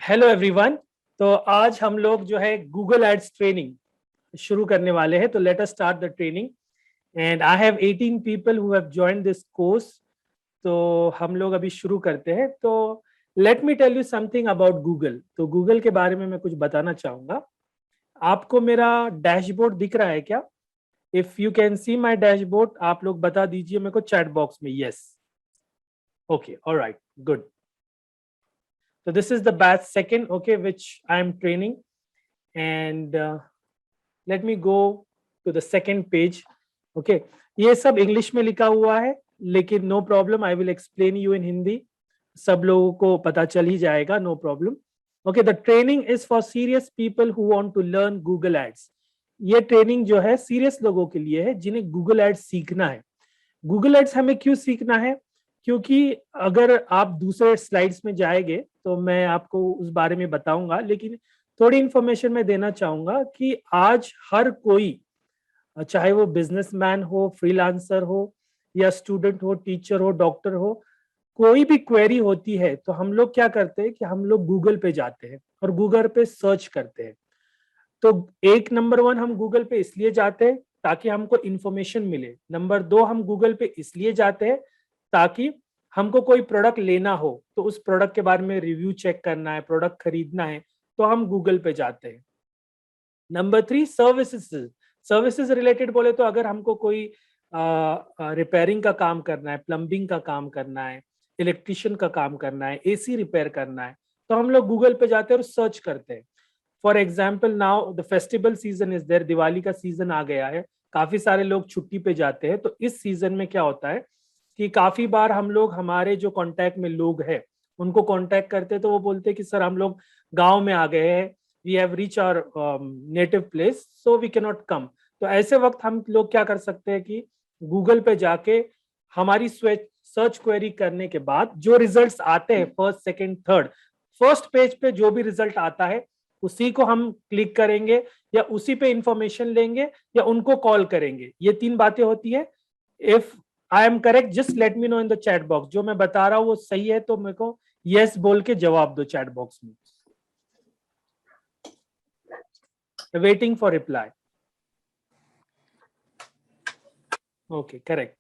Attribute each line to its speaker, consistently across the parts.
Speaker 1: Hello everyone. तो आज हम लोग जो है गूगल एड्स ट्रेनिंग शुरू करने वाले हैं। तो let us start the training and I have 18 people who have joined this course. तो हम लोग अभी शुरू करते हैं। तो let me tell you something about Google. तो गूगल के बारे में मैं कुछ बताना चाहूंगा। आपको मेरा डैशबोर्ड दिख रहा है क्या? If you can C my dashboard, आप लोग बता दीजिए मेरे को चैट बॉक्स में yes. Okay, alright, good. So this is the batch second, okay, which I am training, and let me go to the second page, okay. ये सब English में लिखा हुआ है, लेकिन no problem, I will explain you in Hindi. सब लोगों को पता चल ही जाएगा, no problem. Okay, the training is for serious people who want to learn Google ads. ये ट्रेनिंग जो है सीरियस लोगों के लिए है जिन्हें गूगल एड्स सीखना है। गूगल एड्स हमें क्यों सीखना है? क्योंकि अगर आप दूसरे स्लाइड्स में जाएंगे तो मैं आपको उस बारे में बताऊंगा, लेकिन थोड़ी इंफॉर्मेशन मैं देना चाहूंगा कि आज हर कोई, चाहे वो बिजनेसमैन हो, फ्रीलांसर हो, या स्टूडेंट हो, टीचर हो, डॉक्टर हो, कोई भी क्वेरी होती है तो हम लोग क्या करते हैं कि हम लोग गूगल पे जाते हैं और गूगल पे सर्च करते हैं। तो एक नंबर वन, हम गूगल पे इसलिए जाते हैं ताकि हमको इंफॉर्मेशन मिले। नंबर दो, हम गूगल पे इसलिए जाते हैं ताकि हमको कोई प्रोडक्ट लेना हो तो उस प्रोडक्ट के बारे में रिव्यू चेक करना है, प्रोडक्ट खरीदना है, तो हम गूगल पे जाते हैं। Number three, services. Services related बोले तो अगर हमको कोई रिपेयरिंग का काम करना है, प्लम्बिंग का काम करना है, इलेक्ट्रिशियन का काम करना है, एसी रिपेयर करना है, तो हम लोग गूगल पे जाते हैं और सर्च करते हैं। For example, now the festival season is there, Diwali का सीजन आ गया है, काफी सारे लोग छुट्टी पे जाते हैं। तो इस सीजन में क्या होता है कि काफी बार हम लोग, हमारे जो कांटेक्ट में लोग हैं उनको कांटेक्ट करते हैं, तो वो बोलते हैं कि सर हम लोग गांव में आ गए हैं, we have reach our native place, so we can not come. तो ऐसे वक्त हम लोग क्या कर सकते हैं कि गूगल पे जाके हमारी सर्च क्वेरी करने के बाद जो रिजल्ट्स आते हैं, first second third, first page पे जो भी रिजल्ट आता है उसी को हम क्लिक करेंगे, या उसी पे इंफॉर्मेशन लेंगे, या उनको कॉल करेंगे। ये तीन बातें होती है। If I am correct, just let me know in the chat box. जो मैं बता रहा हूँ वो सही है तो मेरे को यस बोल के जवाब दो चैट बॉक्स में। Waiting for reply. Okay, correct.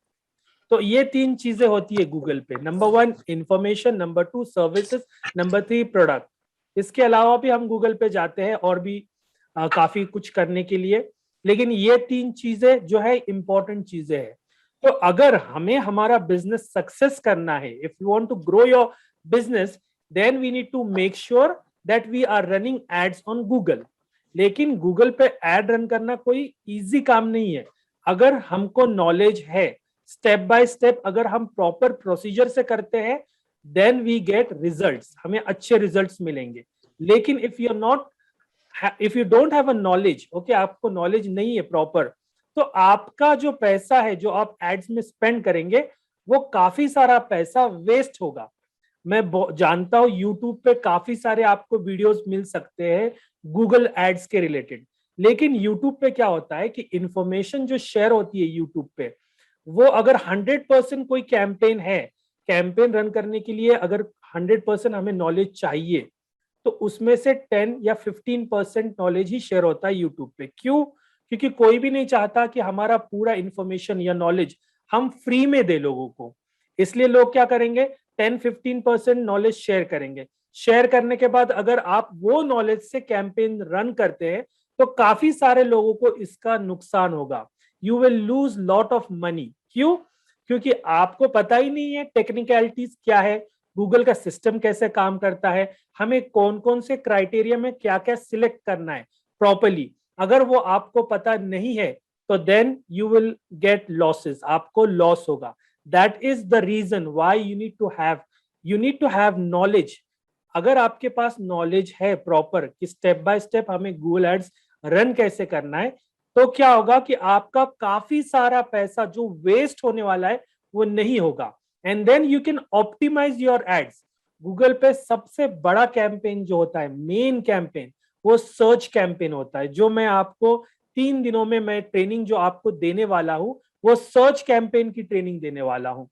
Speaker 1: तो ये तीन चीजें होती है गूगल पे। Number one, information, number two, services, number three, product. इसके अलावा भी हम गूगल पे जाते हैं और भी काफी कुछ करने के लिए, लेकिन ये तीन चीजें जो है इंपॉर्टेंट चीजें हैं। तो अगर हमें हमारा बिजनेस सक्सेस करना है, if you want to grow your business, then we need to make sure that we are running ads on Google. लेकिन गूगल पे एड रन करना कोई इजी काम नहीं है। अगर हमको नॉलेज है, स्टेप बाय स्टेप अगर हम प्रॉपर प्रोसीजर से करते हैं, देन वी गेट रिजल्ट्स, हमें अच्छे रिजल्ट्स मिलेंगे। लेकिन if you don't have a knowledge, okay, आपको नॉलेज नहीं है प्रॉपर, तो आपका जो पैसा है जो आप एड्स में स्पेंड करेंगे वो काफी सारा पैसा वेस्ट होगा। मैं जानता हूं यूट्यूब पे काफी सारे आपको वीडियोस मिल सकते हैं गूगल एड्स के रिलेटेड, लेकिन यूट्यूब पे क्या होता है कि इंफॉर्मेशन जो शेयर होती है यूट्यूब पे, वो अगर 100% कोई कैंपेन है, कैंपेन रन करने के लिए अगर 100% हमें नॉलेज चाहिए, तो उसमें से 10 या 15% नॉलेज ही शेयर होता है यूट्यूब पे। क्यों? क्योंकि कोई भी नहीं चाहता कि हमारा पूरा इंफॉर्मेशन या नॉलेज हम फ्री में दे लोगों को। इसलिए लोग क्या करेंगे, 10-15% नॉलेज शेयर करेंगे। शेयर करने के बाद अगर आप वो नॉलेज से कैंपेन रन करते हैं तो काफी सारे लोगों को इसका नुकसान होगा। You will lose lot of money. क्यों? क्योंकि आपको पता ही नहीं है टेक्निकलिटीज क्या है, गूगल का सिस्टम कैसे काम करता है, हमें कौन कौन से क्राइटेरिया में क्या क्या सिलेक्ट करना है प्रॉपरली। अगर वो आपको पता नहीं है तो then you will get losses, आपको लॉस होगा। That is the reason why you need to have knowledge. अगर आपके पास नॉलेज है प्रॉपर कि स्टेप बाय स्टेप हमें गूगल एड्स रन कैसे करना है, तो क्या होगा कि आपका काफी सारा पैसा जो वेस्ट होने वाला है वो नहीं होगा। And then you can optimise your ads. Google पे सबसे बड़ा कैंपेन जो होता है, मेन कैंपेन, वो सर्च कैंपेन होता है, जो मैं आपको 3 दिनों में मैं ट्रेनिंग जो आपको देने वाला हूं वो सर्च कैंपेन की ट्रेनिंग देने वाला हूं।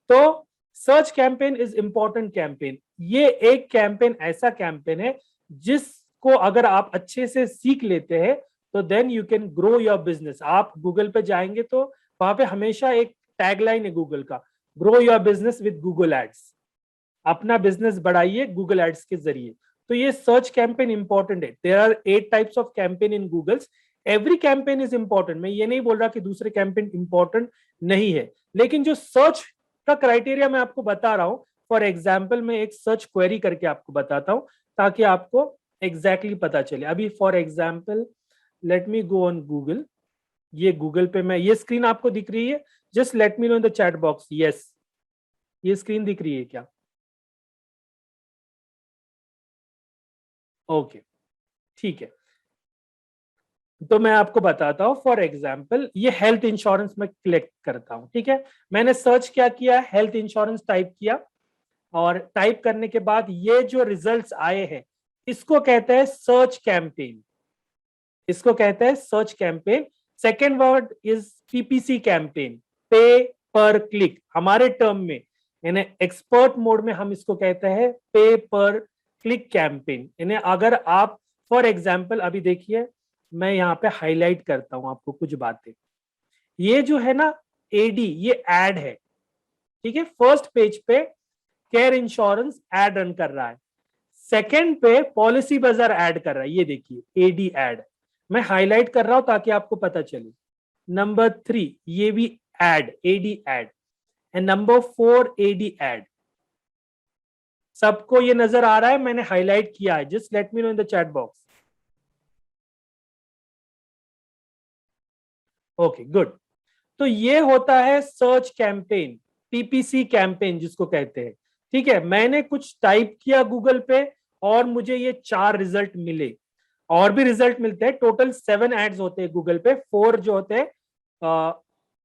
Speaker 1: तो search campaign is important campaign. ये एक कैंपेन ऐसा कैंपेन है जिसको अगर आप अच्छे से सीख लेते हैं तो then you can grow your business. आप गूगल पे जाएंगे तो वहां पे हमेशा एक टैगलाइन है गूगल का, grow your business with Google ads. अपना बिजनेस बढ़ाइए गूगल एड्स के जरिए। तो ये सर्च कैंपेन इंपॉर्टेंट है। There are 8 types of campaign in Googles. Every campaign is important. मैं ये नहीं बोल रहा कि दूसरे कैंपेन इंपॉर्टेंट नहीं है, लेकिन जो सर्च का क्राइटेरिया मैं आपको बता रहा हूं, फॉर एग्जाम्पल मैं एक सर्च क्वेरी करके आपको बताता हूं ताकि आपको एग्जैक्टली पता चले। अभी for example late me go on Google. ये गूगल पे मैं, ये स्क्रीन आपको दिख रही है? Just let me know in the chat box. Yes, ये स्क्रीन दिख रही है क्या? ओके, ठीक है। तो मैं आपको बताता हूं, फॉर एग्जाम्पल ये हेल्थ इंश्योरेंस में क्लिक करता हूं, ठीक है। मैंने सर्च क्या किया, हेल्थ इंश्योरेंस टाइप किया, और टाइप करने के बाद ये जो रिजल्ट्स आए हैं इसको कहते हैं सर्च कैंपेन। इसको कहते हैं search campaign. Second word is PPC campaign, पे पर क्लिक। हमारे टर्म में यानी एक्सपर्ट मोड में हम इसको कहते हैं पे पर क्लिक कैंपेन। यानी अगर आप फॉर एग्जाम्पल अभी देखिए, मैं यहाँ पे हाईलाइट करता हूं आपको कुछ बातें। ये जो है ना एडी, ये एड है, ठीक है। फर्स्ट पेज पे केयर इंश्योरेंस एड रन कर रहा है, सेकंड पे पॉलिसी बाजार ऐड कर रहा है, ये देखिए एडी एड। मैं हाईलाइट कर रहा हूं ताकि आपको पता चले। नंबर 3 ये भी एड, एडी एड, एंड नंबर 4 एडी एड। सबको ये नजर आ रहा है? मैंने हाईलाइट किया है, just let me know in the chat box. Okay, good. तो ये होता है सर्च कैंपेन, पीपीसी कैंपेन जिसको कहते हैं, ठीक है। मैंने कुछ टाइप किया गूगल पे और मुझे ये 4 रिजल्ट मिले। और भी रिजल्ट मिलते हैं। टोटल 7 एड्स होते हैं गूगल पे, 4 जो होते हैं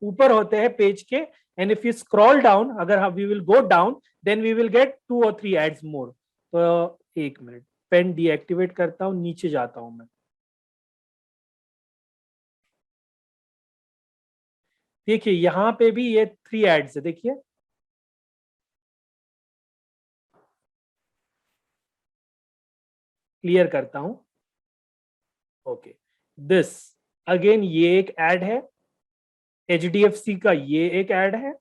Speaker 1: ऊपर होते हैं पेज के, and if you scroll down, अगर we will go down, then we will get 2 और 3 एड्स मोर। तो एक मिनट, पेन डीएक्टिवेट करता हूं, नीचे जाता हूं मैं। देखिए यहां पे भी ये 3 एड्स है, देखिए। क्लियर करता हूं। ओके, दिस अगेन ये एक एड है, एचडीएफसी का ये एक एड है,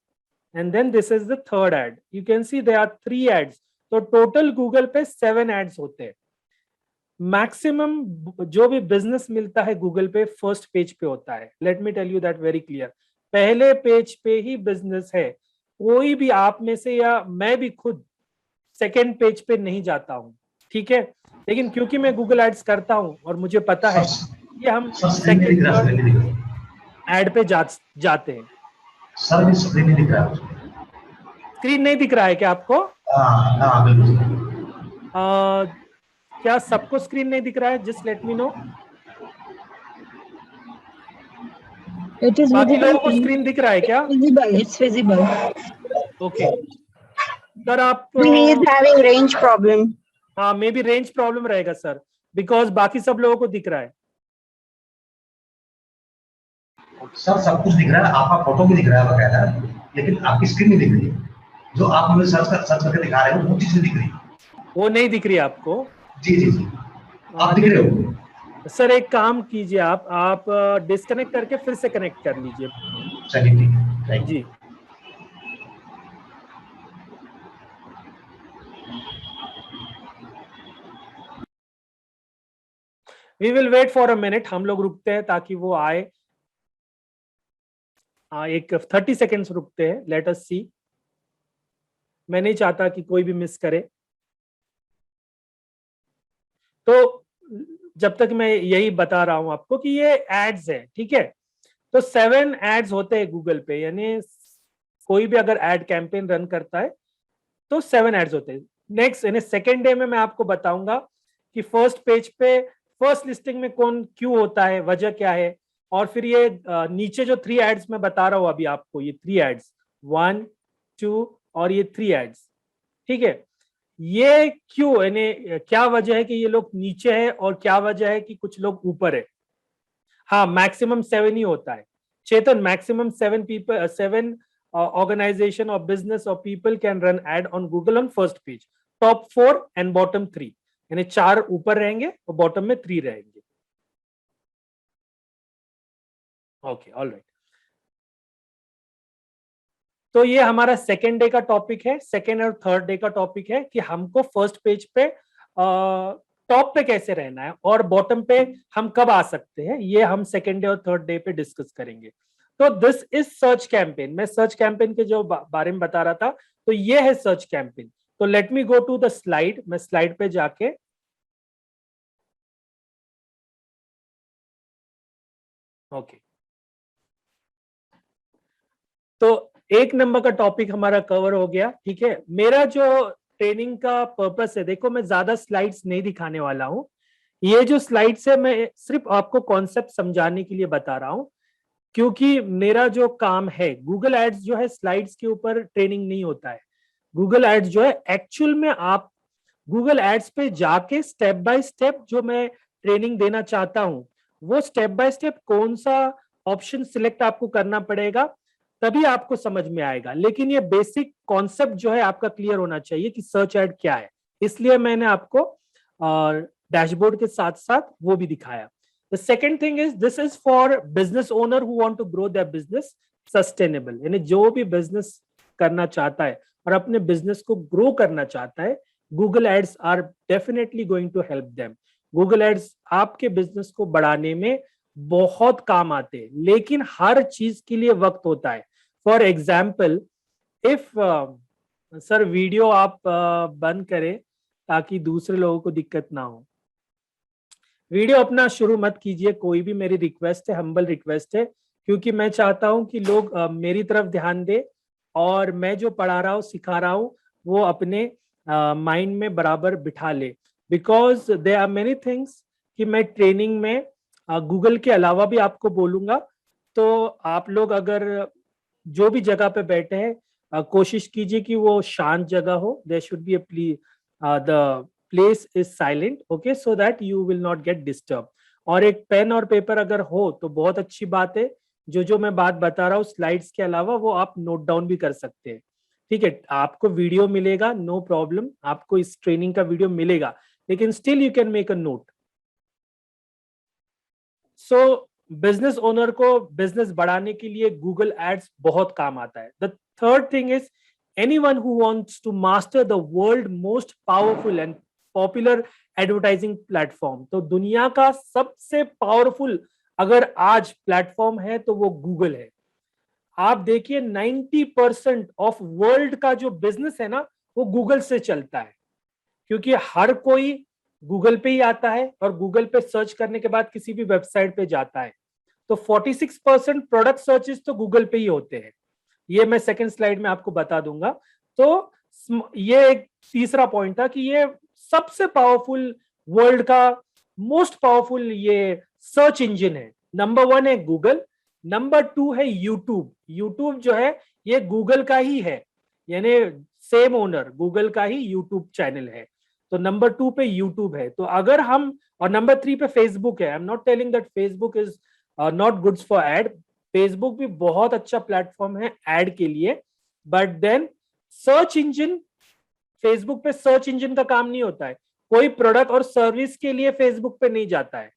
Speaker 1: and then this is the third ad. You can see there are 3 ads. तो टोटल गूगल पे 7 एड्स होते हैं। मैक्सिमम जो भी बिजनेस मिलता है गूगल पे फर्स्ट पेज पे होता है। Let me tell you that very clear. पहले पेज पे ही बिजनेस है। कोई भी आप में से या मैं भी खुद सेकेंड पेज पे नहीं जाता हूं, ठीक है। लेकिन क्योंकि मैं गूगल एड्स करता हूं और मुझे पता है कि हम सेकेंड थर्ड एड पे जाते हैं।
Speaker 2: सर भी स्क्रीन नहीं दिख रहा।
Speaker 1: स्क्रीन नहीं दिख रहा है क्या आपको?
Speaker 2: हाँ बिल्कुल।
Speaker 1: क्या सबको स्क्रीन नहीं दिख रहा है? Just let me no.
Speaker 3: It is
Speaker 1: बाकी
Speaker 3: visible.
Speaker 1: लोगों को स्क्रीन दिख रहा है क्या?
Speaker 3: Visible. It's visible.
Speaker 1: Okay sir, आप
Speaker 3: He is having range problem.
Speaker 1: हाँ, मे बी रेंज प्रॉब्लम रहेगा सर, बिकॉज बाकी सब लोगों को दिख रहा है।
Speaker 2: सर सब कुछ दिख रहा है, आपका फोटो भी दिख रहा है बकायदा, लेकिन आपकी स्क्रीन नहीं दिख रही है। जो आप मुझे सर्च करके दिखा रहे हो वो चीज नहीं दिख रही।
Speaker 1: वो नहीं दिख रही आपको?
Speaker 2: जी जी जी, आप दिख रहे हो।
Speaker 1: सर एक काम कीजिए, आप डिस्कनेक्ट करके फिर से कनेक्ट कर लीजिए।
Speaker 2: चलिए ठीक है
Speaker 1: जी। We will wait for a minute. हम लोग रुकते हैं ताकि वो आए। एक 30 सेकेंड्स रुकते हैं। Let us see. मैं नहीं चाहता कि कोई भी मिस करे। तो जब तक मैं यही बता रहा हूं आपको कि ये एड्स है, ठीक है। तो 7 एड्स होते हैं गूगल पे, यानी कोई भी अगर एड कैंपेन रन करता है तो 7 एड्स होते हैं। नेक्स्ट यानी सेकेंड डे में मैं आपको बताऊंगा कि फर्स्ट पेज पे फर्स्ट लिस्टिंग में कौन क्यों होता है, वजह क्या है। और फिर ये नीचे जो 3 एड्स मैं बता रहा हूं अभी आपको, ये 3 एड्स 1 2 और ये 3 एड्स, ठीक है। ये क्यों, यानी क्या वजह है कि ये लोग नीचे है और क्या वजह है कि कुछ लोग ऊपर है। हाँ, मैक्सिमम 7 ही होता है Chetan. Maximum 7 people, 7 organization or business or people can run ad on Google on first page. Top 4 and bottom 3, यानी 4 ऊपर रहेंगे और बॉटम में 3 रहेंगे. Okay, alright. तो ये हमारा सेकेंड डे का टॉपिक है. सेकेंड और थर्ड डे का टॉपिक है कि हमको फर्स्ट पेज पे टॉप पे कैसे रहना है और बॉटम पे हम कब आ सकते हैं, ये हम सेकेंड डे और थर्ड डे पे डिस्कस करेंगे. तो दिस इज सर्च कैंपेन. मैं सर्च कैंपेन के जो बारे में बता रहा था, तो ये है सर्च कैंपेन. तो let me go to the slide. मैं स्लाइड पे जाके ओके. तो एक नंबर का टॉपिक हमारा कवर हो गया. ठीक है, मेरा जो ट्रेनिंग का पर्पस है, देखो मैं ज्यादा स्लाइड्स नहीं दिखाने वाला हूं. ये जो स्लाइड्स है मैं सिर्फ आपको कॉन्सेप्ट समझाने के लिए बता रहा हूं, क्योंकि मेरा जो काम है, गूगल एड्स जो है स्लाइड्स के ऊपर ट्रेनिंग नहीं होता है. गूगल एड्स जो है एक्चुअल में आप गूगल एड्स पे जाके स्टेप बाय स्टेप जो मैं ट्रेनिंग देना चाहता हूं, वो स्टेप बाय स्टेप कौन सा ऑप्शन सिलेक्ट आपको करना पड़ेगा तभी आपको समझ में आएगा. लेकिन ये बेसिक कॉन्सेप्ट जो है आपका क्लियर होना चाहिए कि सर्च एड क्या है. इसलिए मैंने आपको डैशबोर्ड के साथ साथ वो भी दिखाया. The second thing is this is for business owner who want to grow their business sustainable. यानी जो भी बिजनेस करना चाहता है और अपने बिजनेस को ग्रो करना चाहता है, Google ads are definitely going to help them. Google ads आपके बिजनेस को बढ़ाने में बहुत काम आते हैं, लेकिन हर चीज के लिए वक्त होता है. For example, if sir video आप बंद करें ताकि दूसरे लोगों को दिक्कत ना हो. वीडियो अपना शुरू मत कीजिए, कोई भी मेरी रिक्वेस्ट है, हम्बल रिक्वेस्ट है, क्योंकि मैं चाहता हूं कि लोग मेरी तरफ ध्यान दे और मैं जो पढ़ा रहा हूँ, सिखा रहा हूँ, वो अपने माइंड में बराबर बिठा ले. Because there are many things कि मैं ट्रेनिंग में गूगल के अलावा भी आपको बोलूंगा. तो आप लोग अगर जो भी जगह पे बैठे हैं, कोशिश कीजिए कि वो शांत जगह हो. There should be the place is silent, okay, so that you will not get disturbed. और एक पेन और पेपर अगर हो तो बहुत अच्छी बात है. जो मैं बात बता रहा हूँ स्लाइड्स के अलावा वो आप नोट डाउन भी कर सकते हैं. ठीक है, आपको वीडियो मिलेगा, नो प्रॉब्लम, आपको इस ट्रेनिंग का वीडियो मिलेगा, लेकिन still you can make a note. So business owner को बिजनेस बढ़ाने के लिए गूगल एड्स बहुत काम आता है. The third thing is anyone who wants to master the world most powerful and popular advertising platform. तो दुनिया का सबसे पावरफुल अगर आज प्लेटफॉर्म है तो वो गूगल है. आप देखिए 90% ऑफ वर्ल्ड का जो बिजनेस है ना, वो गूगल से चलता है, क्योंकि हर कोई गूगल पे ही आता है और गूगल पे सर्च करने के बाद किसी भी वेबसाइट पे जाता है. तो 46% प्रोडक्ट सर्चेस तो गूगल पे ही होते हैं. ये मैं सेकंड स्लाइड में आपको बता दूंगा. तो ये एक तीसरा पॉइंट था कि ये सबसे पावरफुल, वर्ल्ड का मोस्ट पावरफुल ये सर्च इंजन है. नंबर 1 है गूगल, नंबर 2 है यूट्यूब. यूट्यूब जो है ये गूगल का ही है, यानी सेम ओनर, गूगल का ही यूट्यूब चैनल है. तो नंबर 2 पे यूट्यूब है. तो अगर हम, और नंबर 3 पे फेसबुक है. I am not telling that Facebook is not good for ad. Facebook भी बहुत अच्छा प्लेटफॉर्म है एड के लिए, but then search engine, Facebook पे सर्च इंजन का काम नहीं होता है. कोई प्रोडक्ट और सर्विस के लिए फेसबुक पे नहीं जाता है.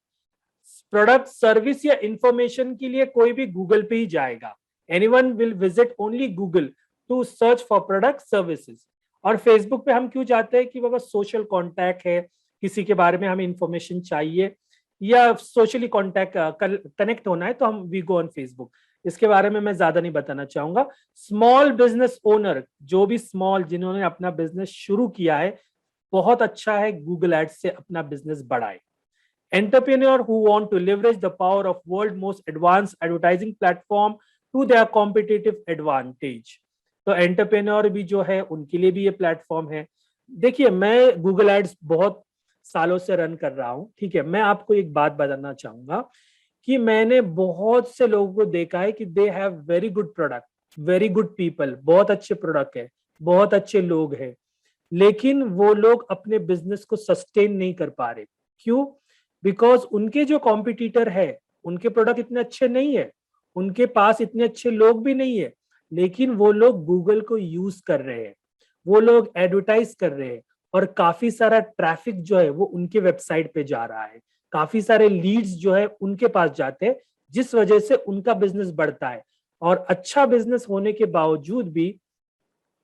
Speaker 1: प्रोडक्ट, सर्विस या इंफॉर्मेशन के लिए कोई भी गूगल पे ही जाएगा. Anyone will visit only Google to search for product services. और फेसबुक पे हम क्यों जाते हैं कि बाबा सोशल कॉन्टैक्ट है, किसी के बारे में हमें इंफॉर्मेशन चाहिए या सोशली कॉन्टैक्ट कनेक्ट होना है, तो हम वी गो ऑन फेसबुक. इसके बारे में मैं ज्यादा नहीं बताना चाहूंगा. स्मॉल बिजनेस ओनर, जो भी स्मॉल, जिन्होंने अपना बिजनेस शुरू किया है, बहुत अच्छा है गूगल एड्स से अपना बिजनेस बढ़ाए. Entrepreneur who want to leverage the power of world most advance advertising platform to their competitive advantage. तो एंटरप्रेन्योर भी जो है उनके लिए भी ये प्लेटफॉर्म है. देखिए, मैं गूगल एड्स बहुत सालों से रन कर रहा हूं. ठीक है, मैं आपको एक बात बताना चाहूंगा कि मैंने बहुत से लोगों को देखा है कि they have very good product, very good people, बहुत अच्छे प्रोडक्ट है, बहुत अच्छे लोग हैं, लेकिन वो लोग अपने बिजनेस को सस्टेन नहीं कर पा रहे. क्यों? बिकॉज उनके जो कॉम्पिटिटर है, उनके प्रोडक्ट इतने अच्छे नहीं है, उनके पास इतने अच्छे लोग भी नहीं है, लेकिन वो लोग गूगल को यूज कर रहे हैं, वो लोग एडवर्टाइज कर रहे हैं और काफी सारा ट्रैफिक जो है वो उनके वेबसाइट पे जा रहा है, काफी सारे लीड्स जो है उनके पास जाते हैं, जिस वजह से उनका बिजनेस बढ़ता है। और अच्छा बिजनेस होने के बावजूद भी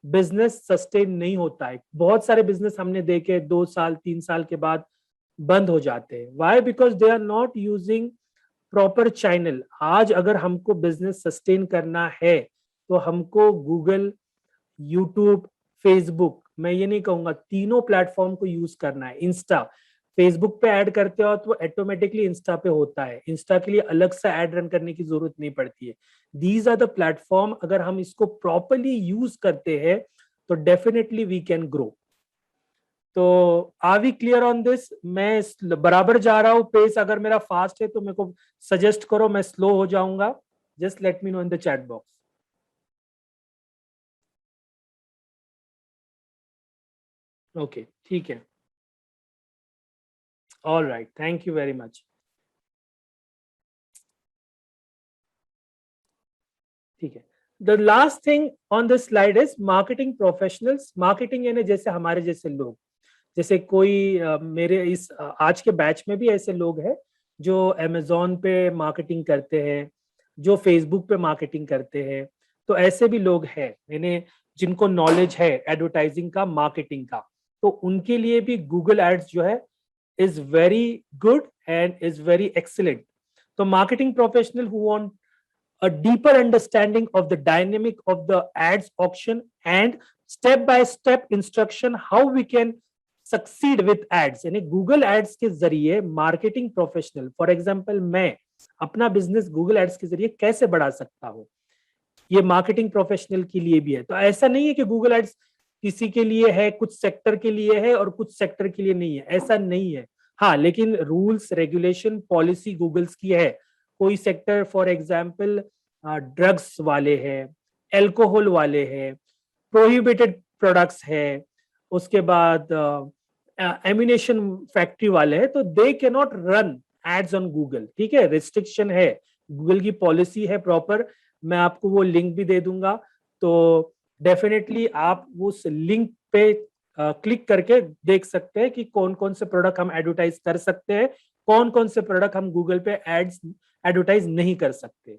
Speaker 1: बिजनेस सस्टेन नहीं होता है। बहुत सारे बिजनेस हमने देखे 2 साल 3 साल के बाद बंद हो जाते हैं। Why? Because they are not using proper channel. आज अगर हमको बिजनेस सस्टेन करना है तो हमको गूगल, यूट्यूब, फेसबुक, मैं ये नहीं कहूंगा, तीनों प्लेटफॉर्म को यूज करना है। इंस्टा, फेसबुक पे ऐड करते हो तो ऑटोमेटिकली इंस्टा पे होता है, इंस्टा के लिए अलग से ऐड रन करने की जरूरत नहीं पड़ती है। दीज आर द प्लेटफॉर्म, अगर हम इसको प्रॉपरली यूज करते हैं तो डेफिनेटली वी कैन ग्रो। तो are we clear on this? मैं बराबर जा रहा हूँ पेस, अगर मेरा फास्ट है तो मेरे को सजेस्ट करो, मैं स्लो हो जाऊंगा, just let me know in the chat box. Okay, ठीक है, all right, thank you very much. ठीक है, the last thing on this slide is marketing professionals. Marketing यानी जैसे हमारे जैसे लोग, जैसे कोई मेरे इस आज के बैच में भी ऐसे लोग हैं जो अमेजोन पे मार्केटिंग करते हैं, जो फेसबुक पे मार्केटिंग करते हैं। तो ऐसे भी लोग हैं यानी जिनको नॉलेज है एडवर्टाइजिंग का, मार्केटिंग का, तो उनके लिए भी गूगल एड्स जो है is very good and is very excellent. So marketing professional who want a deeper understanding of the dynamic of the ads auction and step by step instruction how we can succeed with ads, यानी Google ads के जरिए marketing professional, for example मैं अपना business Google ads के जरिए कैसे बढ़ा सकता हूँ, ये मार्केटिंग प्रोफेशनल के लिए भी है। तो ऐसा नहीं है कि गूगल एड्स किसी के लिए है, कुछ सेक्टर के लिए है और कुछ सेक्टर के लिए नहीं है, ऐसा नहीं है। हाँ, लेकिन रूल्स, रेगुलेशन, पॉलिसी गूगल्स की है। कोई सेक्टर फॉर एग्जांपल ड्रग्स वाले हैं, एल्कोहल वाले हैं, प्रोहिबिटेड प्रोडक्ट्स है, उसके बाद एम्यूनेशन फैक्ट्री वाले हैं, तो they can not run ads on Google. ठीक है, रिस्ट्रिक्शन है, गूगल की पॉलिसी है प्रॉपर। मैं आपको वो लिंक भी दे दूंगा, तो डेफिनेटली आप उस लिंक पे क्लिक करके देख सकते हैं कि कौन कौन से प्रोडक्ट हम एडवर्टाइज कर सकते हैं, कौन कौन से प्रोडक्ट हम गूगल पे एड्स एडवर्टाइज नहीं कर सकते।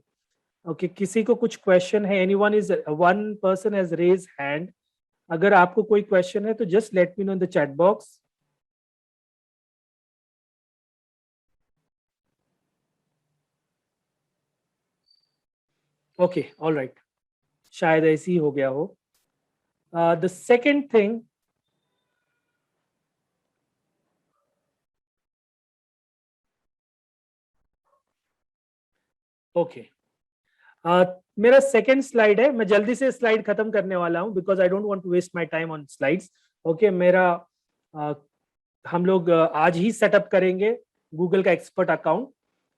Speaker 1: ओके, किसी को कुछ क्वेश्चन है? Anyone is, one person has raise hand. अगर आपको कोई क्वेश्चन है तो just let me know in the chat box. Okay, all right, शायद ऐसे ही हो गया हो। द सेकेंड थिंग, ओके, मेरा सेकेंड स्लाइड है, मैं जल्दी से स्लाइड खत्म करने वाला हूं because I don't want to waste my time on slides. Okay, मेरा हम लोग आज ही सेटअप करेंगे गूगल का एक्सपर्ट अकाउंट।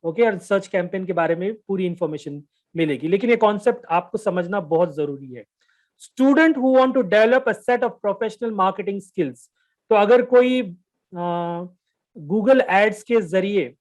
Speaker 1: ओके, और सर्च कैंपेन के बारे में पूरी इंफॉर्मेशन मिलेगी, लेकिन ये कॉन्सेप्ट आपको समझना बहुत जरूरी है। Student who want to develop a set of professional marketing skills, तो अगर कोई गूगल एड्स के जरिए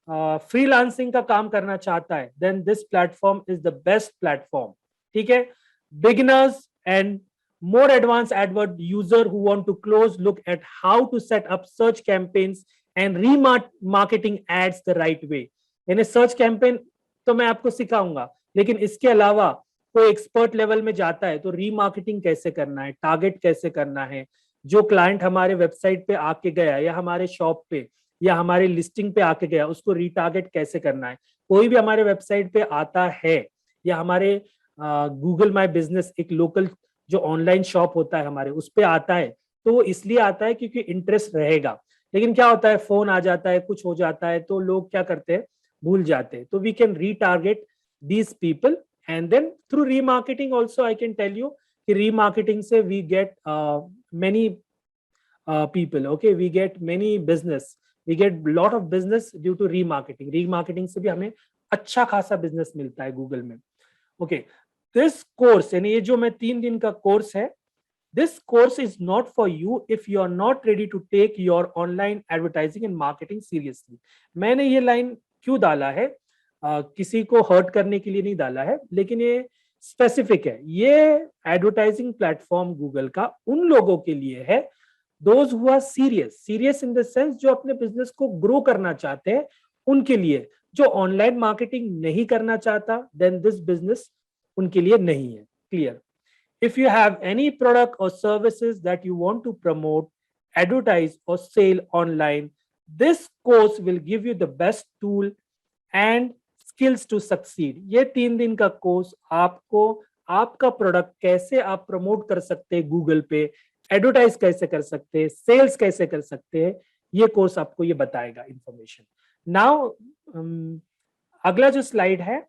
Speaker 1: फ्रीलांसिंग का काम करना चाहता है, then this platform is the best platform. ठीक है, beginners and more advanced advert user who want to close look at how to set up search campaigns and remarketing ads the right way। यानी search campaign तो मैं आपको सिखाऊंगा, लेकिन इसके अलावा कोई एक्सपर्ट लेवल में जाता है तो रीमार्केटिंग कैसे करना है, टारगेट कैसे करना है, जो क्लाइंट हमारे वेबसाइट पे आके गया या हमारे शॉप पे या हमारे लिस्टिंग पे आके गया, उसको रीटारगेट कैसे करना है। कोई भी हमारे वेबसाइट पे आता है या हमारे गूगल माई बिजनेस, एक लोकल जो ऑनलाइन शॉप होता है हमारे, उस पे आता है, तो वो इसलिए आता है क्योंकि इंटरेस्ट रहेगा। लेकिन क्या होता है, फोन आ जाता है, कुछ हो जाता है, तो लोग क्या करते हैं, भूल जाते हैं। तो we can retarget these people and then through remarketing also I can tell you कि रीमार्केटिंग से we get many people, okay, we get many business, we get lot of business due to remarketing से भी हमें अच्छा खासा business मिलता है Google में। ओके, दिस कोर्स, यानी ये जो मैं 3 दिन का कोर्स है, this course is not for you if you are not ready to take your online advertising and marketing seriously. मैंने ये लाइन क्यों डाला है, किसी को हर्ट करने के लिए नहीं डाला है, लेकिन ये स्पेसिफिक है। ये एडवर्टाइजिंग प्लेटफॉर्म गूगल का उन लोगों के लिए है, those who are serious in the sense जो अपने बिजनेस को ग्रो करना चाहते हैं, उनके लिए। जो ऑनलाइन मार्केटिंग नहीं करना चाहता, देन दिस बिजनेस उनके लिए नहीं है। Clear? If you have any product or services that you want to promote, advertise or sell online, this course will give you the best tool and skills to succeed. ये 3 दिन का course आपको आपका product कैसे आप promote कर सकते हैं गूगल पे, एडवर्टाइज कैसे कर सकते हैं, सेल्स कैसे कर सकते हैं, ये कोर्स आपको ये बताएगा इंफॉर्मेशन। नाउ अगला जो स्लाइड है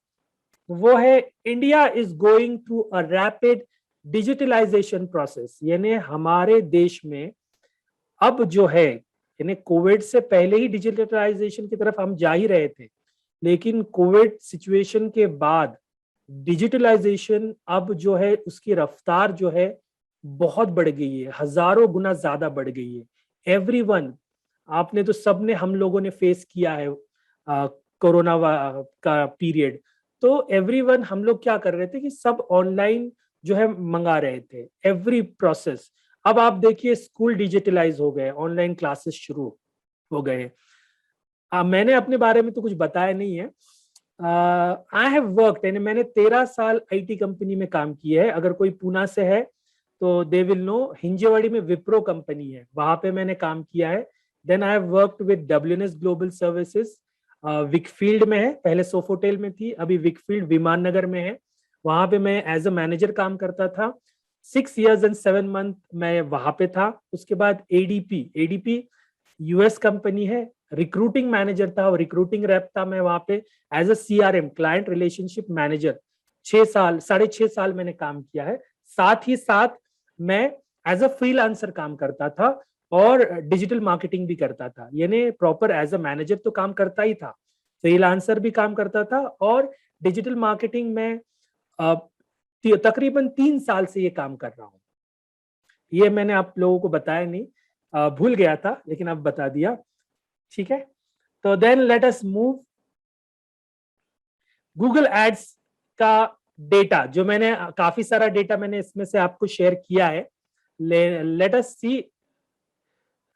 Speaker 1: वो है India is going through a rapid digitalisation process. यानी हमारे देश में अब जो है, यानी कोविड से पहले ही डिजिटलाइजेशन की तरफ हम जा ही रहे थे, लेकिन कोविड सिचुएशन के बाद डिजिटलाइजेशन अब जो है उसकी रफ्तार जो है बहुत बढ़ गई है, हजारों गुना ज्यादा बढ़ गई है। एवरीवन, आपने तो सबने, हम लोगों ने फेस किया है कोरोना का पीरियड। तो एवरीवन, हम लोग क्या कर रहे थे कि सब ऑनलाइन जो है मंगा रहे थे, एवरी प्रोसेस। अब आप देखिए स्कूल डिजिटलाइज हो गए, ऑनलाइन क्लासेस शुरू हो गए। मैंने अपने बारे में तो कुछ बताया नहीं है। आई हैव वर्कड, यानी मैंने 13 साल आईटी कंपनी में काम किया है। अगर कोई पूना से है तो दे विल नो, हिंजेवाड़ी में विप्रो कंपनी है, वहां पे मैंने काम किया है। Then I have worked with WNS global services, Wakefield में है, पहले सोफोटेल में थी, अभी विकफील्ड विमान नगर में है, वहां पे मैं एज अ मैनेजर काम करता था। 6 years and 7 months मैं वहां पे था। उसके बाद ADP US कंपनी है, रिक्रूटिंग मैनेजर था और रिक्रूटिंग रैप था मैं वहां पे as a CRM, client relationship manager. 6.5 साल मैंने काम किया है। साथ ही साथ मैं एज अ फ्रीलांसर काम करता था और डिजिटल मार्केटिंग भी करता था। यानी प्रॉपर एज अ मैनेजर तो काम करता ही था, फ्रीलांसर भी काम करता था, और डिजिटल मार्केटिंग में तकरीबन 3 साल से ये काम कर रहा हूं। ये मैंने आप लोगों को बताया नहीं, भूल गया था, लेकिन अब बता दिया। ठीक है, तो then let us move. Google ads का डेटा, जो मैंने काफी सारा डेटा मैंने इसमें से आपको शेयर किया है। Let us see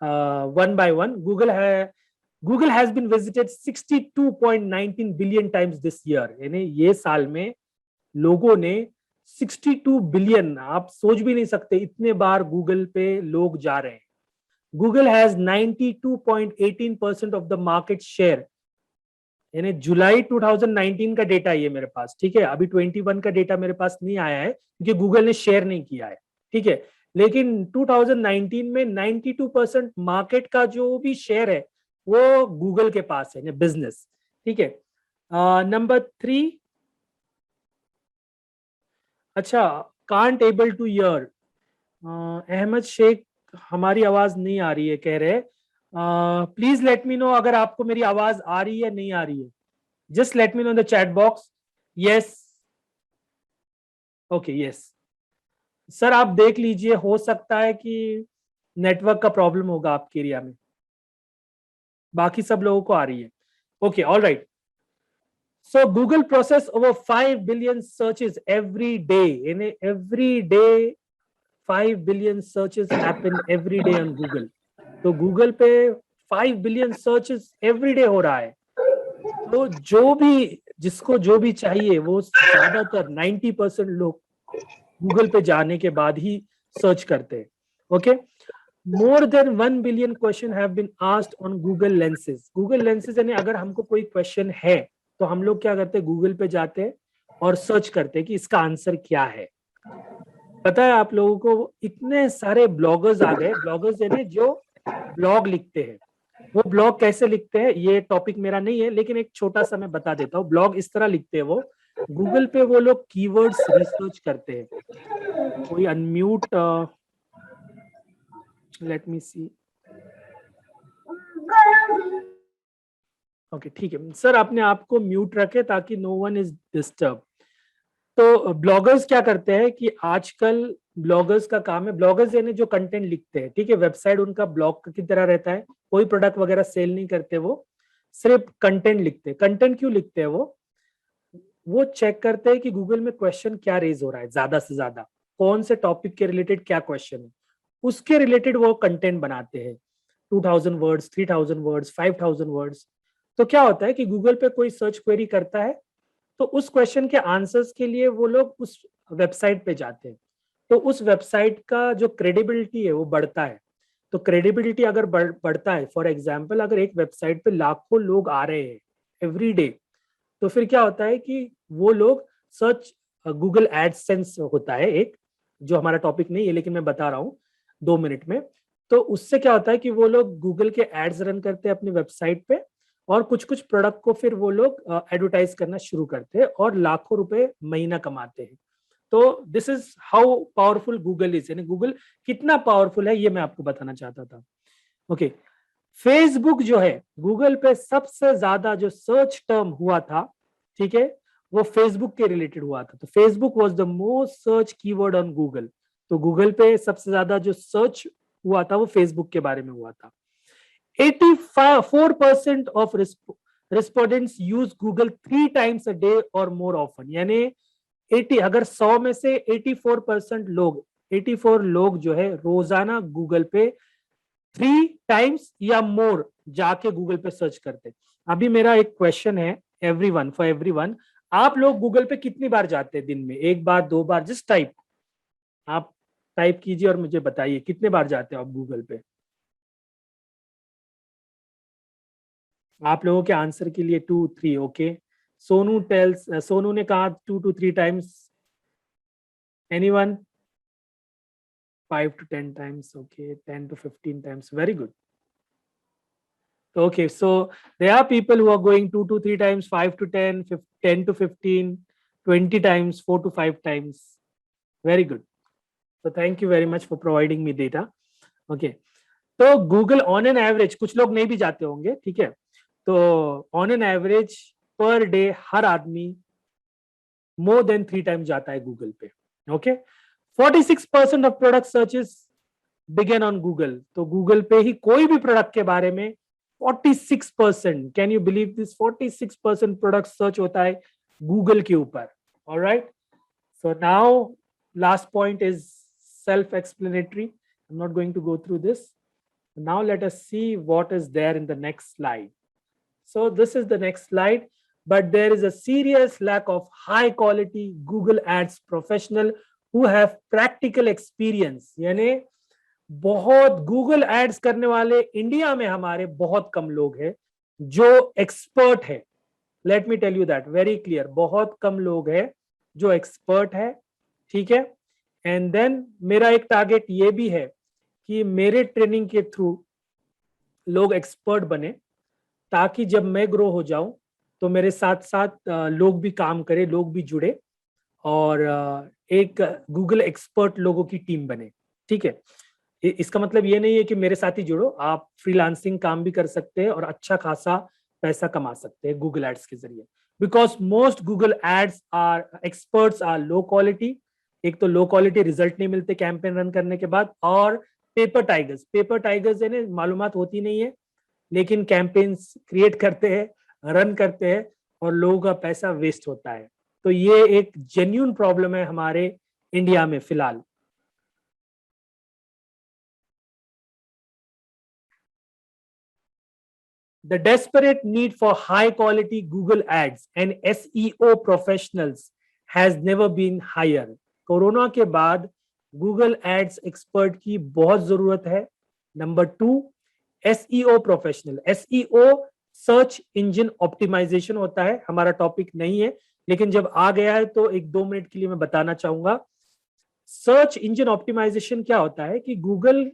Speaker 1: one by one. Google has been visited 62.19 billion times this year। यानी ये साल में लोगों ने 62 बिलियन, आप सोच भी नहीं सकते इतने बार गूगल पे लोग जा रहे हैं। Google has 92.18% of the market share. यानी जुलाई 2019 का डेटा ये मेरे पास, ठीक है, अभी 21 का डेटा मेरे पास नहीं आया है क्योंकि गूगल ने शेयर नहीं किया है, ठीक है। लेकिन 2019 में 92% मार्केट का जो भी शेयर है वो गूगल के पास है, बिजनेस, ठीक है। नंबर 3, अच्छा, can't able to hear, Ahmed Shaikh, हमारी आवाज नहीं आ रही है कह रहे। प्लीज लेट मी नो अगर आपको मेरी आवाज आ रही है नहीं आ रही है। Just let me know in the chat box. Yes, okay, yes sir, आप देख लीजिए, हो सकता है कि नेटवर्क का प्रॉब्लम होगा आपके एरिया में, बाकी सब लोगों को आ रही है। Okay, all right. So Google process over 5 billion searches every day. In every day, 5 billion searches happen every day on Google. तो Google पे 5 billion searches every day हो रहा है। तो जो भी, जिसको जो भी चाहिए, वो ज्यादातर 90% लोग Google पे जाने के बाद ही सर्च करते हैं। Okay, more than 1 billion question have been asked on Google Lenses. Google Lenses यानी अगर हमको कोई क्वेश्चन है तो हम लोग क्या करते हैं, गूगल पे जाते हैं और सर्च करते हैं कि इसका आंसर क्या है। पता है आप लोगों को, इतने सारे ब्लॉगर्स आ गए। ब्लॉगर्स यानी जो ब्लॉग लिखते हैं। वो ब्लॉग कैसे लिखते हैं ये टॉपिक मेरा नहीं है, लेकिन एक छोटा सा मैं बता देता हूँ। ब्लॉग इस तरह लिखते हैं, वो गूगल पे वो लोग कीवर्ड्स रिसर्च करते हैं। कोई अनम्यूट, लेट मी सी, ओके, ठीक है सर, अपने आप को म्यूट रखे ताकि नो वन इज डिस्टर्ब। तो ब्लॉगर्स क्या करते हैं कि आजकल ब्लॉगर्स का काम है, ब्लॉगर्स यानी जो कंटेंट लिखते हैं, ठीक है, वेबसाइट उनका ब्लॉग की तरह रहता है, कोई प्रोडक्ट वगैरह सेल नहीं करते, वो सिर्फ कंटेंट लिखते हैं। कंटेंट क्यों लिखते हैं? वो वो चेक करते हैं कि गूगल में क्वेश्चन क्या रेज हो रहा है, ज्यादा से ज्यादा कौन से टॉपिक के रिलेटेड क्या क्वेश्चन है, उसके रिलेटेड वो कंटेंट बनाते हैं। 2000 वर्ड्स, 3000 वर्ड्स, 5000 वर्ड्स। तो क्या होता है कि गूगल पे कोई सर्च क्वेरी करता है तो उस क्वेश्चन के आंसर्स के लिए वो लोग उस वेबसाइट पे जाते हैं, तो उस वेबसाइट का जो क्रेडिबिलिटी है वो बढ़ता है। तो क्रेडिबिलिटी अगर बढ़ता है, फॉर एग्जाम्पल अगर एक वेबसाइट पे लाखों लोग आ रहे हैं एवरी डे, तो फिर क्या होता है कि वो लोग सर्च, गूगल एडसेंस होता है एक, जो हमारा टॉपिक नहीं है लेकिन मैं बता रहा हूँ 2 मिनट में। तो उससे क्या होता है कि वो लोग गूगल के एड्स रन करते हैं अपनी वेबसाइट पे, और कुछ कुछ प्रोडक्ट को फिर वो लोग एडवर्टाइज करना शुरू करते हैं और लाखों रुपए महीना कमाते हैं। तो this is how powerful Google is, यानी गूगल कितना पावरफुल है ये मैं आपको बताना चाहता था। ओके, फेसबुक जो है, गूगल पे सबसे ज्यादा जो सर्च टर्म हुआ था, ठीक है, वो फेसबुक के रिलेटेड हुआ था। तो Facebook was the most search keyword on Google. तो गूगल पे सबसे ज्यादा जो सर्च हुआ था वो फेसबुक के बारे में हुआ था। 84% of respondents use Google 3 times a day और मोर ऑफन, यानी 80, अगर 100 में से 84% लोग, 84 लोग जो है रोजाना गूगल पे 3 times या मोर जाके गूगल पे सर्च करते। अभी मेरा एक क्वेश्चन है एवरीवन, फॉर एवरीवन, आप लोग गूगल पे कितनी बार जाते हैं दिन में? 1 बार, 2 बार? जस्ट टाइप, आप टाइप कीजिए और मुझे बताइए कितने बार जाते हो आप गूगल पे। आप लोगों के आंसर के लिए 2, 3, ओके। सोनू ने कहा 2 to 3 times। Anyone? 5 to 10 times, okay, 10 to 15 times, very good. Okay, so there are people who are going 2 to 3 times, 5 to 10, 10 to 15, 20 times, 4 to 5 times. Very good. So thank you very much for providing me data. Okay, तो Google on an average, कुछ लोग नहीं भी जाते होंगे, ठीक है, तो on an average per day हर आदमी मोर देन 3 times जाता है गूगल पे। Okay, 46% of product searches begin on Google. तो गूगल पे ही कोई भी प्रोडक्ट के बारे में 46%, can you believe this, 46% product search होता है गूगल के ऊपर। Alright, so now last point is self explanatory, I am not going to go through this. Now let us see what is there in the next slide. So this is the next slide, but there is a serious lack of high quality Google Ads professional who have practical experience. यानी बहुत Google ads करने वाले India में हमारे बहुत कम लोग हैं जो एक्सपर्ट है। Let me tell you that very clear, बहुत कम लोग हैं जो एक्सपर्ट है, ठीक है। एंड देन मेरा एक टारगेट ये भी है कि मेरे ट्रेनिंग के थ्रू लोग एक्सपर्ट बने, ताकि जब मैं ग्रो हो जाऊं तो मेरे साथ साथ लोग भी काम करें, लोग भी जुड़े, और एक गूगल एक्सपर्ट लोगों की टीम बने, ठीक है। इसका मतलब ये नहीं है कि मेरे साथ ही जुड़ो, आप फ्रीलांसिंग काम भी कर सकते हैं और अच्छा खासा पैसा कमा सकते हैं गूगल एड्स के जरिए, because most Google ads are experts are low quality. एक तो लो क्वालिटी रिजल्ट नहीं मिलते कैंपेन रन करने के बाद, और पेपर टाइगर्स यानी मालूमात होती नहीं है लेकिन कैंपेन्स क्रिएट करते हैं, रन करते हैं और लोगों का पैसा वेस्ट होता है। तो ये एक जेन्युइन प्रॉब्लम है हमारे इंडिया में फिलहाल। The desperate need for high quality Google ads and SEO professionals has never been higher. Corona के बाद गूगल एड्स एक्सपर्ट की बहुत जरूरत है। Number 2, SEO professional. SEO search engine optimisation होता है, हमारा टॉपिक नहीं है लेकिन जब आ गया है तो 1-2 मिनट के लिए मैं बताना चाहूंगा। सर्च इंजन ऑप्टिमाइजेशन क्या होता है कि गूगल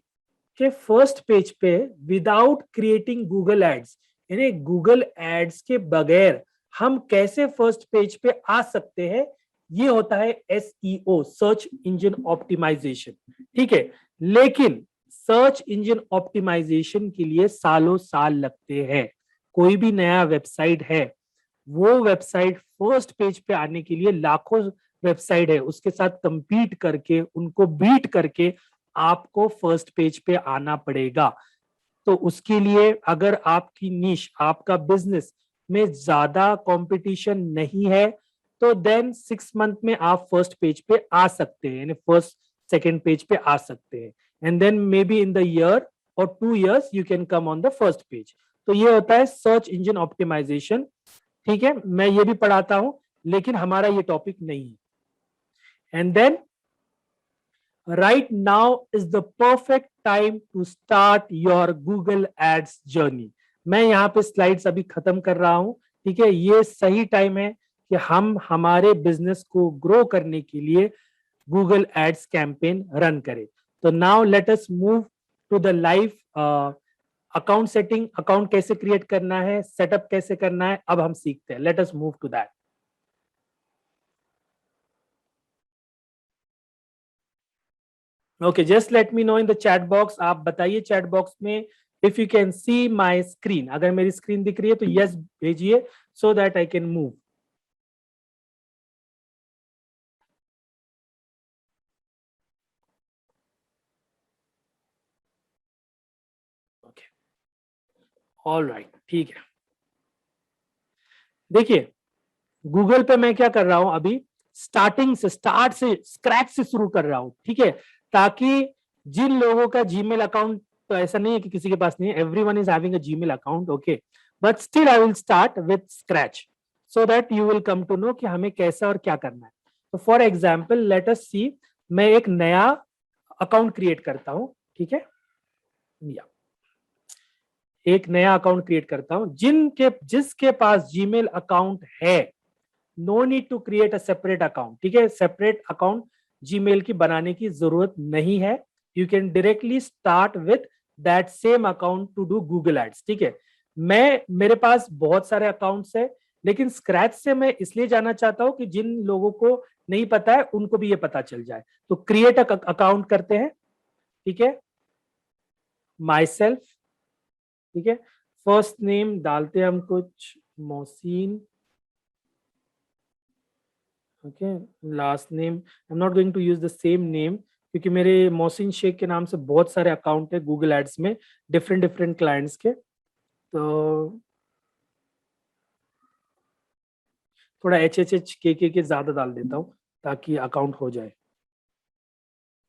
Speaker 1: के फर्स्ट पेज पे विदाउट क्रिएटिंग गूगल एड्स, यानी गूगल एड्स के बगैर हम कैसे फर्स्ट पेज पे आ सकते हैं, ये होता है SEO, सर्च इंजन ऑप्टिमाइजेशन, ठीक है। लेकिन सर्च इंजन ऑप्टिमाइजेशन के लिए सालों साल लगते हैं। कोई भी नया वेबसाइट है, वो वेबसाइट फर्स्ट पेज पे आने के लिए लाखों वेबसाइट है, उसके साथ कंपीट करके, उनको बीट करके आपको फर्स्ट पेज पे आना पड़ेगा। तो उसके लिए अगर आपकी नीश, आपका बिजनेस में ज्यादा कंपटीशन नहीं है तो देन 6 मंथ में आप फर्स्ट पेज पे आ सकते हैं, यानी फर्स्ट सेकेंड पेज पे आ सकते हैं, and then may be in the year और 2 years you can come on the first page. तो ये होता है सर्च इंजन ऑप्टिमाइजेशन। ठीक है, मैं ये भी पढ़ाता हूं, लेकिन हमारा ये टॉपिक नहीं है। And then right now is the perfect time to start your Google Ads journey। मैं यहाँ पे स्लाइड्स अभी खत्म कर रहा हूँ। ठीक है, ये सही टाइम है कि हम हमारे बिजनेस को ग्रो करने के लिए Google Ads कैंपेन रन करें। तो now let us move to the live account setting. Account कैसे क्रिएट करना है, सेटअप कैसे करना है, अब हम सीखते हैं। Let us move to that. Okay, just let me know in the chat box. आप बताइए चैट बॉक्स में if you can see my screen. अगर मेरी स्क्रीन दिख रही है तो यस भेजिए so that I can move. Okay, alright, ठीक है। देखिए गूगल पे मैं क्या कर रहा हूं अभी, स्टार्टिंग से, स्टार्ट से, स्क्रैच से शुरू कर रहा हूं। ठीक है, ताकि जिन लोगों का जीमेल अकाउंट, तो ऐसा नहीं है कि किसी के पास नहीं है, everyone is having a Gmail account, okay, but still I will start with scratch so that you will come to know कि हमें कैसा और क्या करना है। तो for example let us see, मैं एक नया अकाउंट क्रिएट करता हूं। ठीक है, या एक नया अकाउंट क्रिएट करता हूं। जिसके पास जीमेल अकाउंट है, no need to create a separate account. ठीक है, सेपरेट अकाउंट जीमेल की बनाने की जरूरत नहीं है। You can directly start with that same account to do Google ads. ठीक है, मेरे पास बहुत सारे अकाउंट्स है, लेकिन स्क्रैच से मैं इसलिए जाना चाहता हूं कि जिन लोगों को नहीं पता है उनको भी ये पता चल जाए। तो क्रिएट अकाउंट करते हैं। ठीक है, माई सेल्फ। ठीक है, फर्स्ट नेम डालते हैं हम कुछ Mohsin. Okay, last name I am not going to use the same name, क्योंकि मेरे मोहसिन शेख के नाम से बहुत सारे अकाउंट है गूगल एड्स में, डिफरेंट डिफरेंट क्लाइंट्स के। तो थोड़ा HHH के ज्यादा डाल देता हूँ ताकि अकाउंट हो जाए।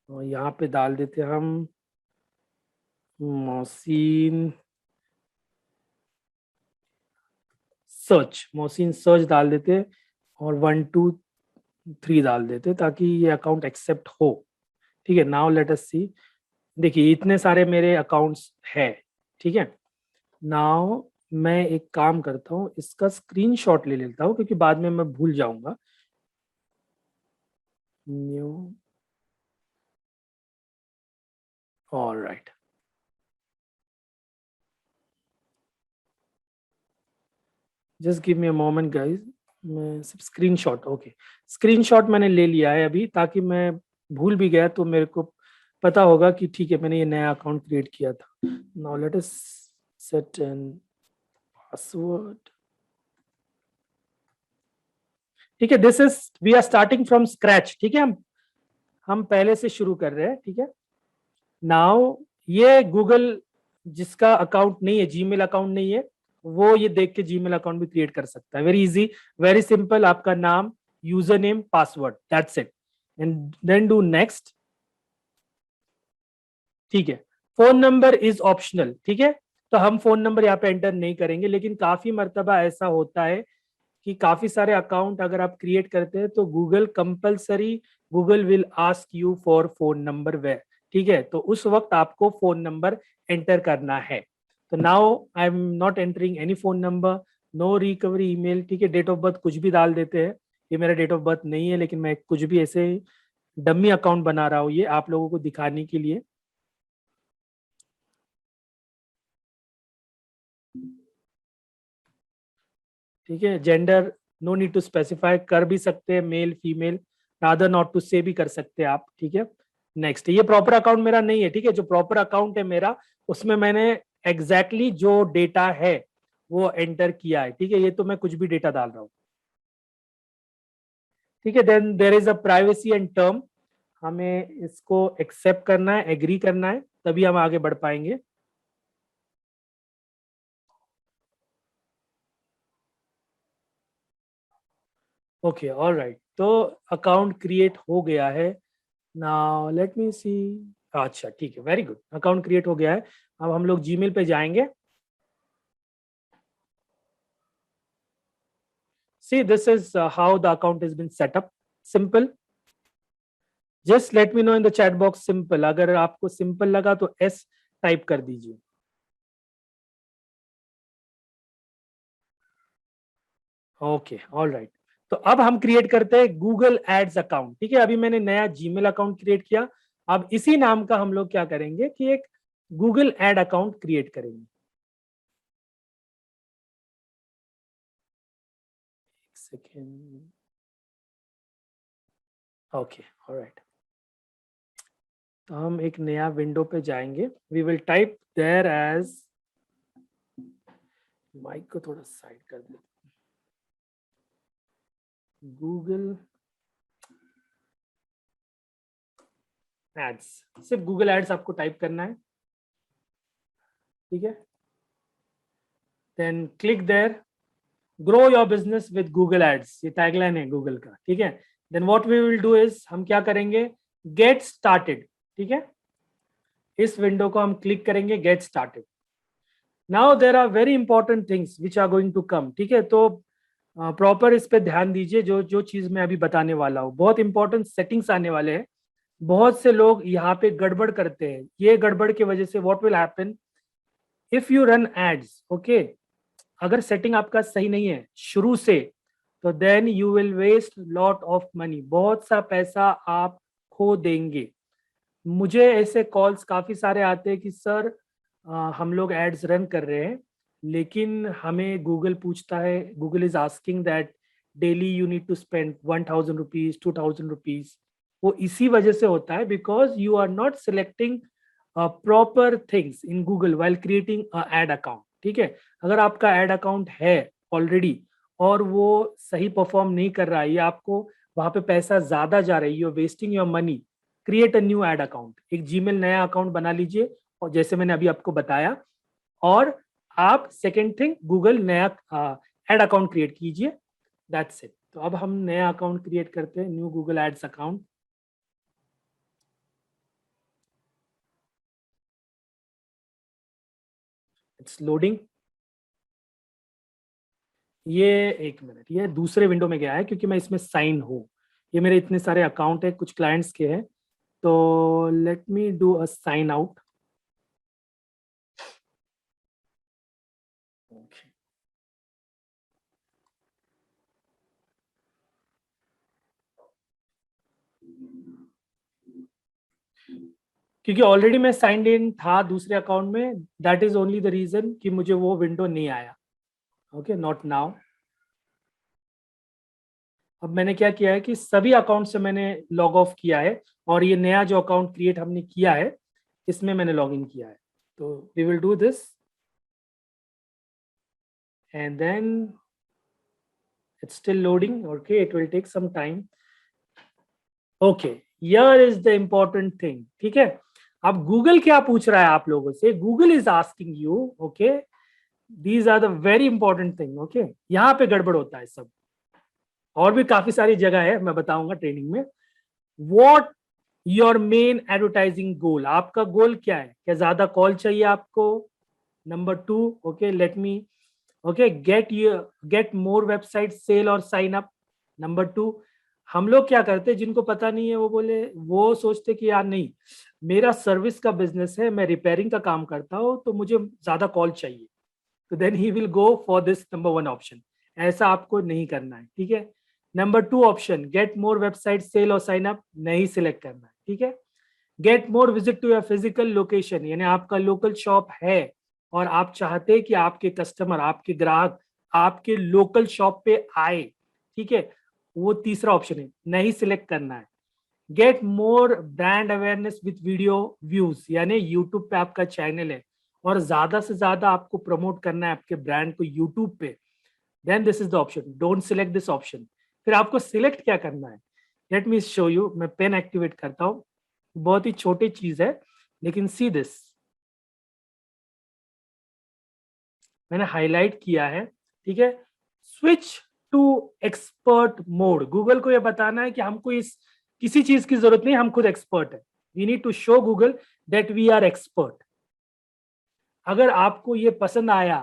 Speaker 1: और यहाँ पे डाल देते हैं हम मोहसिन सर्च, मोहसिन सर्च डाल देते हैं, और 1 2 3 डाल देते हैं ताकि ये अकाउंट एक्सेप्ट हो। ठीक है, नाउ लेट अस सी। देखिए इतने सारे मेरे अकाउंट्स है। ठीक है, नाउ मैं एक काम करता हूँ, इसका स्क्रीनशॉट ले लेता हूँ क्योंकि बाद में मैं भूल जाऊंगा। New, alright, just give me a moment guys. मैं सिर्फ स्क्रीनशॉट, ओके, स्क्रीनशॉट मैंने ले लिया है अभी, ताकि मैं भूल भी गया तो मेरे को पता होगा कि ठीक है मैंने ये नया अकाउंट क्रिएट किया था। Now let us set an password. ठीक है, this is, we are starting from scratch. ठीक है, हम पहले से शुरू कर रहे हैं। ठीक है, नाउ ये गूगल जिसका अकाउंट नहीं है, जीमेल अकाउंट नहीं है, वो ये देख के जीमेल अकाउंट भी क्रिएट कर सकता है। Very easy, very simple. आपका नाम, user name, password, that's it, and then do next. ठीक है, फोन नंबर इज ऑप्शनल। ठीक है, तो हम फोन नंबर यहाँ पे एंटर नहीं करेंगे, लेकिन काफी मर्तबा ऐसा होता है कि काफी सारे अकाउंट अगर आप क्रिएट करते हैं तो Google compulsory, Google will ask you for phone number way. ठीक है, तो उस वक्त आपको फोन नंबर एंटर करना है। तो now I am not entering any phone number, no recovery email. ठीक है, डेट ऑफ बर्थ कुछ भी डाल देते हैं। ये मेरा डेट ऑफ बर्थ नहीं है, लेकिन मैं कुछ भी ऐसे डमी अकाउंट बना रहा हूँ ये आप लोगों को दिखाने के लिए। ठीक है, gender no need to specify, कर भी सकते हैं male female, rather not to say भी कर सकते हैं आप। ठीक है, नेक्स्ट। ये प्रॉपर अकाउंट मेरा नहीं है। ठीक है, जो प्रॉपर अकाउंट है मेरा, उसमें मैंने एग्जैक्टली जो डेटा है वो एंटर किया है। ठीक है, ये तो मैं कुछ भी डेटा डाल रहा हूँ। ठीक है, then there is a privacy and term, हमें इसको एक्सेप्ट करना है, एग्री करना है, तभी हम आगे बढ़ पाएंगे। ओके, ऑलराइट, तो अकाउंट क्रिएट हो गया है। नाउ लेट मी सी। अच्छा ठीक है, वेरी गुड, अकाउंट क्रिएट हो गया है। अब हम लोग जीमेल पे जाएंगे। See this is how the account is been set up, simple. Just let me know in the chat box simple, अगर आपको सिंपल लगा तो एस टाइप कर दीजिए। ओके, ऑलराइट, तो अब हम क्रिएट करते हैं गूगल एड्स अकाउंट। ठीक है, अभी मैंने नया जीमेल अकाउंट क्रिएट किया। अब इसी नाम का हम लोग क्या करेंगे कि एक गूगल एड अकाउंट क्रिएट करेंगे। एक सेकेंड। ओके, ऑलराइट, तो हम एक नया विंडो पे जाएंगे। We will type there as, mike को थोड़ा साइड कर दे, गूगल एड्स। सिर्फ गूगल एड्स आपको टाइप करना है, ठीक है। Then click there, grow your business with Google ads, ये टैगलाइन है गूगल का, ठीक है। Then what we will do is, हम क्या करेंगे, गेट स्टार्टेड, ठीक है। इस विंडो को हम क्लिक करेंगे, get started. Now there are very important things which are going to come, ठीक है। तो प्रॉपर इस पे ध्यान दीजिए, जो जो चीज मैं अभी बताने वाला हूँ, बहुत इंपॉर्टेंट सेटिंग्स आने वाले हैं। बहुत से लोग यहाँ पे गड़बड़ करते हैं, ये गड़बड़ की वजह से what will happen if you run ads, okay. अगर सेटिंग आपका सही नहीं है शुरू से, तो then you will waste lot of money, बहुत सा पैसा आप खो देंगे। मुझे ऐसे कॉल्स काफी सारे आते हैं कि सर हम लोग एड्स रन कर रहे हैं, लेकिन हमें गूगल पूछता है, Google is asking that daily you need to spend 1000 rupees 2000 rupees. वो इसी वजह से होता है because you are not selecting proper things in Google while creating ad account, ठीक है। अगर आपका एड अकाउंट है ऑलरेडी और वो सही परफॉर्म नहीं कर रहा है, या आपको वहां पे पैसा ज्यादा जा रहा है, you are wasting your money, create a new ad account. एक जीमेल नया अकाउंट बना लीजिए, और जैसे मैंने अभी आपको बताया, और आप सेकेंड थिंग गूगल नया एड अकाउंट क्रिएट कीजिए, दैट्स इट। तो अब हम नया अकाउंट क्रिएट करते हैं, new Google ads account. It's loading. ये एक मिनट, ये दूसरे विंडो में गया है क्योंकि मैं इसमें साइन हूँ। ये मेरे इतने सारे अकाउंट है, कुछ क्लाइंट्स के हैं, तो let me do a sign out. क्योंकि ऑलरेडी मैं साइंड इन था दूसरे अकाउंट में, that is only the reason कि मुझे वो विंडो नहीं आया। Okay, not now. अब मैंने क्या किया है कि सभी अकाउंट से मैंने लॉग ऑफ किया है, और ये नया जो अकाउंट क्रिएट हमने किया है इसमें मैंने लॉग इन किया है। तो we will do this and then it's still loading, okay, it will take some time. Okay, here is the important thing, ठीक है। अब गूगल क्या पूछ रहा है आप लोगों से, Google is asking you, okay, these are the very important thing, okay. यहाँ पे गड़बड़ होता है सब, और भी काफी सारी जगह है, मैं बताऊंगा ट्रेनिंग में। What your main advertising goal, आपका गोल क्या है, क्या ज्यादा कॉल चाहिए आपको, number 2, okay, let me, okay, get more website sale और साइन अप, नंबर 2। हम लोग क्या करते हैं, जिनको पता नहीं है वो बोले, वो सोचते कि यार नहीं, मेरा सर्विस का बिजनेस है, मैं रिपेयरिंग का काम करता हूँ, तो मुझे ज्यादा कॉल चाहिए, तो then he will go for this number 1 option. ऐसा आपको नहीं करना है, ठीक है। Number 2 option, get more website sale और साइन अप, नहीं सिलेक्ट करना है, ठीक है। Get more visit to your physical location, यानी आपका लोकल शॉप है और आप चाहते हैं कि आपके कस्टमर, आपके ग्राहक आपके लोकल शॉप पे आए, ठीक है, वो तीसरा ऑप्शन है, नहीं सिलेक्ट करना है। Get more brand awareness with video views, यानी यूट्यूब पे आपका चैनल है और ज्यादा से ज्यादा आपको प्रमोट करना है आपके ब्रांड को यूट्यूब पे, then this is the option, don't select this option. फिर आपको सिलेक्ट क्या करना है, लेट मी शो यू। मैं पेन एक्टिवेट करता हूँ, बहुत ही छोटी चीज है, लेकिन सी दिस, मैंने हाईलाइट किया है, ठीक है। Switch to expert mode. Google को ये बताना है कि हमको इस किसी चीज की जरूरत नहीं, हम खुद एक्सपर्ट है। We need to show Google that we are expert. अगर आपको ये पसंद आया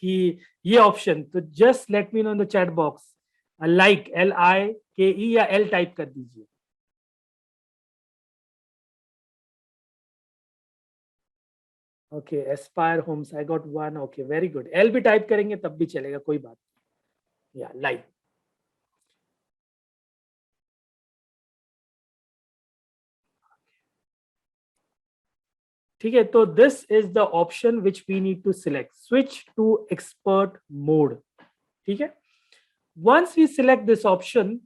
Speaker 1: कि ये ऑप्शन, तो just let me know in the chat box, like LIKE या L टाइप कर दीजिए। Okay, Aspire Homes, I got 1। Okay, very good. L भी टाइप करेंगे तब भी चलेगा, कोई बात नहीं। या लाइक, ठीक है। तो this is the option which we need to select, switch to expert mode. ठीक है, once we select this option,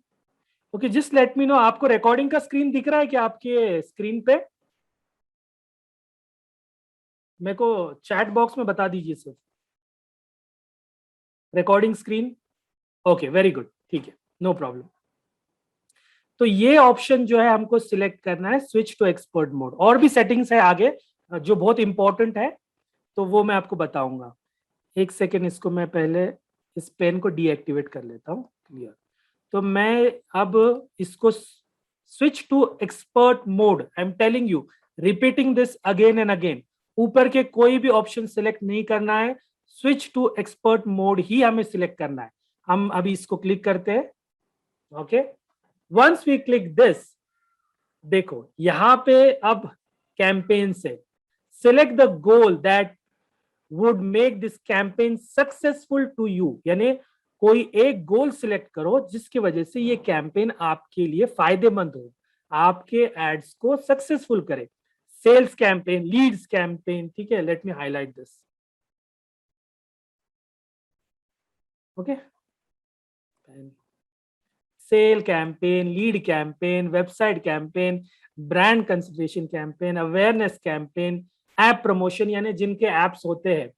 Speaker 1: okay, just let me know, आपको रिकॉर्डिंग का स्क्रीन दिख रहा है क्या आपके स्क्रीन पे? मेरे को चैट बॉक्स में बता दीजिए सिर्फ, recording screen. Okay, very good, ठीक है, नो प्रॉब्लम। तो ये ऑप्शन जो है हमको सिलेक्ट करना है, स्विच टू एक्सपर्ट मोड। और भी सेटिंग्स है आगे जो बहुत इंपॉर्टेंट है, तो वो मैं आपको बताऊंगा। एक सेकेंड, इसको मैं पहले इस पेन को डीएक्टिवेट कर लेता हूँ। क्लियर। तो मैं अब इसको switch to expert mode, I am telling you, repeating this again and again. ऊपर के कोई भी ऑप्शन सिलेक्ट नहीं करना है, स्विच टू एक्सपर्ट मोड ही हमें सिलेक्ट करना है। हम अभी इसको क्लिक करते हैं। Okay, once we click this, देखो यहां पे अब कैंपेन से select the goal that would make this campaign successful to you, यानी कोई एक गोल सिलेक्ट करो जिसकी वजह से ये कैंपेन आपके लिए फायदेमंद हो, आपके एड्स को सक्सेसफुल करे। सेल्स कैंपेन, लीड्स कैंपेन, ठीक है, let me highlight this. Okay, sale campaign, lead campaign, website campaign, brand consideration campaign, awareness campaign, app promotion, यानी जिनके एप्स होते हैं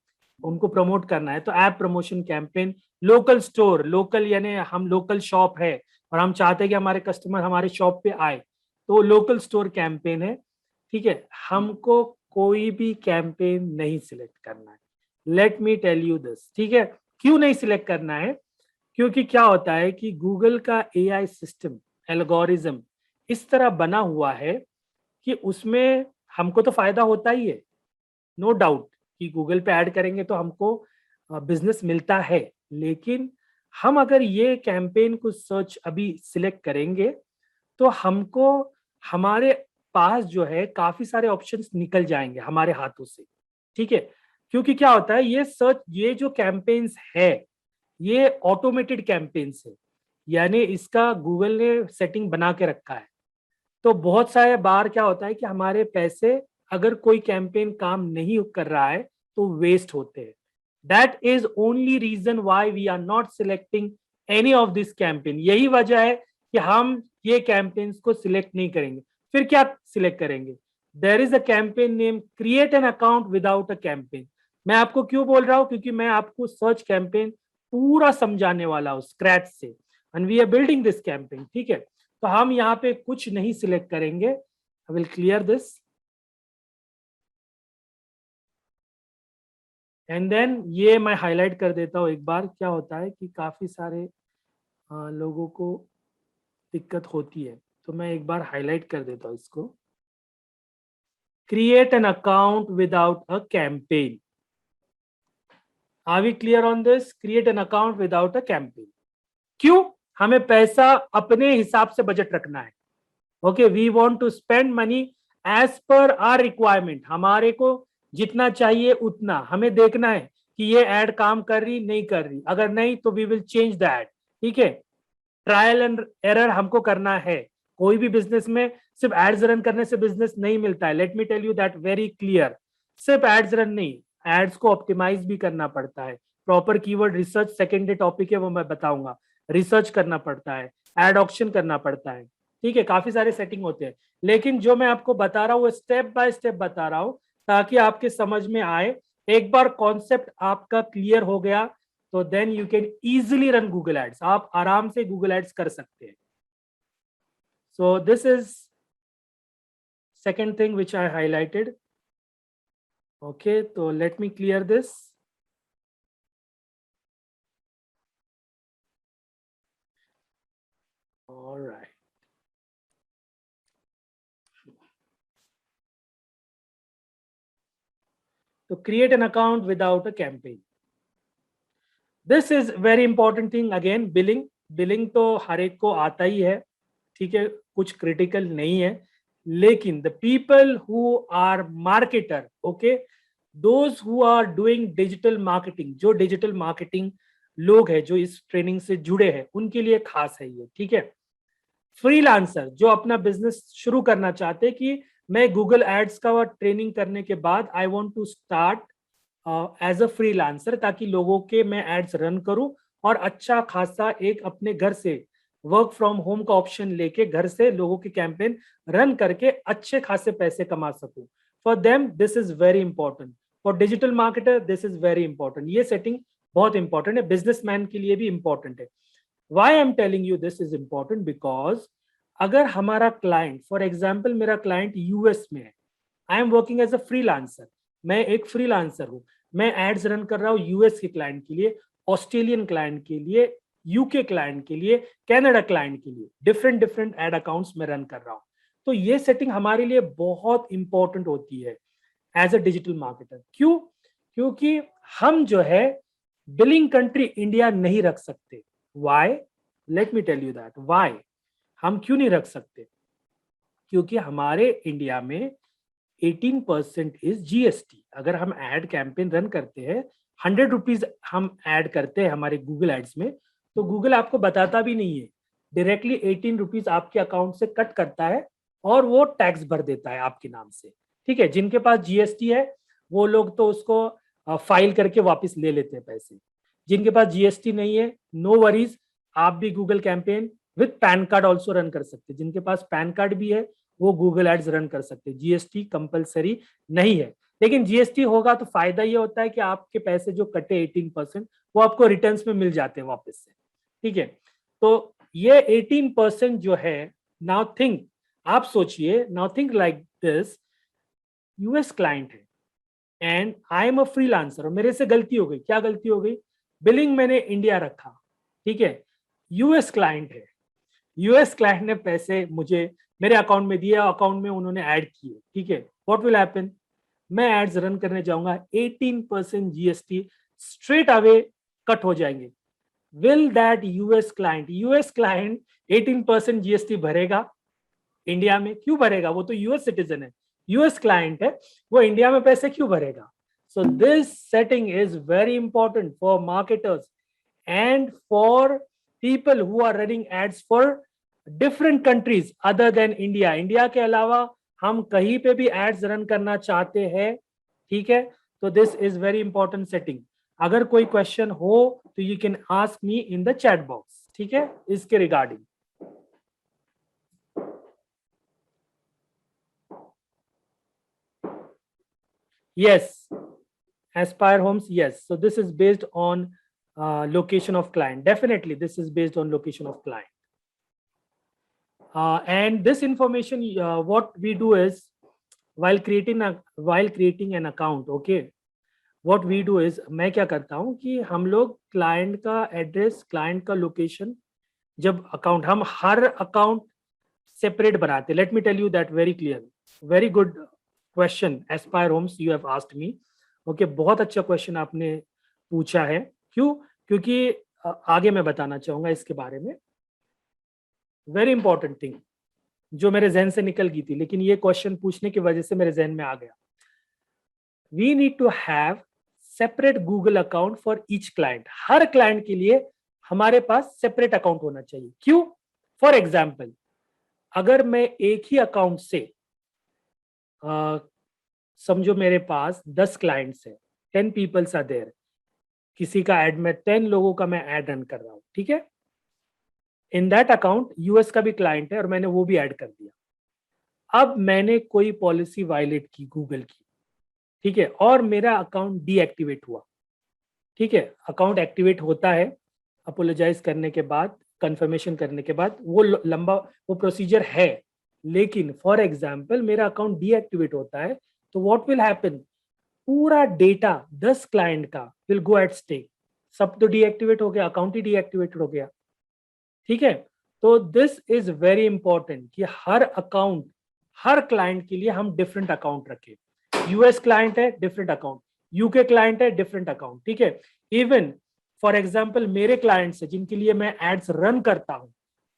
Speaker 1: उनको प्रमोट करना है तो app promotion campaign, local store, local यानी हम लोकल शॉप है और हम चाहते हैं कि हमारे कस्टमर हमारे शॉप पे आए, तो लोकल स्टोर कैंपेन है। ठीक है, हमको कोई भी कैंपेन नहीं सिलेक्ट करना है। Let me tell you this, ठीक है, क्यों नहीं सिलेक्ट करना है? क्योंकि क्या होता है कि गूगल का AI सिस्टम, एल्गोरिज्म इस तरह बना हुआ है कि उसमें हमको तो फायदा होता ही है, नो डाउट कि गूगल पे ऐड करेंगे तो हमको बिजनेस मिलता है, लेकिन हम अगर ये कैंपेन को सर्च अभी सिलेक्ट करेंगे तो हमको हमारे पास जो है काफी सारे ऑप्शंस निकल जाएंगे हमारे हाथों से। ठीक है, क्योंकि क्या होता है, ये सर्च, ये जो कैंपेन्स है ये ऑटोमेटेड कैंपेन्स है, यानी इसका गूगल ने सेटिंग बना के रखा है। तो बहुत सारे बार क्या होता है कि हमारे पैसे, अगर कोई कैंपेन काम नहीं कर रहा है तो वेस्ट होते हैं। That is only reason why we are not selecting any of this campaign. यही वजह है कि हम ये कैंपेन्स को सिलेक्ट नहीं करेंगे। फिर क्या सिलेक्ट करेंगे? There is a campaign name create an account without a campaign. मैं आपको क्यों बोल रहा हूं? क्योंकि मैं आपको सर्च कैंपेन पूरा समझाने वाला हूं स्क्रैच से, and we are building this campaign. ठीक है, तो हम यहाँ पे कुछ नहीं सिलेक्ट करेंगे। I will clear this and then ये मैं हाईलाइट कर देता हूँ एक बार। क्या होता है कि काफी सारे लोगों को दिक्कत होती है, तो मैं एक बार हाईलाइट कर देता हूँ इसको। Create an account without a campaign. Are we clear on this? Create an account without a campaign. क्यों? हमें पैसा अपने हिसाब से बजट रखना है। Okay, we want to spend money as per our requirement. हमारे को जितना चाहिए उतना हमें देखना है कि ये ऐड काम कर रही नहीं कर रही, अगर नहीं तो we will change the ad. ठीक है, ट्रायल एंड एरर हमको करना है। कोई भी बिजनेस में सिर्फ एड्स रन करने से बिजनेस नहीं मिलता है, let me tell you that very clear. सिर्फ एड्स रन नहीं, एड्स को ऑप्टिमाइज भी करना पड़ता है। Proper keyword research secondary topic है, वो मैं बताऊंगा। रिसर्च करना पड़ता है, एड ऑप्शन करना पड़ता है। ठीक है, काफी सारे सेटिंग होते हैं, लेकिन जो मैं आपको बता रहा हूँ वो स्टेप बाय स्टेप बता रहा हूँ ताकि आपके समझ में आए। एक बार कॉन्सेप्ट आपका क्लियर हो गया तो then you can easily run Google ads. आप आराम से गूगल एड्स कर सकते हैं। So this is second thing which I highlighted. Okay, so let me clear this. तो create an account without a campaign. This is very important thing. Again, billing तो हर एक को आता ही है, ठीक है, कुछ critical नहीं है, लेकिन the people who are marketer, okay, those who are doing digital marketing, जो digital marketing लोग हैं जो इस ट्रेनिंग से जुड़े हैं, उनके लिए खास है ये, ठीक है. फ्रीलांसर जो अपना बिजनेस शुरू करना चाहते हैं कि मैं गूगल एड्स का ट्रेनिंग करने के बाद I want to start as a freelancer, ताकि लोगों के मैं एड्स रन करूं और अच्छा खासा एक अपने घर से वर्क फ्रॉम होम का ऑप्शन लेके घर से लोगों के कैंपेन रन करके अच्छे खासे पैसे कमा सकूं. For them this is very important. For digital marketer this is very important. ये सेटिंग बहुत इंपॉर्टेंट है, बिजनेसमैन के लिए भी इंपॉर्टेंट है. Why I'm telling you this is important? Because अगर हमारा क्लाइंट, फॉर एग्जाम्पल मेरा क्लाइंट यूएस में है, I am working as a freelancer, मैं एक फ्रीलांसर हूँ, मैं एड्स रन कर रहा हूँ यूएस के क्लाइंट के लिए, ऑस्ट्रेलियन क्लाइंट के लिए, यूके क्लाइंट के लिए, कनाडा क्लाइंट के लिए, डिफरेंट एड अकाउंट्स में रन कर रहा हूँ. तो ये सेटिंग हमारे लिए बहुत इंपॉर्टेंट होती है एज अ डिजिटल मार्केटर. क्यों? क्योंकि हम जो है बिलिंग कंट्री इंडिया नहीं रख सकते. Why? Let me tell you that. Why? हम क्यों नहीं रख सकते? क्योंकि हमारे इंडिया में 18% इज जीएसटी. अगर हम एड कैंपेन रन करते हैं, 100 रुपीज हम ऐड करते हैं हमारे गूगल एड्स में, तो गूगल आपको बताता भी नहीं है, डायरेक्टली 18 रुपीज आपके अकाउंट से कट करता है और वो टैक्स भर देता है आपके नाम से. ठीक है, जिनके पास जीएसटी है वो लोग तो उसको फाइल करके वापस ले लेते हैं पैसे. जिनके पास जीएसटी नहीं है, नो वरीज, आप भी Google campaign with pan card also run कर सकते हैं. जिनके पास पैन कार्ड भी है वो गूगल एड्स रन कर सकते हैं. जीएसटी कंपलसरी नहीं है, लेकिन जीएसटी होगा तो फायदा ये होता है कि आपके पैसे जो कटे 18% वो आपको रिटर्न्स में मिल जाते हैं वापस से. ठीक है, तो ये 18% जो है, नाउ थिंक, आप सोचिए, now think like this, US client है and I am a freelancer और मेरे से गलती हो गई. क्या गलती हो गई? बिलिंग मैंने इंडिया रखा, ठीक है, यूएस क्लाइंट है, यूएस क्लाइंट ने पैसे मुझे मेरे अकाउंट में दिए, अकाउंट में उन्होंने ऐड किए. ठीक है, व्हाट विल हैपन? मैं एड्स रन करने जाऊंगा, 18% जीएसटी स्ट्रेट अवे कट हो जाएंगे. Will that US client 18% GST भरेगा इंडिया में? क्यों भरेगा? वो तो यूएस सिटीजन है, यूएस क्लाइंट है, वो इंडिया में पैसे क्यों भरेगा? So this setting is very important for marketers and for people who are running ads for different countries other than India. India के अलावा हम कहीं पे भी ads रन करना चाहते हैं, ठीक है, तो this is very important setting. अगर कोई क्वेश्चन हो तो you can ask me in the chat box, ठीक है, इसके regarding. Yes. Aspire Homes, yes. So this is based on location of client. Definitely, this is based on location of client. And this information, what we do is while creating an account, okay, what we do is, मैं क्या करता हूँ कि हम लोग client का address, client का location, जब अकाउंट, हम हर अकाउंट सेपरेट बनाते. Let me tell you that very clear. Very good question Aspire Homes you have asked me. Okay, बहुत अच्छा क्वेश्चन आपने पूछा है. क्यों? क्योंकि आगे मैं बताना चाहूंगा इसके बारे में. वेरी इंपॉर्टेंट थिंग जो मेरे जहन से निकल गई थी, लेकिन ये क्वेश्चन पूछने की वजह से मेरे जहन में आ गया. We need to have separate Google account for each client. हर क्लाइंट के लिए हमारे पास सेपरेट अकाउंट होना चाहिए. क्यों? फॉर एग्जाम्पल, अगर मैं एक ही अकाउंट से समझो मेरे पास 10 क्लाइंट्स है, 10 पीपल्स आर देयर, किसी का एड में 10 लोगों का मैं एड रन कर रहा हूँ, ठीक है, इन दैट अकाउंट यूएस का भी क्लाइंट है और मैंने वो भी ऐड कर दिया. अब मैंने कोई पॉलिसी वायलेट की गूगल की, ठीक है, और मेरा अकाउंट डीएक्टिवेट हुआ. ठीक है, अकाउंट एक्टिवेट होता है अपोलोजाइज करने के बाद, कंफर्मेशन करने के बाद, वो लंबा वो प्रोसीजर है. लेकिन फॉर एग्जाम्पल मेरा अकाउंट डीएक्टिवेट होता है, तो व्हाट विल हैपन? पूरा डेटा 10 क्लाइंट का विल गो एट स्टेक. सब तो डीएक्टिवेट हो गया, अकाउंट ही डीएक्टिवेटेड हो गया. ठीक है, तो दिस इज वेरी इंपॉर्टेंट कि हर अकाउंट, हर क्लाइंट के लिए हम डिफरेंट अकाउंट रखें. यूएस क्लाइंट है, डिफरेंट अकाउंट, यूके क्लाइंट है, डिफरेंट अकाउंट, ठीक है। इवन फॉर एग्जाम्पल मेरे क्लाइंट्स है जिनके लिए मैं एड्स रन करता हूं,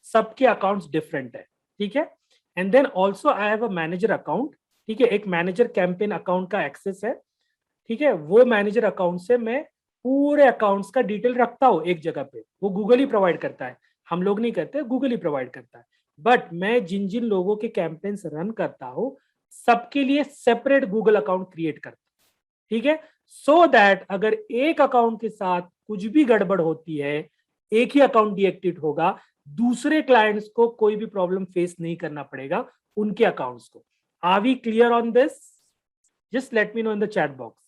Speaker 1: सबके अकाउंट्स डिफरेंट है, ठीक है। And then also I have a manager account, ठीक है, एक मैनेजर कैंपेन अकाउंट का एक्सेस है, ठीक है। वो मैनेजर अकाउंट से मैं पूरे अकाउंट्स का डिटेल रखता हूँ एक जगह पे, वो गूगल ही प्रोवाइड करता है, हम लोग नहीं करते, गूगल ही प्रोवाइड करता है। बट मैं जिन जिन लोगों के कैंपेन्स रन करता हूँ सबके लिए सेपरेट गूगल अकाउंट क्रिएट करता हूँ, ठीक है। सो दैट अगर एक अकाउंट के साथ कुछ भी गड़बड़ होती है, एक ही अकाउंट डीएक्टिवेट होगा, दूसरे क्लाइंट्स को कोई भी प्रॉब्लम फेस नहीं करना पड़ेगा उनके अकाउंट्स को। Are we clear on this? Just let me know in the chat box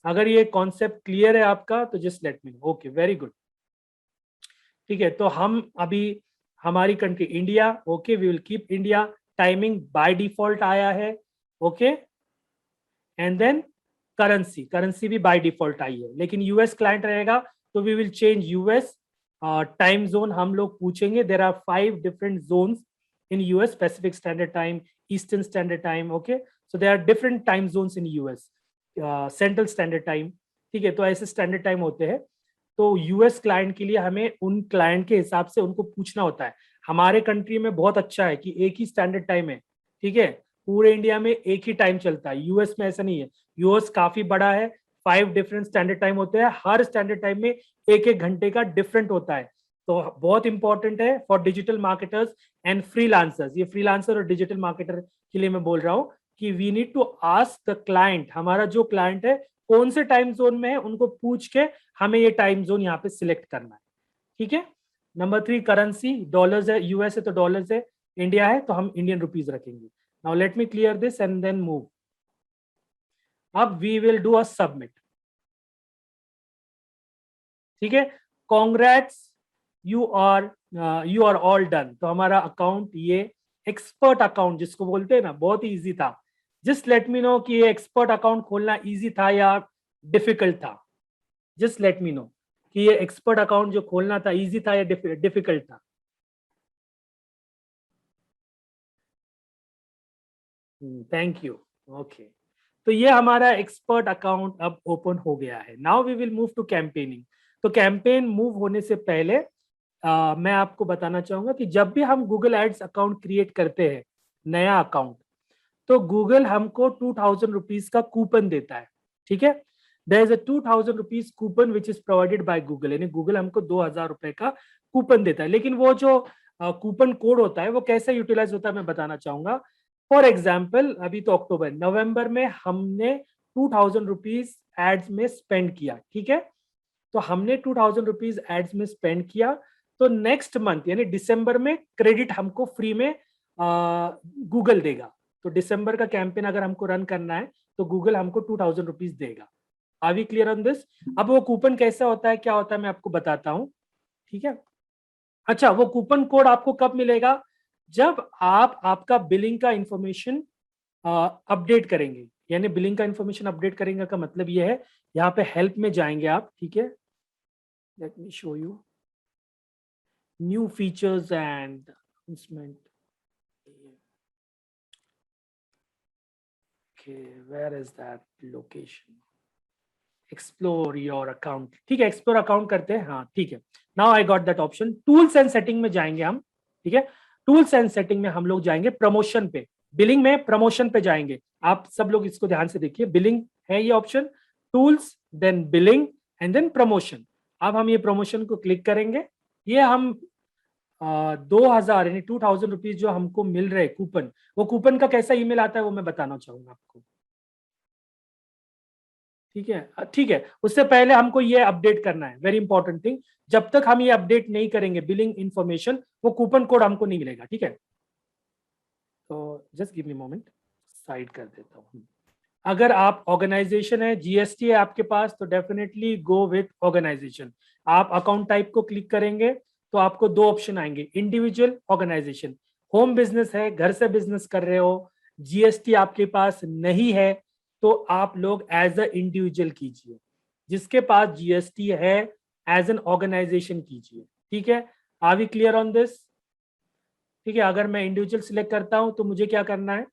Speaker 1: अगर ये कॉन्सेप्ट क्लियर है आपका, तो just let me know. Okay, very good, ठीक है। तो हम अभी हमारी country India, okay, we will keep India, timing by default आया है, okay. And then currency, currency भी बाय डिफॉल्ट आई है, लेकिन यूएस क्लाइंट रहेगा तो we will change US time zone. हम लोग पूछेंगे, there are 5 different zones in US, Pacific Standard Time, Eastern Standard Time, okay. So there are different time zones in US, Central Standard Time, ठीक है। तो ऐसे standard time होते हैं। तो यूएस क्लाइंट के लिए हमें उन क्लाइंट के हिसाब से उनको पूछना होता है। हमारे कंट्री में बहुत अच्छा है कि एक ही स्टैंडर्ड टाइम है, ठीक है, पूरे इंडिया में एक ही टाइम चलता है। यूएस में ऐसा नहीं है, यूएस काफी बड़ा है, 5 डिफरेंट स्टैंडर्ड टाइम होते हैं, हर स्टैंडर्ड टाइम में एक एक घंटे का डिफरेंट होता है। तो बहुत इंपॉर्टेंट है for digital marketers and freelancers. ये फ्रीलांसर और डिजिटल मार्केटर के लिए मैं बोल रहा हूँ कि we need to ask the client, हमारा जो क्लाइंट है कौन से टाइम जोन में है, उनको पूछ के हमें ये टाइम जोन यहाँ पे सिलेक्ट करना है, ठीक है। नंबर 3, करेंसी, डॉलर्स है, यूएस है तो डॉलर्स है, इंडिया है तो हम इंडियन रुपीज रखेंगे। Now let me clear this and then move. अब we will do a submit, ठीक है। Congrats, you are all done. तो हमारा अकाउंट, ये एक्सपर्ट अकाउंट जिसको बोलते हैं ना, बहुत ही इजी था। जस्ट लेट मी नो कि ये एक्सपर्ट अकाउंट खोलना इजी था या डिफिकल्ट था। जस्ट लेट मी नो कि ये एक्सपर्ट अकाउंट जो खोलना था इजी था या डिफिकल्ट था। Thank you, okay. तो ये हमारा एक्सपर्ट अकाउंट अब ओपन हो गया है। Now we will move to campaigning. तो कैंपेन मूव होने से पहले मैं आपको बताना चाहूंगा कि जब भी हम गूगल एड्स अकाउंट क्रिएट करते हैं, नया अकाउंट, तो गूगल हमको 2000 रुपीज का कूपन देता है, ठीक है। There is a 2000 rupees coupon which is provided by Google, यानी गूगल हमको 2000 रुपए का कूपन देता है। लेकिन वो जो कूपन कोड होता है वो कैसे यूटिलाइज होता है मैं बताना चाहूंगा। फॉर एग्जाम्पल अभी तो अक्टूबर, नवंबर में हमने 2000 रुपीज एड्स में स्पेंड किया, ठीक है। तो हमने 2000 रुपीज एड्स में स्पेंड किया, तो नेक्स्ट मंथ यानी दिसंबर में क्रेडिट हमको फ्री में गूगल देगा। तो दिसंबर का कैंपेन अगर हमको रन करना है तो गूगल हमको 2000 रुपीज देगा। Are we clear on this? अब वो कूपन कैसा होता है, क्या होता है, मैं आपको बताता हूँ, ठीक है। अच्छा, वो कूपन कोड आपको कब मिलेगा? जब आप आपका बिलिंग का इंफॉर्मेशन अपडेट करेंगे। यानी बिलिंग का इंफॉर्मेशन अपडेट करेंगे का मतलब ये है, यहाँ पे हेल्प में जाएंगे आप, ठीक है। Let me show you new features and announcement. Okay, where is that location? Explore your account, ठीक है, एक्सप्लोर अकाउंट करते हैं, हाँ ठीक है। Now I got that option. Tools and setting में जाएंगे हम, ठीक है। टूल्स एंड सेटिंग में हम लोग जाएंगे प्रमोशन पे, बिलिंग में प्रमोशन पे जाएंगे। आप सब लोग इसको ध्यान से देखिए, बिलिंग है ये option, tools, then billing and then promotion. अब हम ये प्रमोशन को क्लिक करेंगे। ये हम 2000 यानी 2000 रुपीज जो हमको मिल रहे कूपन, वो कूपन का कैसा ईमेल आता है वो मैं बताना चाहूंगा आपको, ठीक है। ठीक है, उससे पहले हमको ये अपडेट करना है, वेरी इंपॉर्टेंट थिंग। जब तक हम ये अपडेट नहीं करेंगे बिलिंग इंफॉर्मेशन, वो कूपन कोड हमको नहीं मिलेगा, ठीक है। तो just give me moment, side कर देता हूँ। अगर आप ऑर्गेनाइजेशन है, जीएसटी है आपके पास, तो डेफिनेटली गो विथ ऑर्गेनाइजेशन। आप अकाउंट टाइप को क्लिक करेंगे तो आपको 2 ऑप्शन आएंगे, इंडिविजुअल, ऑर्गेनाइजेशन। होम बिजनेस है, घर से बिजनेस कर रहे हो, जीएसटी आपके पास नहीं है, तो आप लोग एज अ इंडिविजुअल कीजिए। जिसके पास जीएसटी है एज एन ऑर्गेनाइजेशन कीजिए, ठीक है। Are we clear on this? ठीक है, अगर मैं इंडिविजुअल सिलेक्ट करता हूं तो मुझे क्या करना है,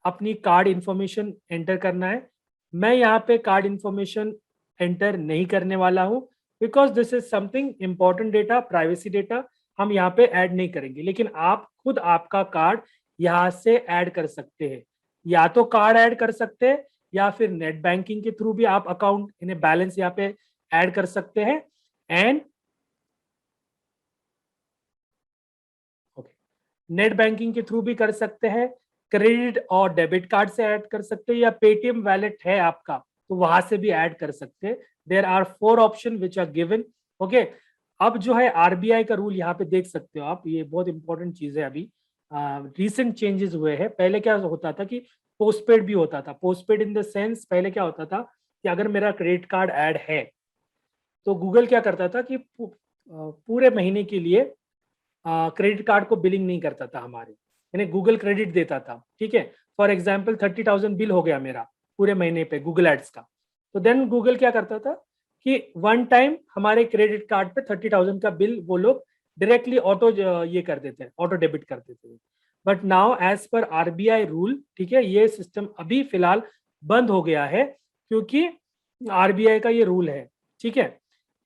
Speaker 1: अपनी कार्ड इंफॉर्मेशन एंटर करना है। मैं यहाँ पे कार्ड इंफॉर्मेशन एंटर नहीं करने वाला हूँ, because this is something important data, privacy data, हम यहाँ पे ऐड नहीं करेंगे। लेकिन आप खुद आपका कार्ड यहाँ से ऐड कर सकते हैं, या तो कार्ड ऐड कर सकते हैं या फिर नेट बैंकिंग के थ्रू भी आप अकाउंट इन्हें बैलेंस यहाँ पे ऐड कर सकते हैं। एंड नेट बैंकिंग के थ्रू भी कर सकते हैं, क्रेडिट और डेबिट कार्ड से ऐड कर सकते हैं, या पेटीएम वैलेट है आपका तो वहां से भी ऐड कर सकते हैं। There are 4 option which are given. Okay, अब जो है आरबीआई का रूल यहाँ पे देख सकते हो आप, ये बहुत इंपॉर्टेंट चीज है। अभी रिसेंट चेंजेस हुए हैं। पहले क्या होता था कि पोस्टपेड भी होता था। पोस्टपेड इन द सेंस, पहले क्या होता था कि अगर मेरा क्रेडिट कार्ड ऐड है तो गूगल क्या करता था कि पूरे महीने के लिए क्रेडिट कार्ड को बिलिंग नहीं करता था हमारे, यानी गूगल क्रेडिट देता था। ठीक है, फॉर एग्जाम्पल 30,000 बिल हो गया मेरा पूरे महीने पे गूगल एड्स का, तो देन गूगल क्या करता था कि वन टाइम हमारे क्रेडिट कार्ड पे 30,000 का बिल वो लोग डायरेक्टली ऑटो ये कर देते हैं, ऑटो डेबिट कर देते हैं। But now as per RBI rule, ठीक है, ये सिस्टम अभी फिलहाल बंद हो गया है क्योंकि आरबीआई का ये रूल है। ठीक है,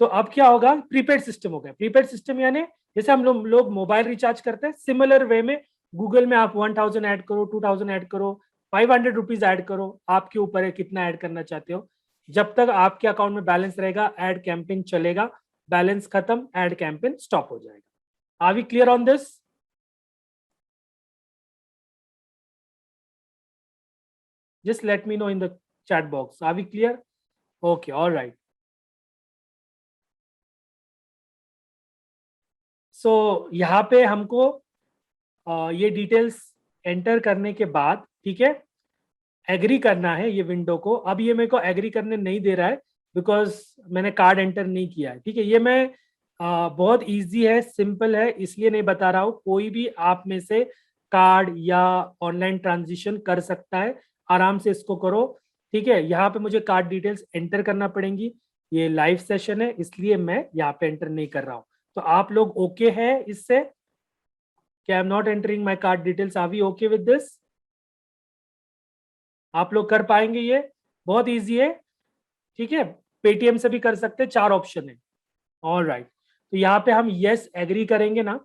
Speaker 1: तो अब क्या होगा, प्रीपेड सिस्टम हो गया। प्रीपेड सिस्टम यानी जैसे हम लोग मोबाइल रिचार्ज करते हैं, सिमिलर वे में गूगल में आप 1000 ऐड करो, 2000 ऐड करो, 500 रुपीज ऐड करो, आपके ऊपर है कितना ऐड करना चाहते हो। जब तक आपके अकाउंट में बैलेंस रहेगा ऐड कैंपेन चलेगा, बैलेंस खत्म ऐड कैंपेन स्टॉप हो जाएगा। Are we clear on this? Just let me know in the chat box. Are we clear? Okay, all right. So यहाँ पे हमको ये डिटेल्स एंटर करने के बाद, ठीक है, एग्री करना है ये विंडो को। अब ये मेरे को एग्री करने नहीं दे रहा है बिकॉज मैंने कार्ड एंटर नहीं किया है। ठीक है, ये मैं बहुत इजी है, सिंपल है, इसलिए नहीं बता रहा हूँ। कोई भी आप में से कार्ड या ऑनलाइन ट्रांजिशन कर सकता है, आराम से इसको करो। ठीक है, यहाँ पे मुझे कार्ड डिटेल्स एंटर करना पड़ेंगी, ये लाइव सेशन है इसलिए मैं यहाँ पे एंटर नहीं कर रहा हूँ। तो आप लोग ओके है इससे? क्या I am not entering my card details? Are we okay with this? आप लोग कर पाएंगे? ये बहुत इजी है। ठीक है, पेटीएम से भी कर सकते हैं, 4 ऑप्शन है। ऑल राइट, तो यहाँ पे हम यस एग्री करेंगे ना,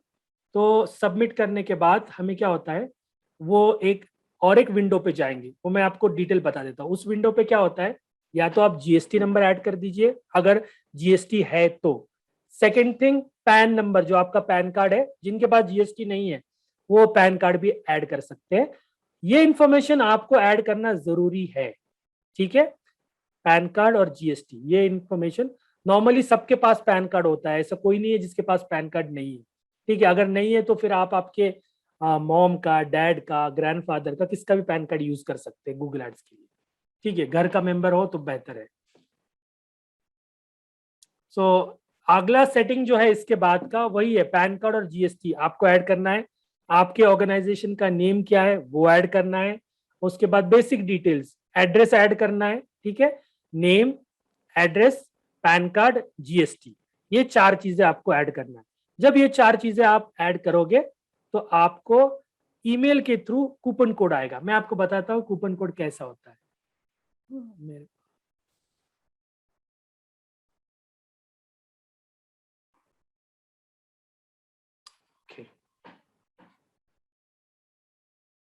Speaker 1: तो सबमिट करने के बाद हमें क्या होता है, वो एक विंडो पे जाएंगे, वो मैं आपको डिटेल बता देता हूँ। उस विंडो पे क्या होता है, या तो आप जीएसटी नंबर ऐड कर दीजिए अगर जीएसटी है तो। सेकेंड थिंग, पैन नंबर, जो आपका पैन कार्ड है, जिनके पास जीएसटी नहीं है वो पैन कार्ड भी ऐड कर सकते हैं। ये इंफॉर्मेशन आपको ऐड करना जरूरी है। ठीक है, पैन कार्ड और जीएसटी, ये इंफॉर्मेशन नॉर्मली सबके पास पैन कार्ड होता है, ऐसा कोई नहीं है जिसके पास पैन कार्ड नहीं है। ठीक है, अगर नहीं है तो फिर आप आपके मॉम का, डैड का, ग्रैंडफादर का, किसका भी पैन कार्ड यूज कर सकते हैं गूगल एड्स के लिए। ठीक है, घर का मेंबर हो तो बेहतर है। सो अगला सेटिंग जो है इसके बाद का वही है, पैन कार्ड और जीएसटी आपको ऐड करना है। आपके ऑर्गेनाइजेशन का नेम क्या है वो ऐड करना है। उसके बाद बेसिक डिटेल्स, एड्रेस ऐड करना है। ठीक है, name, address, pan card, GST, ये 4 चीजें आपको ऐड करना है। जब ये 4 चीजें आप ऐड करोगे तो आपको ईमेल के थ्रू कूपन कोड आएगा। मैं आपको बताता हूँ कूपन कोड कैसा होता है।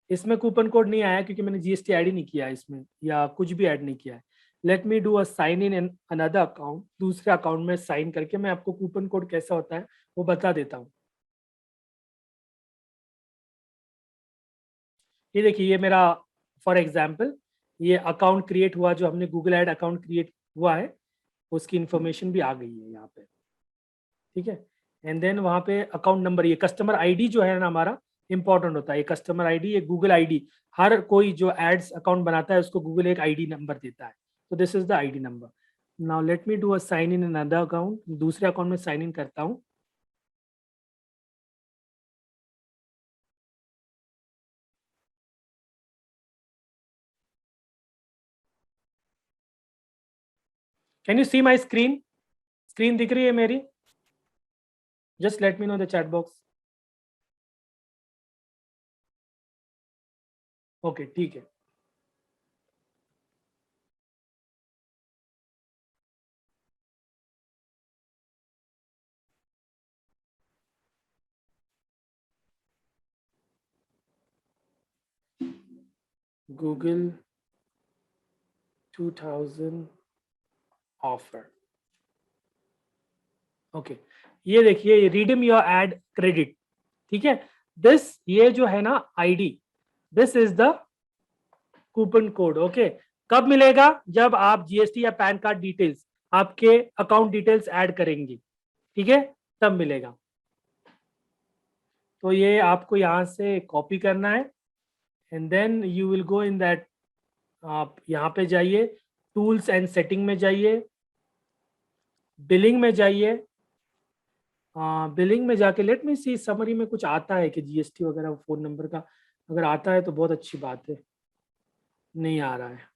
Speaker 1: इसमें कूपन कोड नहीं आया क्योंकि मैंने जीएसटी ऐड ही नहीं किया इसमें, या कुछ भी ऐड नहीं किया है। Let me do a sign in another account, दूसरे अकाउंट में साइन करके मैं आपको कूपन कोड कैसा होता है वो बता देता हूँ। ये देखिए, ये मेरा फॉर एग्जाम्पल ये अकाउंट क्रिएट हुआ, जो हमने गूगल ऐड अकाउंट क्रिएट हुआ है उसकी इंफॉर्मेशन भी आ गई है यहाँ पे। ठीक है, एंड देन वहाँ पे अकाउंट नंबर, ये कस्टमर आईडी जो है ना हमारा इंपॉर्टेंट होता है। ये कस्टमर आईडी, ये गूगल आईडी, हर कोई जो एड्स अकाउंट बनाता है उसको गूगल एक आईडी नंबर देता है, तो this is the ID number. Now let me do a sign in another account, दूसरे अकाउंट में साइन इन करता हूँ। Can you see my screen? Screen दिख रही है मेरी? Just let me know the chat box. Okay, ठीक है, Google 2000 ऑफर। ओके, ये देखिए रिडीम योर एड क्रेडिट, ठीक है। दिस, ये जो है ना ID, this is the coupon code. Okay, कब मिलेगा? जब आप जीएसटी या पैन कार्ड डिटेल्स, आपके अकाउंट डिटेल्स ऐड करेंगे, ठीक है, तब मिलेगा। तो ये आपको यहाँ से कॉपी करना है and then you will go in that, आप यहाँ पे जाइए, टूल्स एंड सेटिंग में जाइए, बिलिंग में जाइए। बिलिंग में जाके लेट मी सी समरी में कुछ आता है कि जीएसटी वगैरह फोन नंबर का, अगर आता है तो बहुत अच्छी बात है। नहीं आ रहा है,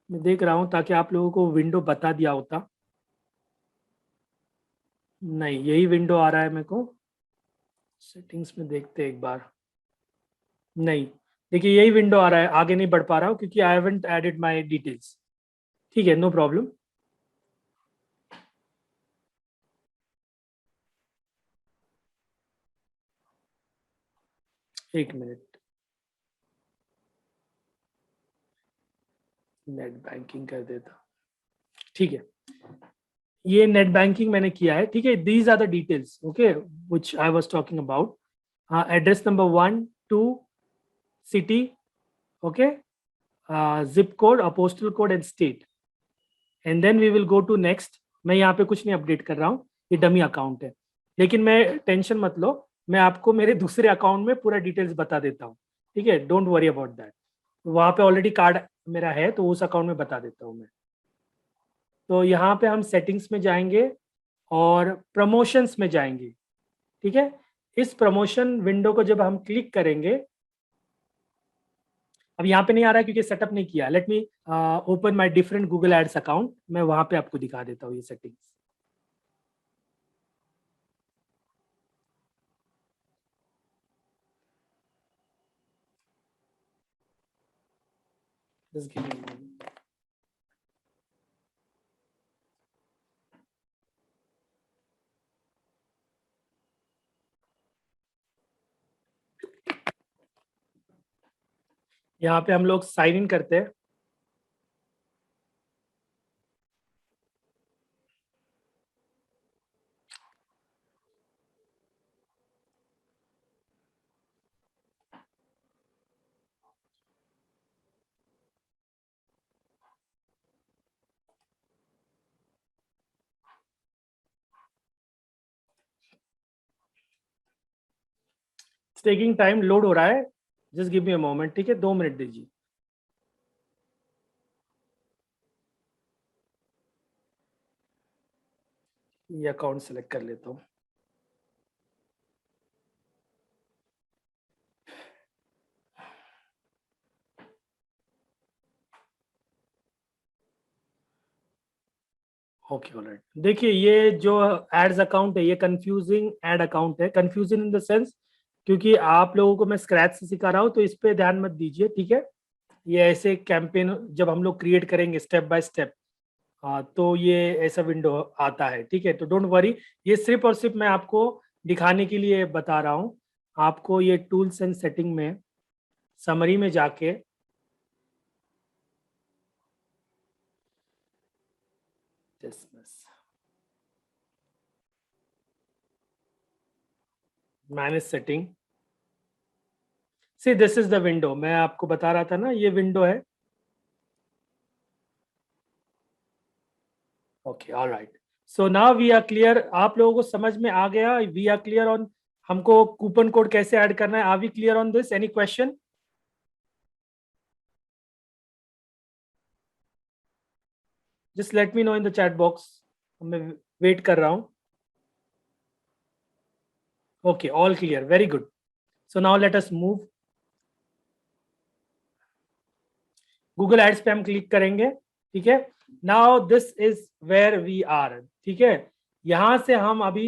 Speaker 1: मैं देख रहा हूँ ताकि आप लोगों को विंडो बता दिया होता। नहीं, यही विंडो आ रहा है मेरे को। सेटिंग्स में देखते हैं एक बार। नहीं, देखिए यही विंडो आ रहा है, आगे नहीं बढ़ पा रहा हूँ क्योंकि I haven't added my details. ठीक है, नो प्रॉब्लम। एक मिनट, नेट बैंकिंग कर देता। ठीक है, ये नेट बैंकिंग मैंने किया है, ठीक है। These are the details, okay, which I was talking about. Address number 1 2 city, okay, zip code और postal code and state, and then we will go to next. मैं यहाँ पे कुछ नहीं अपडेट कर रहा हूँ, ये डमी अकाउंट है, लेकिन मैं टेंशन मत लो, मैं आपको मेरे दूसरे अकाउंट में पूरा डिटेल्स बता देता हूँ, ठीक है, डोंट वरी अबाउट दैट। वहाँ पे ऑलरेडी कार्ड मेरा है तो उस अकाउंट में बता देता हूँ मैं। तो यहाँ पे हम सेटिंग्स में जाएंगे और प्रमोशंस में जाएंगे, ठीक है। इस प्रमोशन विंडो को जब हम क्लिक करेंगे, अब यहाँ पे नहीं आ रहा है क्योंकि सेटअप नहीं किया। Let me open my different Google ads account, मैं वहां पे आपको दिखा देता हूँ ये settings. Just give me a moment. यहाँ पे हम लोग साइन इन करते हैं। टेकिंग टाइम, लोड हो रहा है, just give me a moment, ठीक है, 2 मिनट दीजिए। ये अकाउंट सेलेक्ट कर लेता हूँ। Okay, alright. देखिए ये जो एड्स अकाउंट है ये कंफ्यूजिंग एड अकाउंट है, कंफ्यूजिंग इन द सेंस क्योंकि आप लोगों को मैं स्क्रैच से सिखा रहा हूँ, तो इस पे ध्यान मत दीजिए, ठीक है। ये ऐसे कैंपेन जब हम लोग क्रिएट करेंगे स्टेप बाय स्टेप, तो ये ऐसा विंडो आता है, ठीक है। तो डोंट वरी, ये सिर्फ और सिर्फ मैं आपको दिखाने के लिए बता रहा हूँ। आपको ये टूल्स एंड सेटिंग में समरी में जाके manage setting, see this is the window, मैं आपको बता रहा था ना ये विंडो है। Okay, alright, so now we are clear. आप लोगों को समझ में आ गया? वी आर क्लियर ऑन हमको कूपन कोड कैसे ऐड करना है? Are we clear on this? Any question? Just let me know in the chat box, मैं वेट कर रहा हूँ। Okay, all clear, very good. So now let us move. Google ads पे हम click करेंगे, ठीक है। Now this is where we are, ठीक है। यहां से हम अभी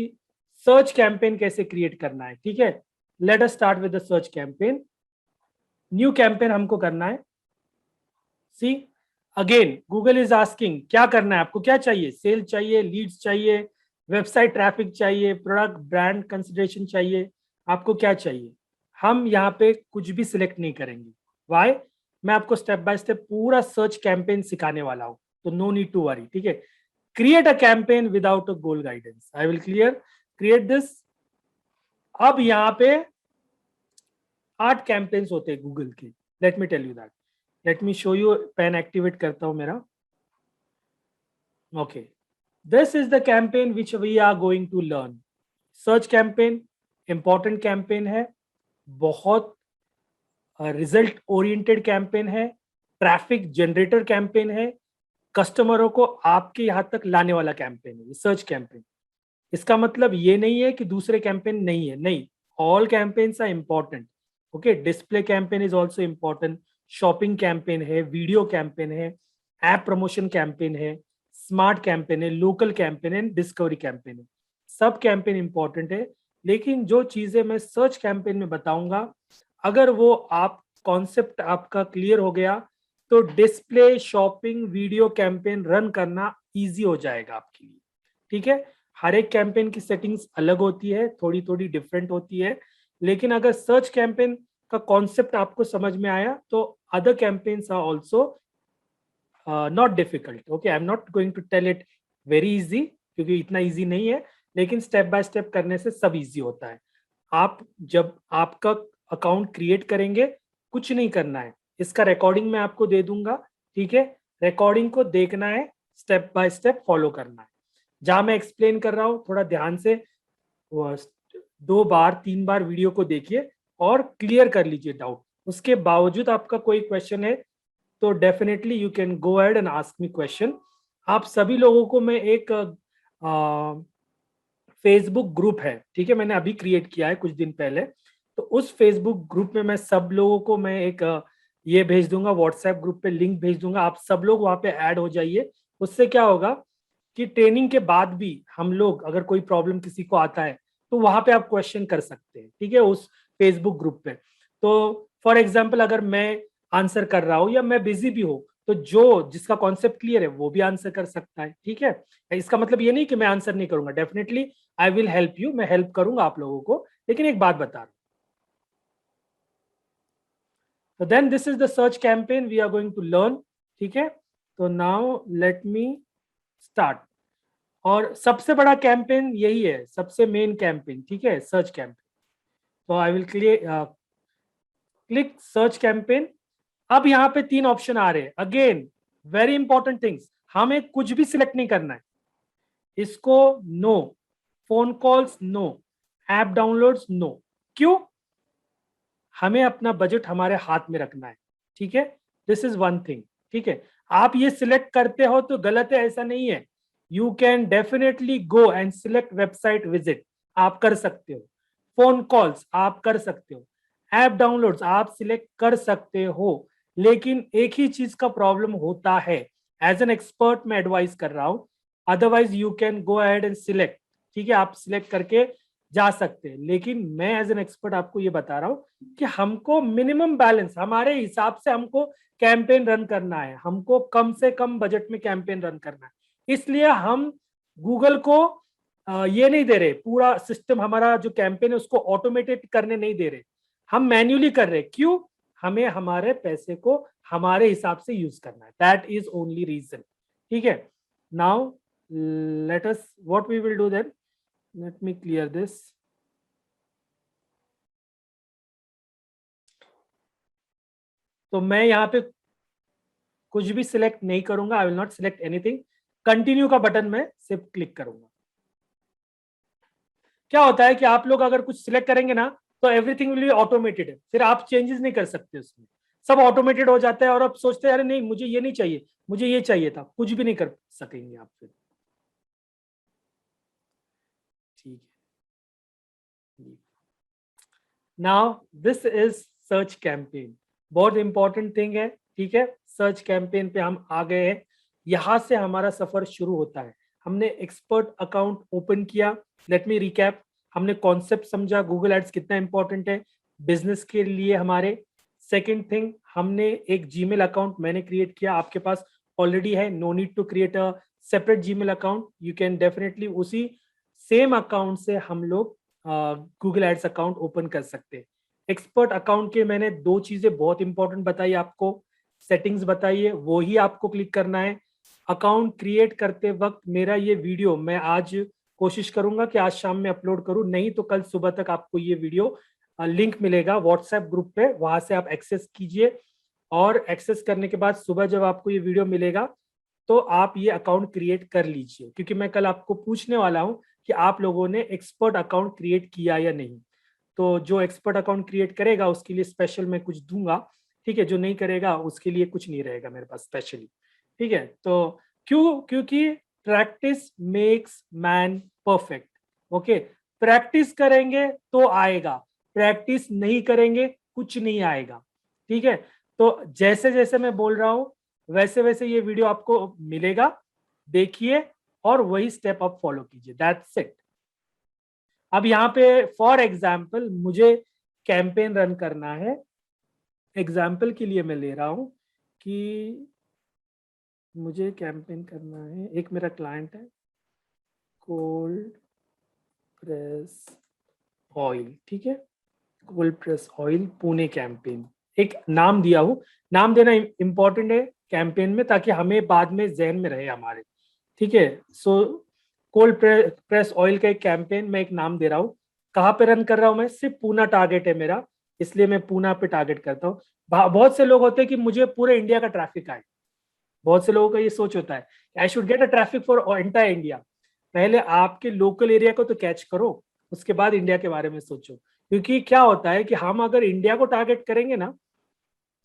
Speaker 1: सर्च कैंपेन कैसे क्रिएट करना है, ठीक है। Let us start with the search campaign. New campaign हमको करना है। See again Google is asking क्या करना है आपको, क्या चाहिए? सेल चाहिए, लीड्स चाहिए, वेबसाइट ट्रैफिक चाहिए, प्रोडक्ट ब्रांड कंसिडरेशन चाहिए, आपको क्या चाहिए? हम यहाँ पे कुछ भी सिलेक्ट नहीं करेंगे। वाई? मैं आपको स्टेप बाय स्टेप पूरा सर्च कैंपेन सिखाने वाला हूं, तो नो नीड टू वरी, ठीक है। Create a campaign without a goal guidance, I will create this. अब यहाँ पे 8 कैंपेन्स होते हैं गूगल के, let me tell you that. Let me show you, pen activate करता हूं मेरा। Okay, this is the campaign which we are going to learn. Search campaign important campaign है, बहुत रिजल्ट ओरिएंटेड कैंपेन है, traffic generator campaign है, कस्टमरों को आपके यहाँ तक लाने वाला कैंपेन है सर्च कैंपेन। इसका मतलब ये नहीं है कि दूसरे कैंपेन नहीं है, नहीं, all campaigns are important. Okay, display campaign is also important, shopping campaign है, वीडियो कैंपेन है, ऐप प्रमोशन कैंपेन है, स्मार्ट कैंपेन है, लोकल कैंपेन है, डिस्कवरी कैंपेन है। सब कैंपेन इंपॉर्टेंट है, लेकिन जो चीजें मैं सर्च कैंपेन में बताऊंगा, अगर वो आप कॉन्सेप्ट आपका क्लियर हो गया तो display, shopping, video campaign run करना इजी हो जाएगा आपके लिए, ठीक है। हर एक कैंपेन की सेटिंग्स अलग होती है, थोड़ी थोड़ी डिफरेंट होती है, लेकिन अगर सर्च कैंपेन का कॉन्सेप्ट आपको समझ में आया तो other campaigns are also not difficult. Okay, I am not going to tell it very easy, क्योंकि इतना इजी नहीं है, लेकिन स्टेप बाय स्टेप करने से सब इजी होता है। आप जब आपका अकाउंट क्रिएट करेंगे, कुछ नहीं करना है, इसका रिकॉर्डिंग मैं आपको दे दूंगा, ठीक है। रिकॉर्डिंग को देखना है, स्टेप बाय स्टेप फॉलो करना है। जहां मैं एक्सप्लेन कर रहा हूं थोड़ा ध्यान से 2 बार 3 बार वीडियो को देखिए और क्लियर कर लीजिए डाउट। उसके बावजूद आपका कोई क्वेश्चन है तो definitely you can go ahead and ask me question. आप सभी लोगों को मैं एक फेसबुक ग्रुप है, ठीक है, मैंने अभी क्रिएट किया है कुछ दिन पहले, तो उस फेसबुक ग्रुप में मैं सब लोगों को मैं एक ये भेज दूंगा, व्हाट्सएप ग्रुप पे लिंक भेज दूंगा, आप सब लोग वहां पे ऐड हो जाइए। उससे क्या होगा कि ट्रेनिंग के बाद भी हम लोग, अगर कोई प्रॉब्लम किसी को आता है तो वहां पे आप क्वेश्चन कर सकते हैं, ठीक है, उस फेसबुक ग्रुप पे। तो फॉर एग्जाम्पल अगर मैं आंसर कर रहा हूँ या मैं बिजी भी हूँ, तो जो जिसका कॉन्सेप्ट क्लियर है वो भी आंसर कर सकता है, ठीक है। इसका मतलब ये नहीं कि मैं आंसर नहीं करूंगा, definitely I will help you, मैं हेल्प करूंगा आप लोगों को, लेकिन एक बात बता रहा हूं। तो then this is the search campaign we are going to learn, ठीक है। तो नाउ लेट मी स्टार्ट। और सबसे बड़ा कैंपेन यही है, सबसे मेन कैंपेन, ठीक है, सर्च कैंपेन। तो I will click search campaign. अब यहाँ पे 3 ऑप्शन आ रहे हैं, अगेन वेरी इंपॉर्टेंट थिंग्स, हमें कुछ भी सिलेक्ट नहीं करना है, इसको no, phone calls no, app downloads no. क्यों? हमें अपना बजट हमारे हाथ में रखना है, ठीक है, दिस इज वन थिंग, ठीक है। आप ये सिलेक्ट करते हो तो गलत है, ऐसा नहीं है, you can definitely go and select website visit, आप कर सकते हो, फोन कॉल्स आप कर सकते हो, ऐप डाउनलोड्स आप सिलेक्ट कर सकते हो, लेकिन एक ही चीज का प्रॉब्लम होता है, एज एन एक्सपर्ट मैं एडवाइस कर रहा हूं, otherwise you can go ahead and select, ठीक है, आप सिलेक्ट करके जा सकते हैं, लेकिन मैं एज एन एक्सपर्ट आपको ये बता रहा हूं कि हमको मिनिमम बैलेंस, हमारे हिसाब से हमको कैंपेन रन करना है, हमको कम से कम बजट में कैंपेन रन करना है। इसलिए हम गूगल को ये नहीं दे रहे, पूरा सिस्टम हमारा जो कैंपेन है उसको ऑटोमेटेड करने नहीं दे रहे, हम मैन्युअली कर रहे। क्यों? हमें हमारे पैसे को हमारे हिसाब से यूज करना है, दैट इज ओनली रीजन, ठीक है। Now let us what we will do then, let me clear this। तो मैं यहाँ पे कुछ भी सिलेक्ट नहीं करूंगा, I will not select anything, continue का बटन मैं सिर्फ क्लिक करूंगा। क्या होता है कि आप लोग अगर कुछ सिलेक्ट करेंगे ना तो एवरीथिंग विल बी ऑटोमेटेड है, फिर आप चेंजेस नहीं कर सकते उसमें, सब ऑटोमेटेड हो जाता है और आप सोचते हैं अरे नहीं मुझे ये नहीं चाहिए, मुझे ये चाहिए था, कुछ भी नहीं कर सकेंगे आप फिर, ठीक है। Now this is search campaign, बहुत इंपॉर्टेंट थिंग है, ठीक है। सर्च कैंपेन पे हम आ गए हैं, यहां से हमारा सफर शुरू होता है। हमने एक्सपर्ट अकाउंट ओपन किया, लेट मी रिकैप, हमने कॉन्सेप्ट समझा गूगल एड्स कितना इंपॉर्टेंट है बिजनेस के लिए हमारे। सेकंड थिंग, हमने एक जीमेल अकाउंट मैंने क्रिएट किया, आपके पास ऑलरेडी है, no need to create a separate Gmail account, you can definitely उसी सेम अकाउंट से हम लोग गूगल एड्स अकाउंट ओपन कर सकते हैं। एक्सपर्ट अकाउंट के मैंने 2 चीजें बहुत इंपॉर्टेंट बताई आपको, सेटिंग्स बताइए, वो ही आपको क्लिक करना है। अकाउंट क्रिएट करते वक्त मेरा ये वीडियो मैं आज कोशिश करूंगा कि आज शाम में अपलोड करूं, नहीं तो कल सुबह तक आपको ये वीडियो लिंक मिलेगा व्हाट्सएप ग्रुप पे, वहां से आप एक्सेस कीजिए। और एक्सेस करने के बाद सुबह जब आपको ये वीडियो मिलेगा तो आप ये अकाउंट क्रिएट कर लीजिए, क्योंकि मैं कल आपको पूछने वाला हूं कि आप लोगों ने एक्सपर्ट अकाउंट क्रिएट किया या नहीं। तो जो एक्सपर्ट अकाउंट क्रिएट करेगा उसके लिए स्पेशल मैं कुछ दूंगा, ठीक है। जो नहीं करेगा उसके लिए कुछ नहीं रहेगा मेरे पास स्पेशली, ठीक है। तो क्योंकि practice makes man perfect. Okay, practice करेंगे तो आएगा, प्रैक्टिस नहीं करेंगे कुछ नहीं आएगा, ठीक है। तो जैसे जैसे मैं बोल रहा हूं वैसे वैसे ये वीडियो आपको मिलेगा, देखिए और वही स्टेप आप फॉलो कीजिए, दैट्स इट। अब यहाँ पे फॉर एग्जाम्पल मुझे कैंपेन रन करना है। एग्जाम्पल के लिए मैं ले रहा हूं कि मुझे कैंपेन करना है, एक मेरा क्लाइंट है कोल्ड प्रेस ऑयल, ठीक है, cold press oil Pune campaign. एक नाम दिया हूं, नाम देना इंपॉर्टेंट है कैंपेन में ताकि हमें बाद में जहन में रहे हमारे, ठीक है। सो कोल्ड प्रेस ऑयल का एक कैंपेन, मैं एक नाम दे रहा हूँ। कहाँ पे रन कर रहा हूँ मैं, सिर्फ पूना टारगेट है मेरा, इसलिए मैं पूना पे टारगेट करता हूँ। बहुत से लोग होते हैं कि मुझे पूरे इंडिया का ट्रैफिक आए, बहुत से लोगों का ये सोच होता है I should get a traffic for entire India. पहले आपके लोकल एरिया को तो कैच करो, उसके बाद इंडिया के बारे में सोचो। क्योंकि क्या होता है कि हम अगर इंडिया को टारगेट करेंगे ना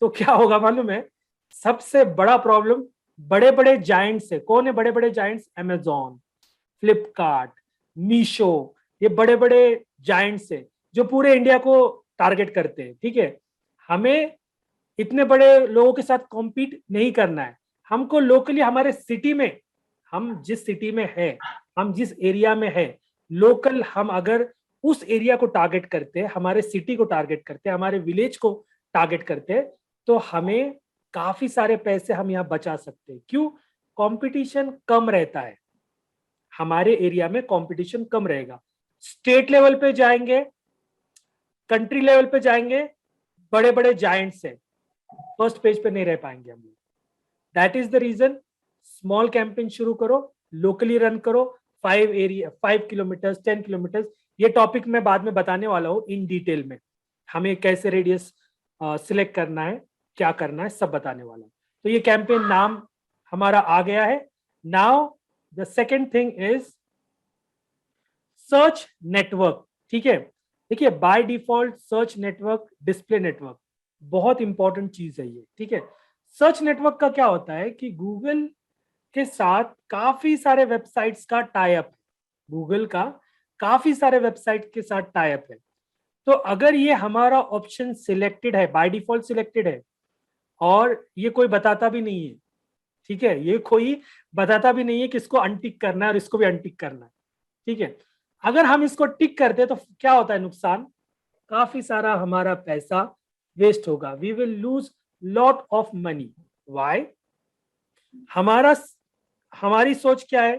Speaker 1: तो क्या होगा मालूम है, सबसे बड़ा प्रॉब्लम बड़े बड़े जायंट्स है। कौन है बड़े बड़े जायंट्स? अमेजॉन, फ्लिपकार्ट, मीशो, ये बड़े बड़े जायंट्स है जो पूरे इंडिया को टारगेट करते हैं, ठीक है। हमें इतने बड़े लोगों के साथ कॉम्पीट नहीं करना है, हमको लोकली हमारे सिटी में, हम जिस सिटी में है, हम जिस एरिया में है, लोकल हम अगर उस एरिया को टारगेट करते हैं, हमारे सिटी को टारगेट करते हैं, हमारे विलेज को टारगेट करते हैं, तो हमें काफी सारे पैसे हम यहाँ बचा सकते हैं। क्यों? कंपटीशन कम रहता है, हमारे एरिया में कंपटीशन कम रहेगा। स्टेट लेवल पे जाएंगे, कंट्री लेवल पे जाएंगे, बड़े बड़े जायंट्स है, फर्स्ट पेज पे नहीं रह पाएंगे हम लोग। That is the reason, small campaign शुरू करो, लोकली रन करो, 5 किलोमीटर 10 किलोमीटर। ये टॉपिक मैं बाद में बताने वाला हूँ इन डिटेल में, हमें कैसे रेडियस सिलेक्ट करना है, क्या करना है, सब बताने वाला हूँ। तो ये कैंपेन नाम हमारा आ गया है। Now the second thing is search network, ठीक है। देखिए by default search network, display network बहुत इंपॉर्टेंट चीज है ये, ठीक है। सर्च नेटवर्क का क्या होता है कि गूगल के साथ काफी सारे वेबसाइट्स का टाई अप है, गूगल का काफी सारे वेबसाइट के साथ टाई अप है। तो अगर ये हमारा ऑप्शन सिलेक्टेड है, बाय डिफॉल्ट सिलेक्टेड है, और ये कोई बताता भी नहीं है, ठीक है, ये कोई बताता भी नहीं है कि इसको अनटिक करना है और इसको भी अनटिक करना है, ठीक है। अगर हम इसको टिक करते तो क्या होता है नुकसान, काफी सारा हमारा पैसा वेस्ट होगा, we will lose lot of money. Why? हमारी सोच क्या है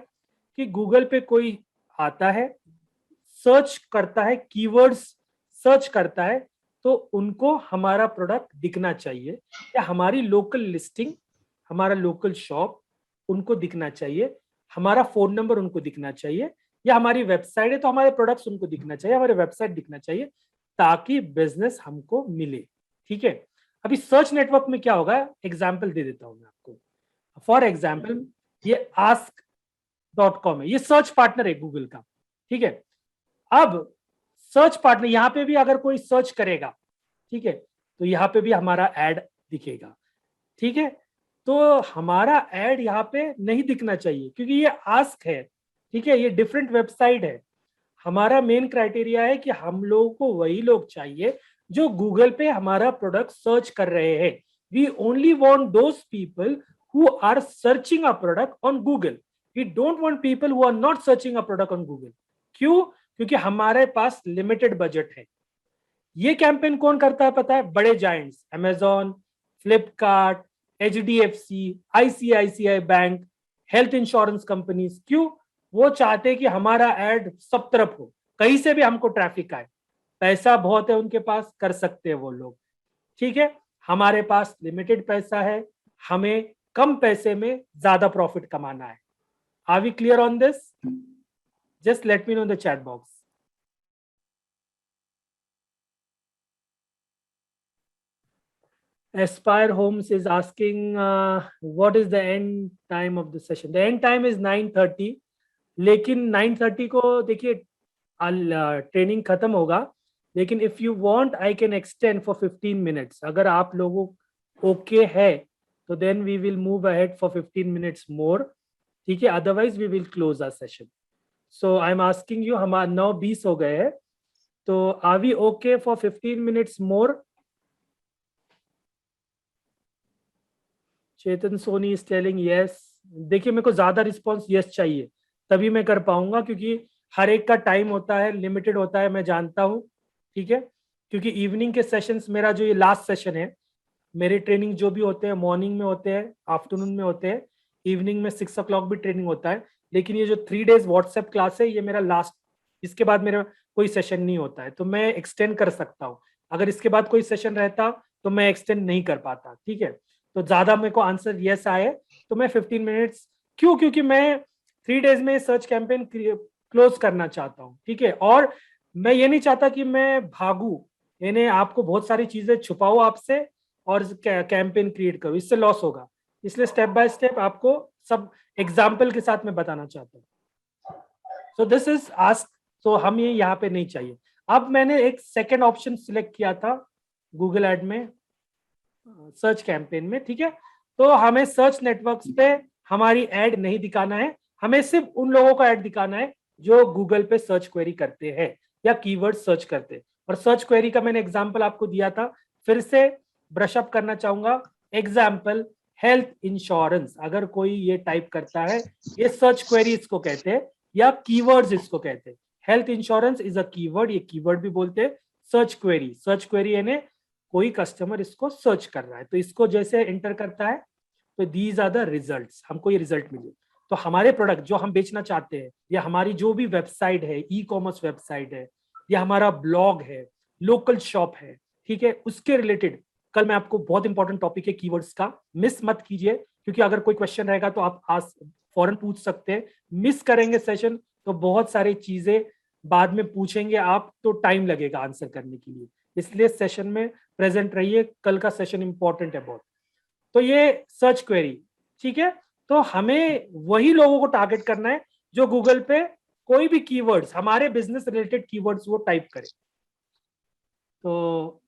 Speaker 1: कि गूगल पे कोई आता है, सर्च करता है, कीवर्ड्स सर्च करता है, तो उनको हमारा प्रोडक्ट दिखना चाहिए, या हमारी लोकल लिस्टिंग, हमारा लोकल शॉप उनको दिखना चाहिए, हमारा फोन नंबर उनको दिखना चाहिए, या हमारी वेबसाइट है तो हमारे प्रोडक्ट्स उनको दिखना चाहिए, हमारे वेबसाइट दिखना चाहिए, ताकि बिजनेस हमको मिले, ठीक है। अभी सर्च नेटवर्क में क्या होगा, एग्जाम्पल दे देता हूं मैं आपको। फॉर एग्जाम्पल ये ask.com है, ये सर्च पार्टनर है गूगल का, ठीक है। अब सर्च पार्टनर, यहाँ पे भी अगर कोई सर्च करेगा, ठीक है, तो यहाँ पे भी हमारा एड दिखेगा, ठीक है। तो हमारा एड यहाँ पे नहीं दिखना चाहिए क्योंकि ये आस्क है, ठीक है, ये डिफरेंट वेबसाइट है। हमारा मेन क्राइटेरिया है कि हम लोगों को वही लोग चाहिए जो गूगल पे हमारा प्रोडक्ट सर्च कर रहे हैं। We only want those people who are searching a product on Google. We don't want people who are not searching a product on Google. क्यों? क्योंकि हमारे पास लिमिटेड बजट है। ये कैंपेन कौन करता है पता है? बड़े giants, Amazon, Flipkart, HDFC, ICICI bank, health insurance companies. क्यों? वो चाहते हैं कि हमारा एड सब तरफ हो, कहीं से भी हमको ट्रैफिक आए, पैसा बहुत है उनके पास, कर सकते हैं वो लोग, ठीक है। हमारे पास लिमिटेड पैसा है, हमें कम पैसे में ज्यादा प्रॉफिट कमाना है. Are we clear on this? Just let me know in the chat box. Aspire Homes is asking what is the end time of the session. The end time is 9:30. लेकिन 9:30 को देखिए ट्रेनिंग खत्म होगा, लेकिन if you want I can extend for 15 minutes. अगर आप लोगों okay है तो then we will move ahead for 15 minutes more. ठीक है, otherwise we will close our session. So I am asking you, हमारे 9:20 हो गए हैं, तो are we okay for 15 minutes more? Chetan Soni is telling yes. देखिए मेरे को ज्यादा रिस्पॉन्स यस चाहिए, तभी मैं कर पाऊंगा, क्योंकि हर एक का टाइम होता है, लिमिटेड होता है, मैं जानता हूँ. ठीक है, क्योंकि इवनिंग के सेशंस, मेरा जो ये लास्ट सेशन है, मेरे ट्रेनिंग जो भी होते हैं मॉर्निंग में होते हैं, आफ्टरनून में होते हैं, इवनिंग में 6 o'clock भी ट्रेनिंग होता है. लेकिन ये जो 3 days व्हाट्सएप क्लास है, ये मेरा लास्ट, इसके बाद मेरा कोई सेशन नहीं होता है, तो मैं एक्सटेंड कर सकता हूँ. अगर इसके बाद कोई सेशन रहता तो मैं एक्सटेंड नहीं कर पाता. ठीक है, तो ज्यादा मेरे को आंसर यस आए तो मैं 15 मिनट्स, क्यों? क्योंकि मैं 3 days में सर्च कैंपेन क्लोज करना चाहता हूँ. ठीक है, और मैं ये नहीं चाहता कि मैं भागू, यानी आपको बहुत सारी चीजें छुपाओ आपसे और कैंपेन क्रिएट करो, इससे लॉस होगा. इसलिए स्टेप बाय स्टेप आपको सब एग्जाम्पल के साथ मैं बताना चाहता हूँ. सो दिस इज आस्क. तो हम ये यहाँ पे नहीं चाहिए. अब मैंने एक सेकेंड ऑप्शन सिलेक्ट किया था गूगल एड में, सर्च कैंपेन में. ठीक है, तो हमें सर्च नेटवर्क्स पे हमारी एड नहीं दिखाना है, हमें सिर्फ उन लोगों का एड दिखाना है जो गूगल पे सर्च क्वेरी करते हैं या कीवर्ड सर्च करते हैं. और सर्च क्वेरी का मैंने एग्जांपल आपको दिया था, फिर से ब्रश अप करना चाहूंगा. एग्जांपल हेल्थ इंश्योरेंस, अगर कोई ये टाइप करता है, ये सर्च क्वेरी इसको कहते हैं, या कीवर्ड्स इसको कहते हैं. Health insurance is a keyword, ये कीवर्ड भी बोलते हैं. सर्च क्वेरी यानी कोई कस्टमर इसको सर्च कर रहा है, तो इसको जैसे एंटर करता है तो दीज आर द रिजल्ट्स, हमको ये रिजल्ट मिले. तो हमारे प्रोडक्ट जो हम बेचना चाहते हैं, या हमारी जो भी वेबसाइट है, ई कॉमर्स वेबसाइट है, या हमारा ब्लॉग है, लोकल शॉप है, ठीक है, उसके रिलेटेड कल मैं आपको, बहुत इंपॉर्टेंट टॉपिक है कीवर्ड्स का, मिस मत कीजिए, क्योंकि अगर कोई क्वेश्चन रहेगा तो आप आज फौरन पूछ सकते हैं. मिस करेंगे सेशन तो बहुत सारी चीजें बाद में पूछेंगे आप, तो टाइम लगेगा आंसर करने के लिए. इसलिए सेशन में प्रेजेंट रहिए, कल का सेशन इंपॉर्टेंट है बहुत. तो ये सर्च क्वेरी, ठीक है, तो हमें वही लोगों को टारगेट करना है जो गूगल पे कोई भी कीवर्ड्स, हमारे बिजनेस रिलेटेड कीवर्ड्स वो टाइप करे. तो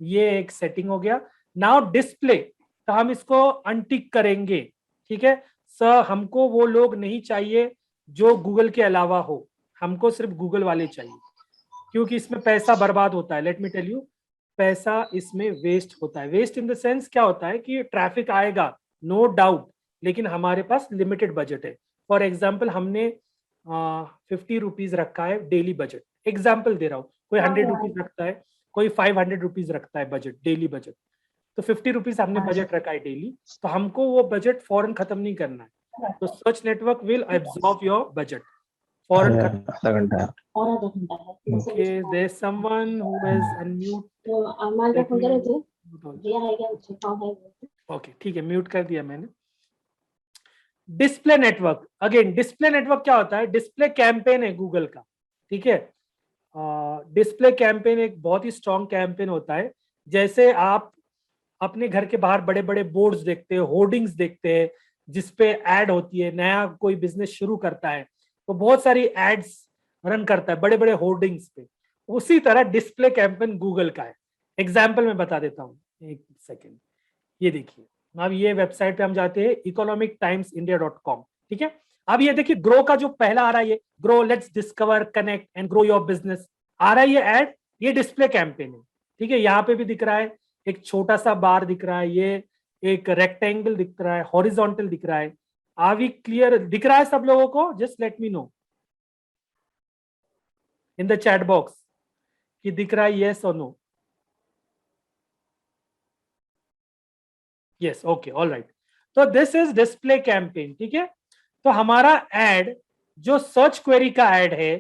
Speaker 1: ये एक सेटिंग हो गया. नाउ डिस्प्ले, तो हम इसको अनटिक करेंगे. ठीक है सर, हमको वो लोग नहीं चाहिए जो गूगल के अलावा हो, हमको सिर्फ गूगल वाले चाहिए, क्योंकि इसमें पैसा बर्बाद होता है. लेट मी टेल यू, पैसा इसमें वेस्ट होता है. वेस्ट इन द सेंस क्या होता है कि ट्रैफिक आएगा, नो डाउट, लेकिन हमारे पास लिमिटेड बजट है. फॉर एग्जाम्पल हमने 50 रुपीज रखा है डेली बजट, एग्जाम्पल दे रहा हूँ. कोई 100 रुपीज रखता है, कोई 500 रुपीज रखता है बजट, डेली बजट. तो 50 रुपीज हमने बजट रखा है डेली, तो हमको वो बजट फौरन खत्म नहीं करना है. तो search network will absorb your budget फौरन खत्म.
Speaker 4: आधा घंटा
Speaker 1: Okay, there's someone who has unmute. Okay, ठीक है, म्यूट कर दिया मैंने. Display network, again display network क्या होता है? डिस्प्ले कैंपेन है गूगल का. ठीक है, डिस्प्ले कैंपेन एक बहुत ही स्ट्रॉन्ग कैंपेन होता है. जैसे आप अपने घर के बाहर बड़े बड़े बोर्ड्स देखते हैं, होर्डिंग्स देखते हैं, जिसपे एड होती है, नया कोई बिजनेस शुरू करता है तो बहुत सारी एड्स रन करता है बड़े बड़े होर्डिंग्स पे. उसी तरह डिस्प्ले कैंपेन गूगल का है. एग्जाम्पल मैं बता देता हूँ, एक सेकेंड. ये देखिए, अब ये वेबसाइट पे हम जाते हैं, economictimesindia.com. ठीक है, अब ये देखिए ग्रो का जो पहला आ रहा है, ये grow, let's discover, connect and grow your business आ रहा है, ये एड, ये डिस्प्ले कैंपेन है. ठीक है, यहाँ पे भी दिख रहा है, एक छोटा सा बार दिख रहा है, ये एक रेक्टेंगल दिख रहा है, हॉरिजॉन्टल दिख रहा है. Are we clear? दिख रहा है सब लोगों को? Just let me know in the chat box कि दिख रहा है, यस और no. Yes, okay, all right. तो दिस इज डिस्प्ले कैंपेन. ठीक है, तो हमारा एड जो सर्च क्वेरी का एड है,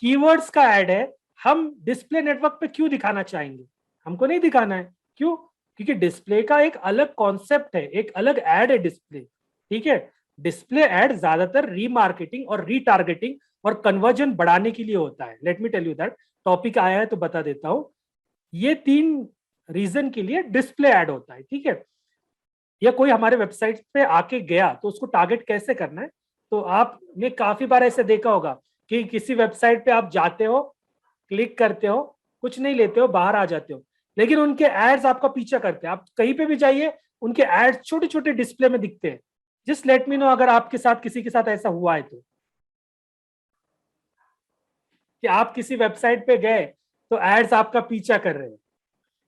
Speaker 1: कीवर्ड्स का एड है, हम डिस्प्ले नेटवर्क पे क्यों दिखाना चाहेंगे? हमको नहीं दिखाना है. क्यों? क्योंकि डिस्प्ले का एक अलग कॉन्सेप्ट है, एक अलग एड है डिस्प्ले, ठीक है। डिस्प्ले एड ज्यादातर रीमार्केटिंग और रीटारगेटिंग और कन्वर्जन बढ़ाने के लिए होता है। Let me tell you that, topic आया है तो बता देता हूं। ये 3 रीजन के लिए डिस्प्ले एड होता है, ठीक है। या कोई हमारे वेबसाइट पे आके गया तो उसको टारगेट कैसे करना है, तो आपने काफी बार ऐसे देखा होगा कि किसी वेबसाइट पे आप जाते हो, क्लिक करते हो, कुछ नहीं लेते हो, बाहर आ जाते हो, लेकिन उनके एड्स आपका पीछा करते हैं। आप कहीं पे भी जाइए, उनके एड्स छोटे छोटे डिस्प्ले में दिखते हैं। जस्ट लेट मी नो अगर आपके साथ किसी के साथ ऐसा हुआ है तो, कि आप किसी वेबसाइट पे गए तो एड्स आपका पीछा कर रहे हैं,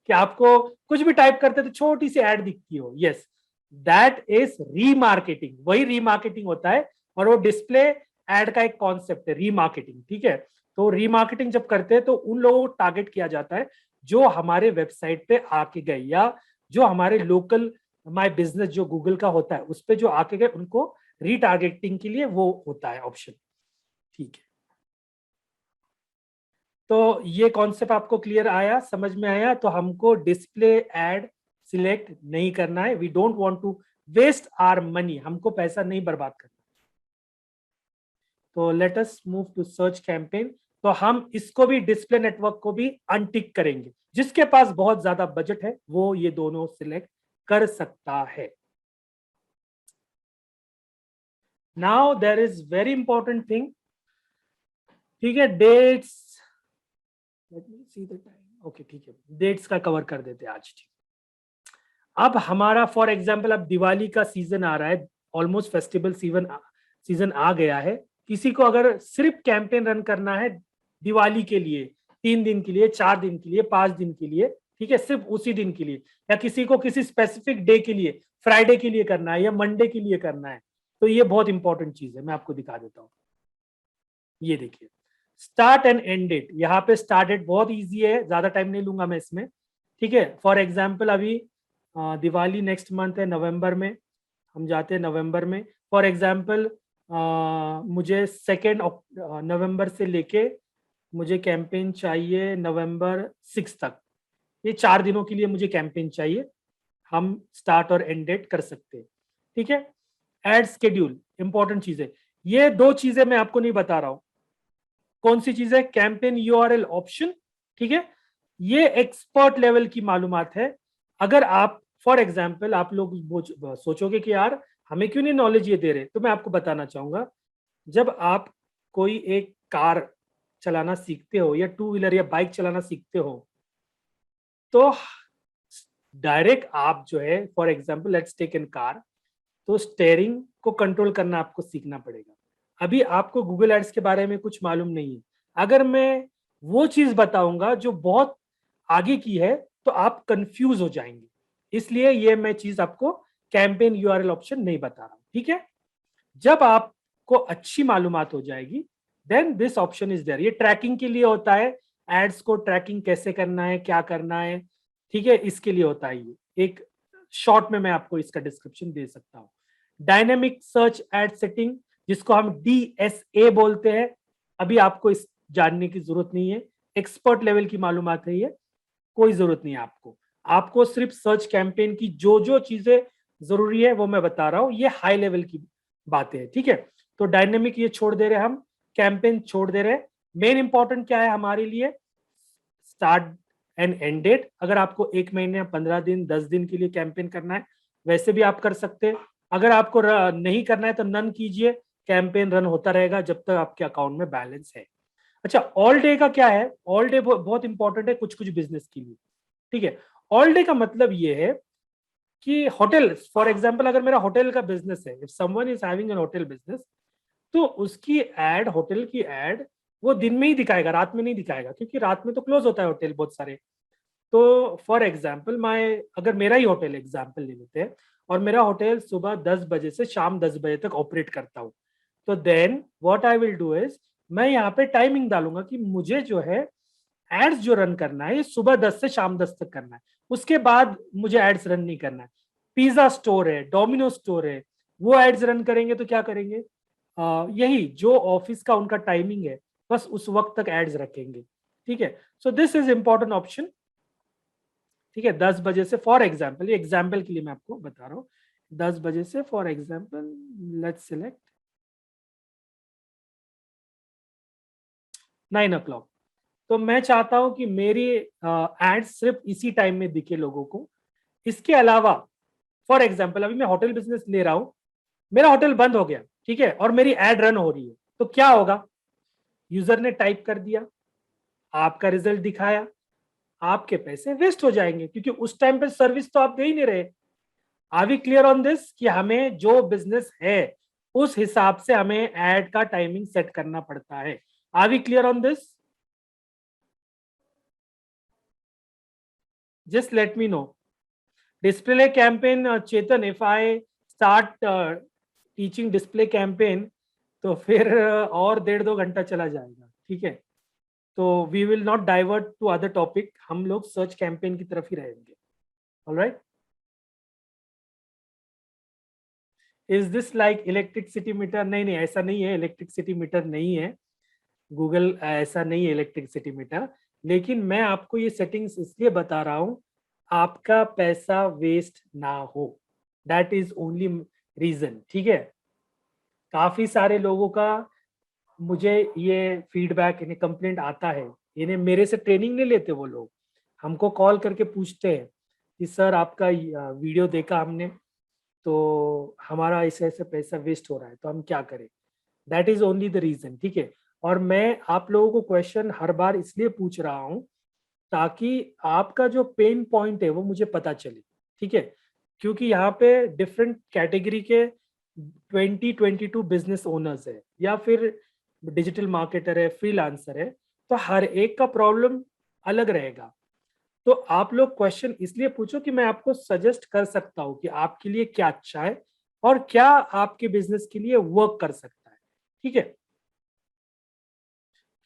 Speaker 1: कि आपको कुछ भी टाइप करते तो छोटी सी एड दिखती हो। यस, दैट इज रीमार्केटिंग, वही रीमार्केटिंग होता है। और वो डिस्प्ले एड का एक कॉन्सेप्ट है रीमार्केटिंग, ठीक है। तो रीमार्केटिंग जब करते हैं तो उन लोगों को टारगेट किया जाता है जो हमारे वेबसाइट पे आके गए, या जो हमारे लोकल माय बिजनेस जो गूगल का होता है उस पे जो आके गए, उनको रीटारगेटिंग के लिए वो होता है ऑप्शन, ठीक है। तो ये कॉन्सेप्ट आपको क्लियर आया, समझ में आया? तो हमको डिस्प्ले एड सिलेक्ट नहीं करना है। We don't want to waste our money, हमको पैसा नहीं बर्बाद करना। तो let us move to search campaign. तो हम इसको भी, डिस्प्ले नेटवर्क को भी अनटिक करेंगे। जिसके पास बहुत ज्यादा बजट है वो ये दोनों सिलेक्ट कर सकता है। Now there is very important thing, ठीक है, dates. Let me see the time. Okay, ठीक है, डेट्स का कवर कर देते हैं आज, ठीक। अब हमारा फॉर एग्जांपल अब दिवाली का सीजन आ रहा है, ऑलमोस्ट फेस्टिवल सीजन आ गया है। किसी को अगर सिर्फ कैंपेन रन करना है दिवाली के लिए, 3 दिन के लिए, 4 दिन के लिए, 5 दिन के लिए, ठीक है, सिर्फ उसी दिन के लिए, या किसी को किसी स्पेसिफिक डे के लिए, फ्राइडे के लिए करना है या मंडे के लिए करना है, तो ये बहुत इंपॉर्टेंट चीज है, मैं आपको दिखा देता हूँ। ये देखिए, स्टार्ट एंड एंड डेट। यहाँ पे स्टार्ट डेट बहुत इजी है, ज्यादा टाइम नहीं लूंगा मैं इसमें, ठीक है। फॉर एग्जाम्पल अभी दिवाली नेक्स्ट मंथ है, नवंबर में, हम जाते हैं नवंबर में। फॉर एग्जाम्पल मुझे 2 नवंबर से लेके मुझे कैंपेन चाहिए नवंबर 6 तक, ये 4 दिनों के लिए मुझे कैंपेन चाहिए। हम स्टार्ट और एंड डेट कर सकते हैं, ठीक है। एड शेड्यूल इंपॉर्टेंट चीज है। ये 2 चीजें मैं आपको नहीं बता रहा हूं, कौन सी चीज है? कैंपेन यूआरएल ऑप्शन, ठीक है। ये एक्सपर्ट लेवल की मालूमात है। अगर आप फॉर एग्जांपल आप लोग सोचोगे कि यार हमें क्यों नहीं नॉलेज ये दे रहे, तो मैं आपको बताना चाहूंगा, जब आप कोई एक कार चलाना सीखते हो या 2 व्हीलर या बाइक चलाना सीखते हो, तो डायरेक्ट आप जो है, for example let's take an car, तो स्टेयरिंग को कंट्रोल करना आपको सीखना पड़ेगा। अभी आपको गूगल एड्स के बारे में कुछ मालूम नहीं है। अगर मैं वो चीज बताऊंगा जो बहुत आगे की है तो आप कंफ्यूज हो जाएंगे, इसलिए ये मैं चीज आपको कैंपेन यूआरएल ऑप्शन नहीं बता रहा हूं, ठीक है। जब आपको अच्छी मालूमात हो जाएगी then this option is there. ये ट्रैकिंग के लिए होता है, एड्स को ट्रैकिंग कैसे करना है, क्या करना है, ठीक है, इसके लिए होता है। ये एक शॉर्ट में मैं आपको इसका डिस्क्रिप्शन दे सकता हूँ। डायनेमिक सर्च एड सेटिंग, जिसको हम DSA बोलते हैं, अभी आपको इस जानने की जरूरत नहीं है, एक्सपर्ट लेवल की मालूमात है, ये कोई जरूरत नहीं है आपको। आपको सिर्फ सर्च कैंपेन की जो जो चीजें जरूरी है वो मैं बता रहा हूँ, ये हाई लेवल की बातें हैं, ठीक है। तो डायनेमिक ये छोड़ दे रहे हम, कैंपेन छोड़ दे रहे। मेन इंपॉर्टेंट क्या है हमारे लिए? Start and end date. अगर आपको 1 महीने, 15 दिन, 10 दिन के लिए कैंपेन करना है वैसे भी आप कर सकते हैं। अगर आपको नहीं करना है तो नन कीजिए, कैंपेन रन होता रहेगा जब तक आपके अकाउंट में बैलेंस है। अच्छा, ऑल डे का क्या है? ऑल डे बहुत इंपॉर्टेंट है कुछ कुछ बिजनेस के लिए, ठीक है। ऑल डे का मतलब ये है कि होटल, फॉर एग्जांपल अगर मेरा होटल का बिजनेस है, if someone is having an hotel business, तो उसकी एड, होटल की एड वो दिन में ही दिखाएगा, रात में नहीं दिखाएगा, क्योंकि रात में तो क्लोज होता है होटल बहुत सारे। तो फॉर एग्जाम्पल मैं, अगर मेरा ही होटल एग्जाम्पल ले लेते हैं, और मेरा होटल सुबह 10 बजे से शाम 10 बजे तक ऑपरेट करता हूँ, तो then what I will do is, मैं यहाँ पे टाइमिंग डालूंगा कि मुझे जो है एड्स जो रन करना है ये सुबह 10 से शाम 10 तक करना है, उसके बाद मुझे एड्स रन नहीं करना है। पिज्जा स्टोर है, डोमिनो स्टोर है, वो एड्स रन करेंगे तो क्या करेंगे, यही जो ऑफिस का उनका टाइमिंग है बस उस वक्त तक एड्स रखेंगे, ठीक है। सो दिस इज इंपॉर्टेंट ऑप्शन, ठीक है, 10 बजे से फॉर एग्जाम्पल, ये एग्जाम्पल के लिए मैं आपको बता रहा हूँ, 10 बजे से for example let's select 9 o'clock। तो मैं चाहता हूं कि मेरी एड्स सिर्फ इसी टाइम में दिखे लोगों को। इसके अलावा फॉर एग्जाम्पल अभी मैं होटल बिजनेस ले रहा हूं, मेरा होटल बंद हो गया, ठीक है, और मेरी एड रन हो रही है, तो क्या होगा? यूजर ने टाइप कर दिया, आपका रिजल्ट दिखाया, आपके पैसे वेस्ट हो जाएंगे, क्योंकि उस टाइम पे सर्विस तो आप दे ही नहीं रहे। Are we clear on this कि हमें जो बिजनेस है उस हिसाब से हमें एड का टाइमिंग सेट करना पड़ता है। Are we clear on this? Just let me know. Display campaign, Chetan, if I start teaching display campaign, तो फिर और 1.5-2 घंटा चला जाएगा, ठीक है। तो we will not divert to other topic, हम लोग सर्च कैंपेन की तरफ ही रहेंगे। Alright, is this like electricity meter? नहीं नहीं, ऐसा नहीं है, इलेक्ट्रिसिटी मीटर नहीं है, गूगल ऐसा नहीं है इलेक्ट्रिसिटी मीटर। लेकिन मैं आपको ये सेटिंग्स इसलिए बता रहा हूं, आपका पैसा वेस्ट ना हो, दैट इज ओनली रीजन, ठीक है। काफी सारे लोगों का मुझे ये फीडबैक, इन्हें कंप्लेंट आता है, इन्हें मेरे से ट्रेनिंग नहीं लेते, वो लोग हमको कॉल करके पूछते हैं कि सर आपका वीडियो देखा हमने, तो हमारा ऐसे ऐसे पैसा वेस्ट हो रहा है, तो हम क्या करें? That is only the reason, ठीक है। और मैं आप लोगों को क्वेश्चन हर बार इसलिए पूछ रहा हूं ताकि आपका जो पेन पॉइंट है वो मुझे पता चले, ठीक है। क्योंकि यहाँ पे डिफरेंट कैटेगरी के 22 बिजनेस ओनर्स है, या फिर डिजिटल मार्केटर है, फ्रीलांसर है, तो हर एक का प्रॉब्लम अलग रहेगा। तो आप लोग क्वेश्चन इसलिए पूछो कि मैं आपको सजेस्ट कर सकता हूँ कि आपके लिए क्या अच्छा है और क्या आपके बिजनेस के लिए वर्क कर सकता है, ठीक है।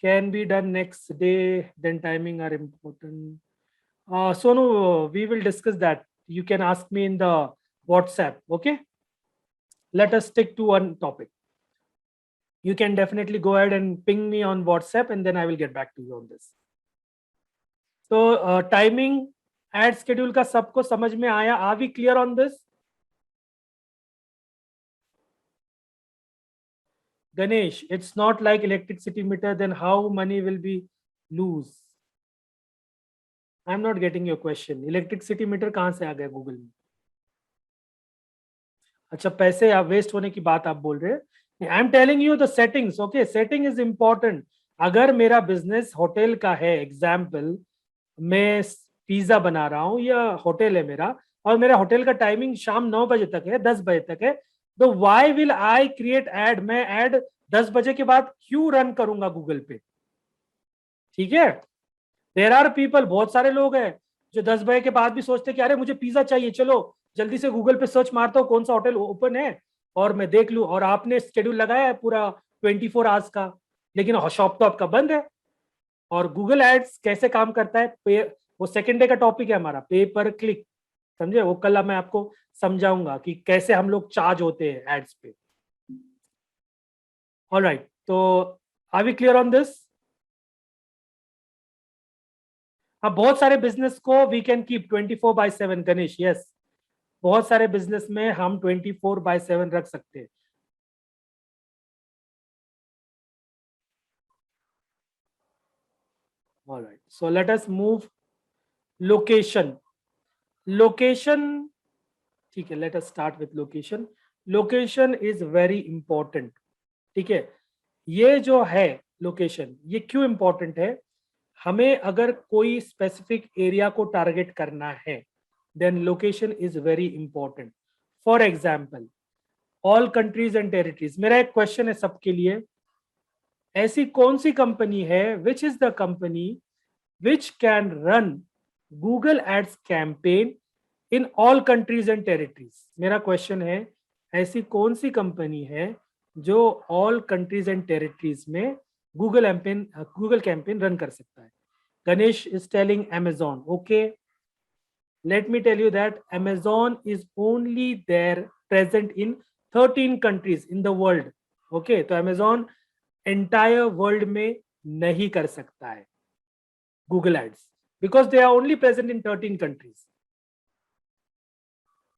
Speaker 1: Can be done next day, then timing are important. Sonu, we will discuss that. You can ask me in the WhatsApp, okay? Let us stick to one topic. You can definitely go ahead and ping me on WhatsApp and then I will get back to you on this. So timing, ad schedule का सबको समझ में आया? Are we clear on this? Ganesh, it's not like electricity meter, then how money will be lose? I am not getting your question. Electricity metre कहां से आ गया Google में? अच्छा, पैसे या वेस्ट होने की बात आप बोल रहे हैं। आई am telling you the settings, okay, setting is important. अगर मेरा बिजनेस होटल का है, एग्जाम्पल मैं पिज्जा बना रहा हूँ या होटल है मेरा, और मेरा होटल का टाइमिंग शाम 9 बजे तक है, 10 बजे तक है, तो why will I create ad? मैं एड 10 बजे के बाद क्यों रन करूंगा गूगल पे, ठीक है। देयर आर पीपल, बहुत सारे लोग हैं जो 10 बजे के बाद भी सोचते कि अरे मुझे पिज्जा चाहिए, चलो जल्दी से गूगल पे सर्च मारता हूँ कौन सा होटल ओपन है और मैं देख लूं। और आपने शेड्यूल लगाया है पूरा 24 आवर्स का, लेकिन शॉप तो आपका बंद है। और गूगल एड्स कैसे काम करता है, वो सेकेंड डे का टॉपिक है हमारा, पे पर क्लिक, समझे? वो कल मैं आपको समझाऊंगा कि कैसे हम लोग चार्ज होते हैं एड्स पे। ऑलराइट, तो are we clear on this? अब बहुत सारे बिजनेस को we can keep 24/7, Ganesh, yes, बहुत सारे बिजनेस में हम 24/7 रख सकते हैं। Alright, so let us move location. Location, ठीक है, let us start with location. Location is very important, ठीक है। ये जो है लोकेशन, ये क्यों इंपॉर्टेंट है? हमें अगर कोई स्पेसिफिक एरिया को टारगेट करना है, then location is very important. For example, all countries and territories. मेरा एक क्वेश्चन है सबके लिए, ऐसी कौन सी कंपनी है, which is the company which can run Google ads campaign in all countries and territories? मेरा क्वेश्चन है, ऐसी कौन सी कंपनी है जो ऑल कंट्रीज एंड टेरिटरीज में गूगल कैंपेन रन कर सकता है? Ganesh is telling Amazon. Okay, let me tell you that Amazon is only there present in 13 countries in the world. Okay, तो Amazon entire world में नहीं कर सकता है Google ads, because they are only present in 13 countries.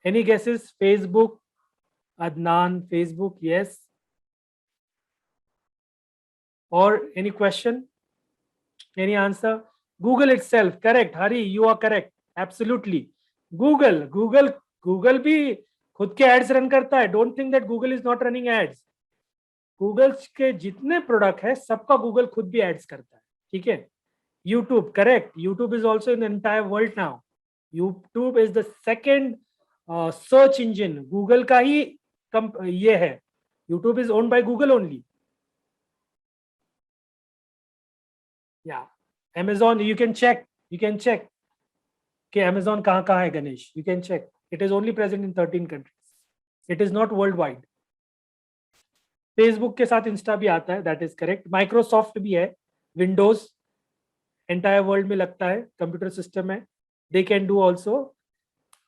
Speaker 1: Any guesses? Facebook, Adnan, Facebook, yes. Or any question? Any answer? Google itself, correct. Hari, you are correct. Absolutely. Google भी खुद के ads run करता है. Don't think that Google is not running ads. Google के जितने product है सबका Google खुद भी एड्स करता है. ठीक है. YouTube, correct. YouTube is also in the entire world now. YouTube is the second search engine. Google का ही ये है. YouTube is owned by Google only. या Amazon, you can check कि Amazon कहाँ है Ganesh. You can check. It is only present in 13 countries. It is not worldwide. Facebook के साथ Insta भी आता है, दैट इज करेक्ट. माइक्रोसॉफ्ट भी है. विंडोज एंटायर वर्ल्ड में लगता है, कंप्यूटर सिस्टम है. They can do also.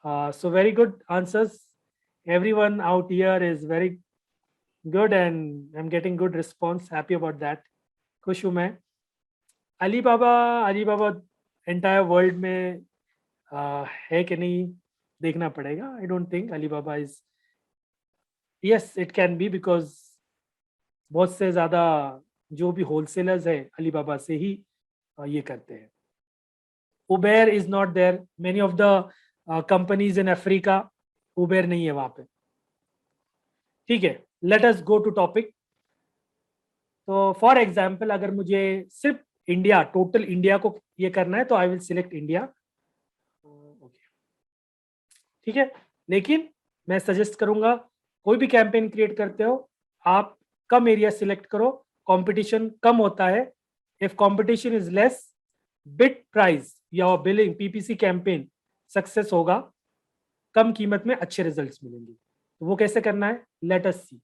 Speaker 1: So very good answers. Everyone out here is very good and I am getting good response. Happy about that. खुश हूँ मैं. Alibaba entire world में है कि नहीं देखना पड़ेगा. I don't think Alibaba is. Yes, it can be, because बहुत से ज़्यादा जो भी होलसेलर्स है अलीबाबा से ही ये करते हैं. Uber is not there. Many of the companies in Africa, Uber नहीं है वहाँ पे. ठीक है, let us go to topic. तो फॉर एग्जाम्पल अगर मुझे सिर्फ इंडिया, टोटल इंडिया को ये करना है तो I will select India. Okay, ठीक है. लेकिन मैं सजेस्ट करूंगा कोई भी कैंपेन क्रिएट करते हो आप कम एरिया सिलेक्ट करो. कंपटीशन कम होता है. If competition is less, bid price या बिलिंग पीपीसी कैंपेन सक्सेस होगा. कम कीमत में अच्छे रिजल्ट्स मिलेंगे. तो वो कैसे करना है, let us see.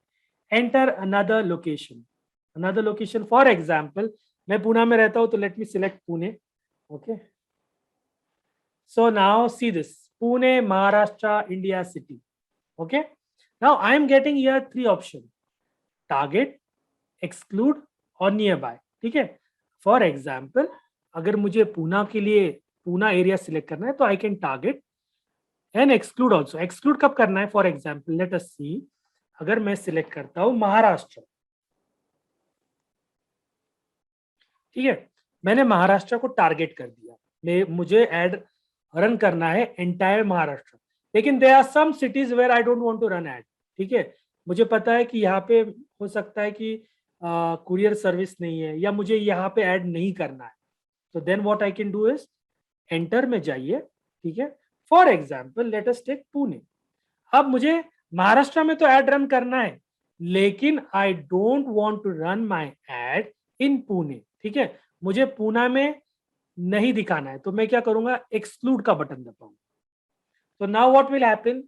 Speaker 1: Enter another location. For example मैं पुणे में रहता हूं तो let me select Pune. Okay, so now see this. Pune, Maharashtra, India city. Okay, now I am getting here 3 option. Target, exclude और नियर बाय. ठीक है. फॉर एग्जाम्पल अगर मुझे पूना के लिए पूना एरिया सिलेक्ट करना है तो I can target and exclude also. Exclude कब करना है, फॉर एग्जाम्पल लेट अस सी. अगर मैं सिलेक्ट करता हूं महाराष्ट्र. ठीक है, मैंने महाराष्ट्र को टारगेट कर दिया. मुझे एड रन करना है एंटायर महाराष्ट्र. लेकिन there are some cities where I don't want to run ad. ठीक है, मुझे पता है कि यहाँ पे हो सकता है कि कुरियर सर्विस नहीं है या मुझे यहाँ पे ऐड नहीं करना है. तो then what I can do is enter में जाइए. ठीक है, for example let us take Pune. अब मुझे महाराष्ट्र में तो ऐड रन करना है लेकिन I don't want to run my ad in Pune. ठीक है, मुझे पुणे में नहीं दिखाना है. तो मैं क्या करूंगा, एक्सक्लूड का बटन दबाऊंगा. तो now what will happen,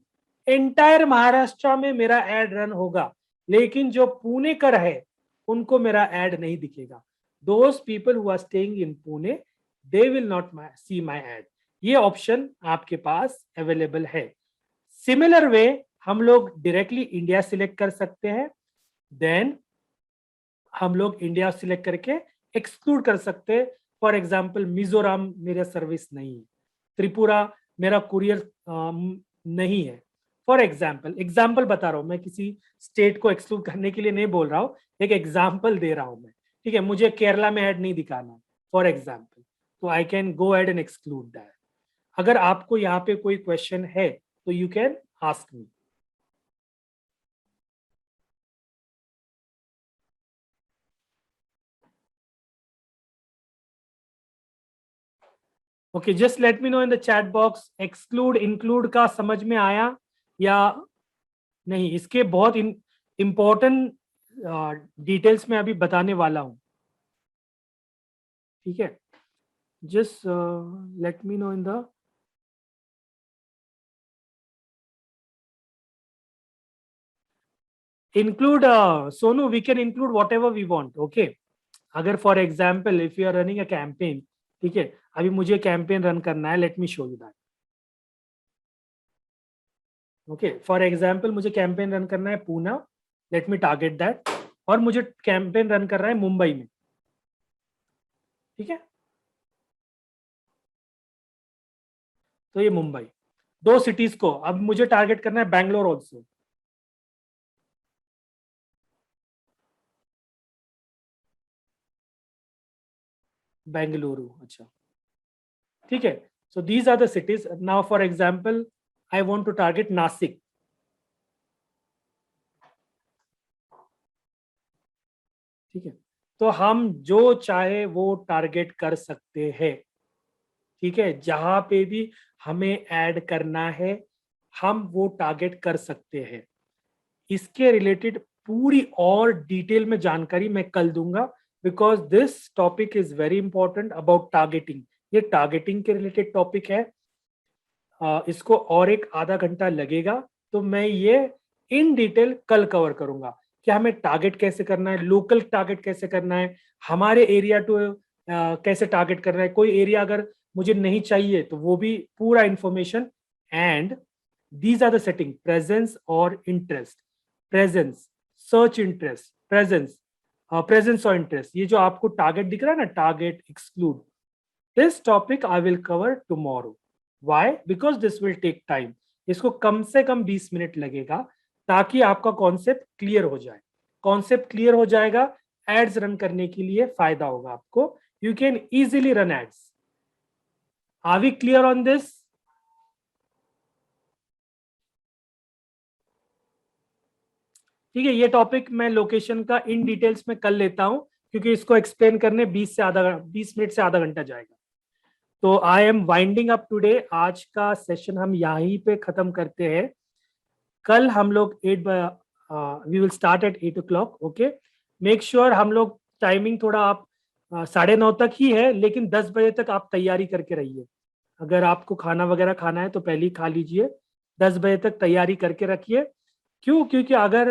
Speaker 1: entire Maharashtra में मेरा एड रन होगा लेकिन जो पुणे कर है उनको मेरा एड नहीं दिखेगा. Those people who are staying in Pune they will not see my ad. ये ऑप्शन आपके पास अवेलेबल है. सिमिलर वे हम लोग डायरेक्टली इंडिया सिलेक्ट कर सकते हैं. देन हम लोग इंडिया सिलेक्ट करके एक्सक्लूड कर सकते हैं. फॉर एग्जाम्पल मिजोरम मेरा सर्विस नहीं है. त्रिपुरा मेरा कुरियर नहीं है. फॉर एग्जाम्पल बता रहा हूं मैं, किसी स्टेट को एक्सक्लूड करने के लिए नहीं बोल रहा हूं, एक एग्जाम्पल दे रहा हूं मैं. ठीक है, मुझे केरला में ऐड नहीं दिखाना है फॉर एग्जाम्पल, तो I can go ahead and exclude that. अगर आपको यहाँ पे कोई क्वेश्चन है तो you can ask me. Okay, just let me know in the chat box. Exclude include का समझ में आया या नहीं? इसके बहुत इंपॉर्टेंट डिटेल्स में अभी बताने वाला हूं. ठीक है, just let me know in the include. Sonu, we can include whatever we want. Okay, अगर for example if you are running a campaign. ठीक है, अभी मुझे कैंपेन रन करना है. Let me show you that. Okay, for example मुझे campaign run करना है Poona. Let me target that. और मुझे कैंपेन रन कर रहा है मुंबई में. ठीक है, तो ये मुंबई, 2 सिटीज को। अब मुझे टारगेट करना है बैंगलोर ऑल्सो। बेंगलुरु, अच्छा ठीक है। So these are the cities. Now for example I want to target Nashik. ठीक है, तो हम जो चाहे वो टारगेट कर सकते हैं। ठीक है, जहां पे भी हमें ऐड करना है हम वो टारगेट कर सकते हैं। इसके रिलेटेड पूरी और डिटेल में जानकारी मैं कल दूंगा, because this topic is very important about targeting. ये टारगेटिंग के रिलेटेड टॉपिक है। इसको और एक आधा घंटा लगेगा, तो मैं ये इन डिटेल कल कवर करूंगा कि हमें टारगेट कैसे करना है, लोकल टारगेट कैसे करना है, हमारे एरिया टू कैसे टारगेट करना है। कोई एरिया अगर मुझे नहीं चाहिए तो वो भी पूरा information. And these are the setting, presence और interest, presence, search interest, presence, presence और इंटरेस्ट। ये जो आपको टारगेट दिख रहा है ना, target exclude, this topic I will cover tomorrow. Why? Because this will take time. इसको कम से कम 20 मिनट लगेगा ताकि आपका कॉन्सेप्ट क्लियर हो जाए। कॉन्सेप्ट क्लियर हो जाएगा, एड्स रन करने के लिए फायदा होगा आपको। You can easily run ads. Are we clear on this? ठीक है, ये टॉपिक मैं लोकेशन का इन डिटेल्स में कर लेता हूं, क्योंकि इसको एक्सप्लेन करने 20 मिनट से आधा घंटा जाएगा। तो I am winding up today. आज का सेशन हम यहीं पे खत्म करते हैं। कल हम लोग we will start at 8 o'clock। Okay, make sure हम लोग टाइमिंग थोड़ा आप 9:30 तक ही है, लेकिन 10 बजे तक आप तैयारी करके रहिए। अगर आपको खाना वगैरह खाना है तो पहले ही खा लीजिए। 10 बजे तक तैयारी करके रखिए। क्यों? क्योंकि अगर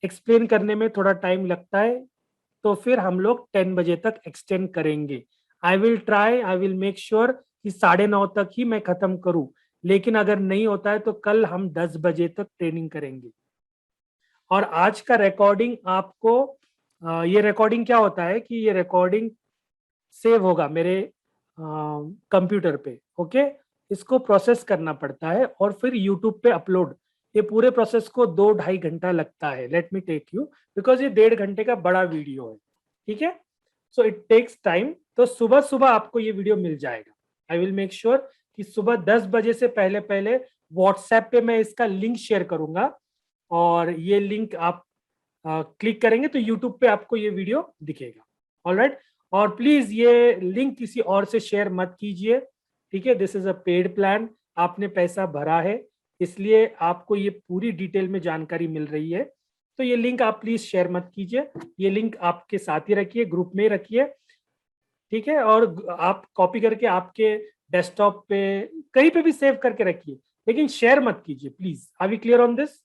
Speaker 1: एक्सप्लेन करने में थोड़ा टाइम लगता है तो फिर हम लोग 10 बजे तक एक्सटेंड करेंगे। I will try, I will make sure कि 9:30 तक ही मैं खत्म करूं, लेकिन अगर नहीं होता है तो कल हम 10 बजे तक ट्रेनिंग करेंगे। और आज का रिकॉर्डिंग आपको ये रिकॉर्डिंग क्या होता है कि ये रिकॉर्डिंग सेव होगा मेरे कंप्यूटर पे। ओके, इसको प्रोसेस करना पड़ता है और फिर यूट्यूब पे अपलोड। ये पूरे प्रोसेस को 2-2.5 घंटा लगता है। Let me take you, because ये 1.5 घंटे का बड़ा वीडियो है। ठीक है, सो इट टेक्स टाइम। तो सुबह सुबह आपको ये वीडियो मिल जाएगा। आई विल मेक श्योर कि सुबह 10 बजे से पहले पहले व्हाट्सएप पे मैं इसका लिंक शेयर करूंगा, और ये लिंक आप क्लिक करेंगे तो यूट्यूब पे आपको ये वीडियो दिखेगा। ऑलराइट, और प्लीज ये लिंक किसी और से शेयर मत कीजिए। ठीक है, this is a paid plan, आपने पैसा भरा है, इसलिए आपको ये पूरी डिटेल में जानकारी मिल रही है। तो ये लिंक आप प्लीज शेयर मत कीजिए। ये लिंक आपके साथ ही रखिए, ग्रुप में रखिए। ठीक है, और आप कॉपी करके आपके डेस्कटॉप पे कहीं पे भी सेव करके रखिए, लेकिन शेयर मत कीजिए please. Are we clear on this?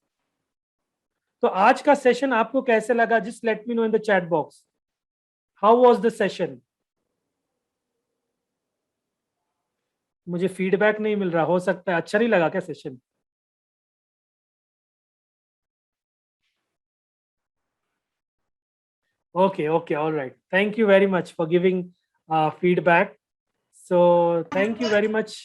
Speaker 1: तो आज का सेशन आपको कैसे लगा? Just let me know in the chat box. How was the session? मुझे फीडबैक नहीं मिल रहा, हो सकता है अच्छा नहीं लगा क्या session? Okay, okay, all right. Thank you very much for giving feedback. So thank you very much.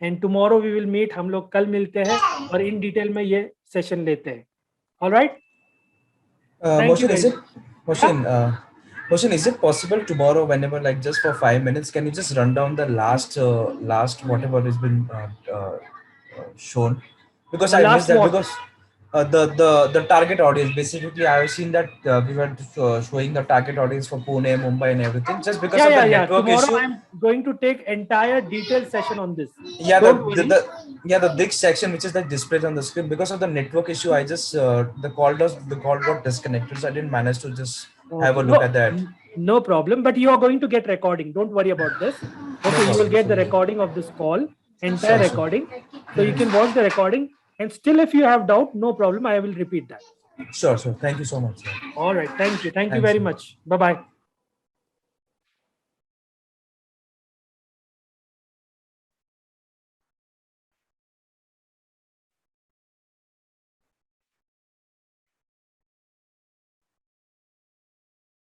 Speaker 1: And tomorrow we will meet. हम लोग कल मिलते हैं और इन डिटेल में ये सेशन लेते हैं। All right? Thank you
Speaker 4: Motion, is
Speaker 1: very
Speaker 4: it
Speaker 1: much.
Speaker 4: Motion? Motion, is it possible tomorrow, whenever, like just for 5 minutes, can you just run down the last whatever has been shown? Because
Speaker 1: The
Speaker 4: I missed
Speaker 1: last
Speaker 4: that.
Speaker 1: what?
Speaker 4: Because the target audience, basically I have seen that we were showing the target audience for Pune, Mumbai, and everything. Just because of the network
Speaker 1: Tomorrow
Speaker 4: issue.
Speaker 1: I'm going to take entire detailed session on this.
Speaker 4: Yeah,
Speaker 1: Don't worry.
Speaker 4: the big section which is like displayed on the screen, because of the network issue, I just the call got disconnected, so I didn't manage to just have a look at that.
Speaker 1: No problem, but you are going to get recording. Don't worry about this. Okay, you will get the recording of this call, entire recording. So you can watch the recording, and still if you have doubt, no problem, I will repeat that.
Speaker 4: Sure. Thank you so much, sir.
Speaker 1: All right, thank you. Thank you
Speaker 4: Thanks,
Speaker 1: very
Speaker 4: sir.
Speaker 1: much. Bye-bye.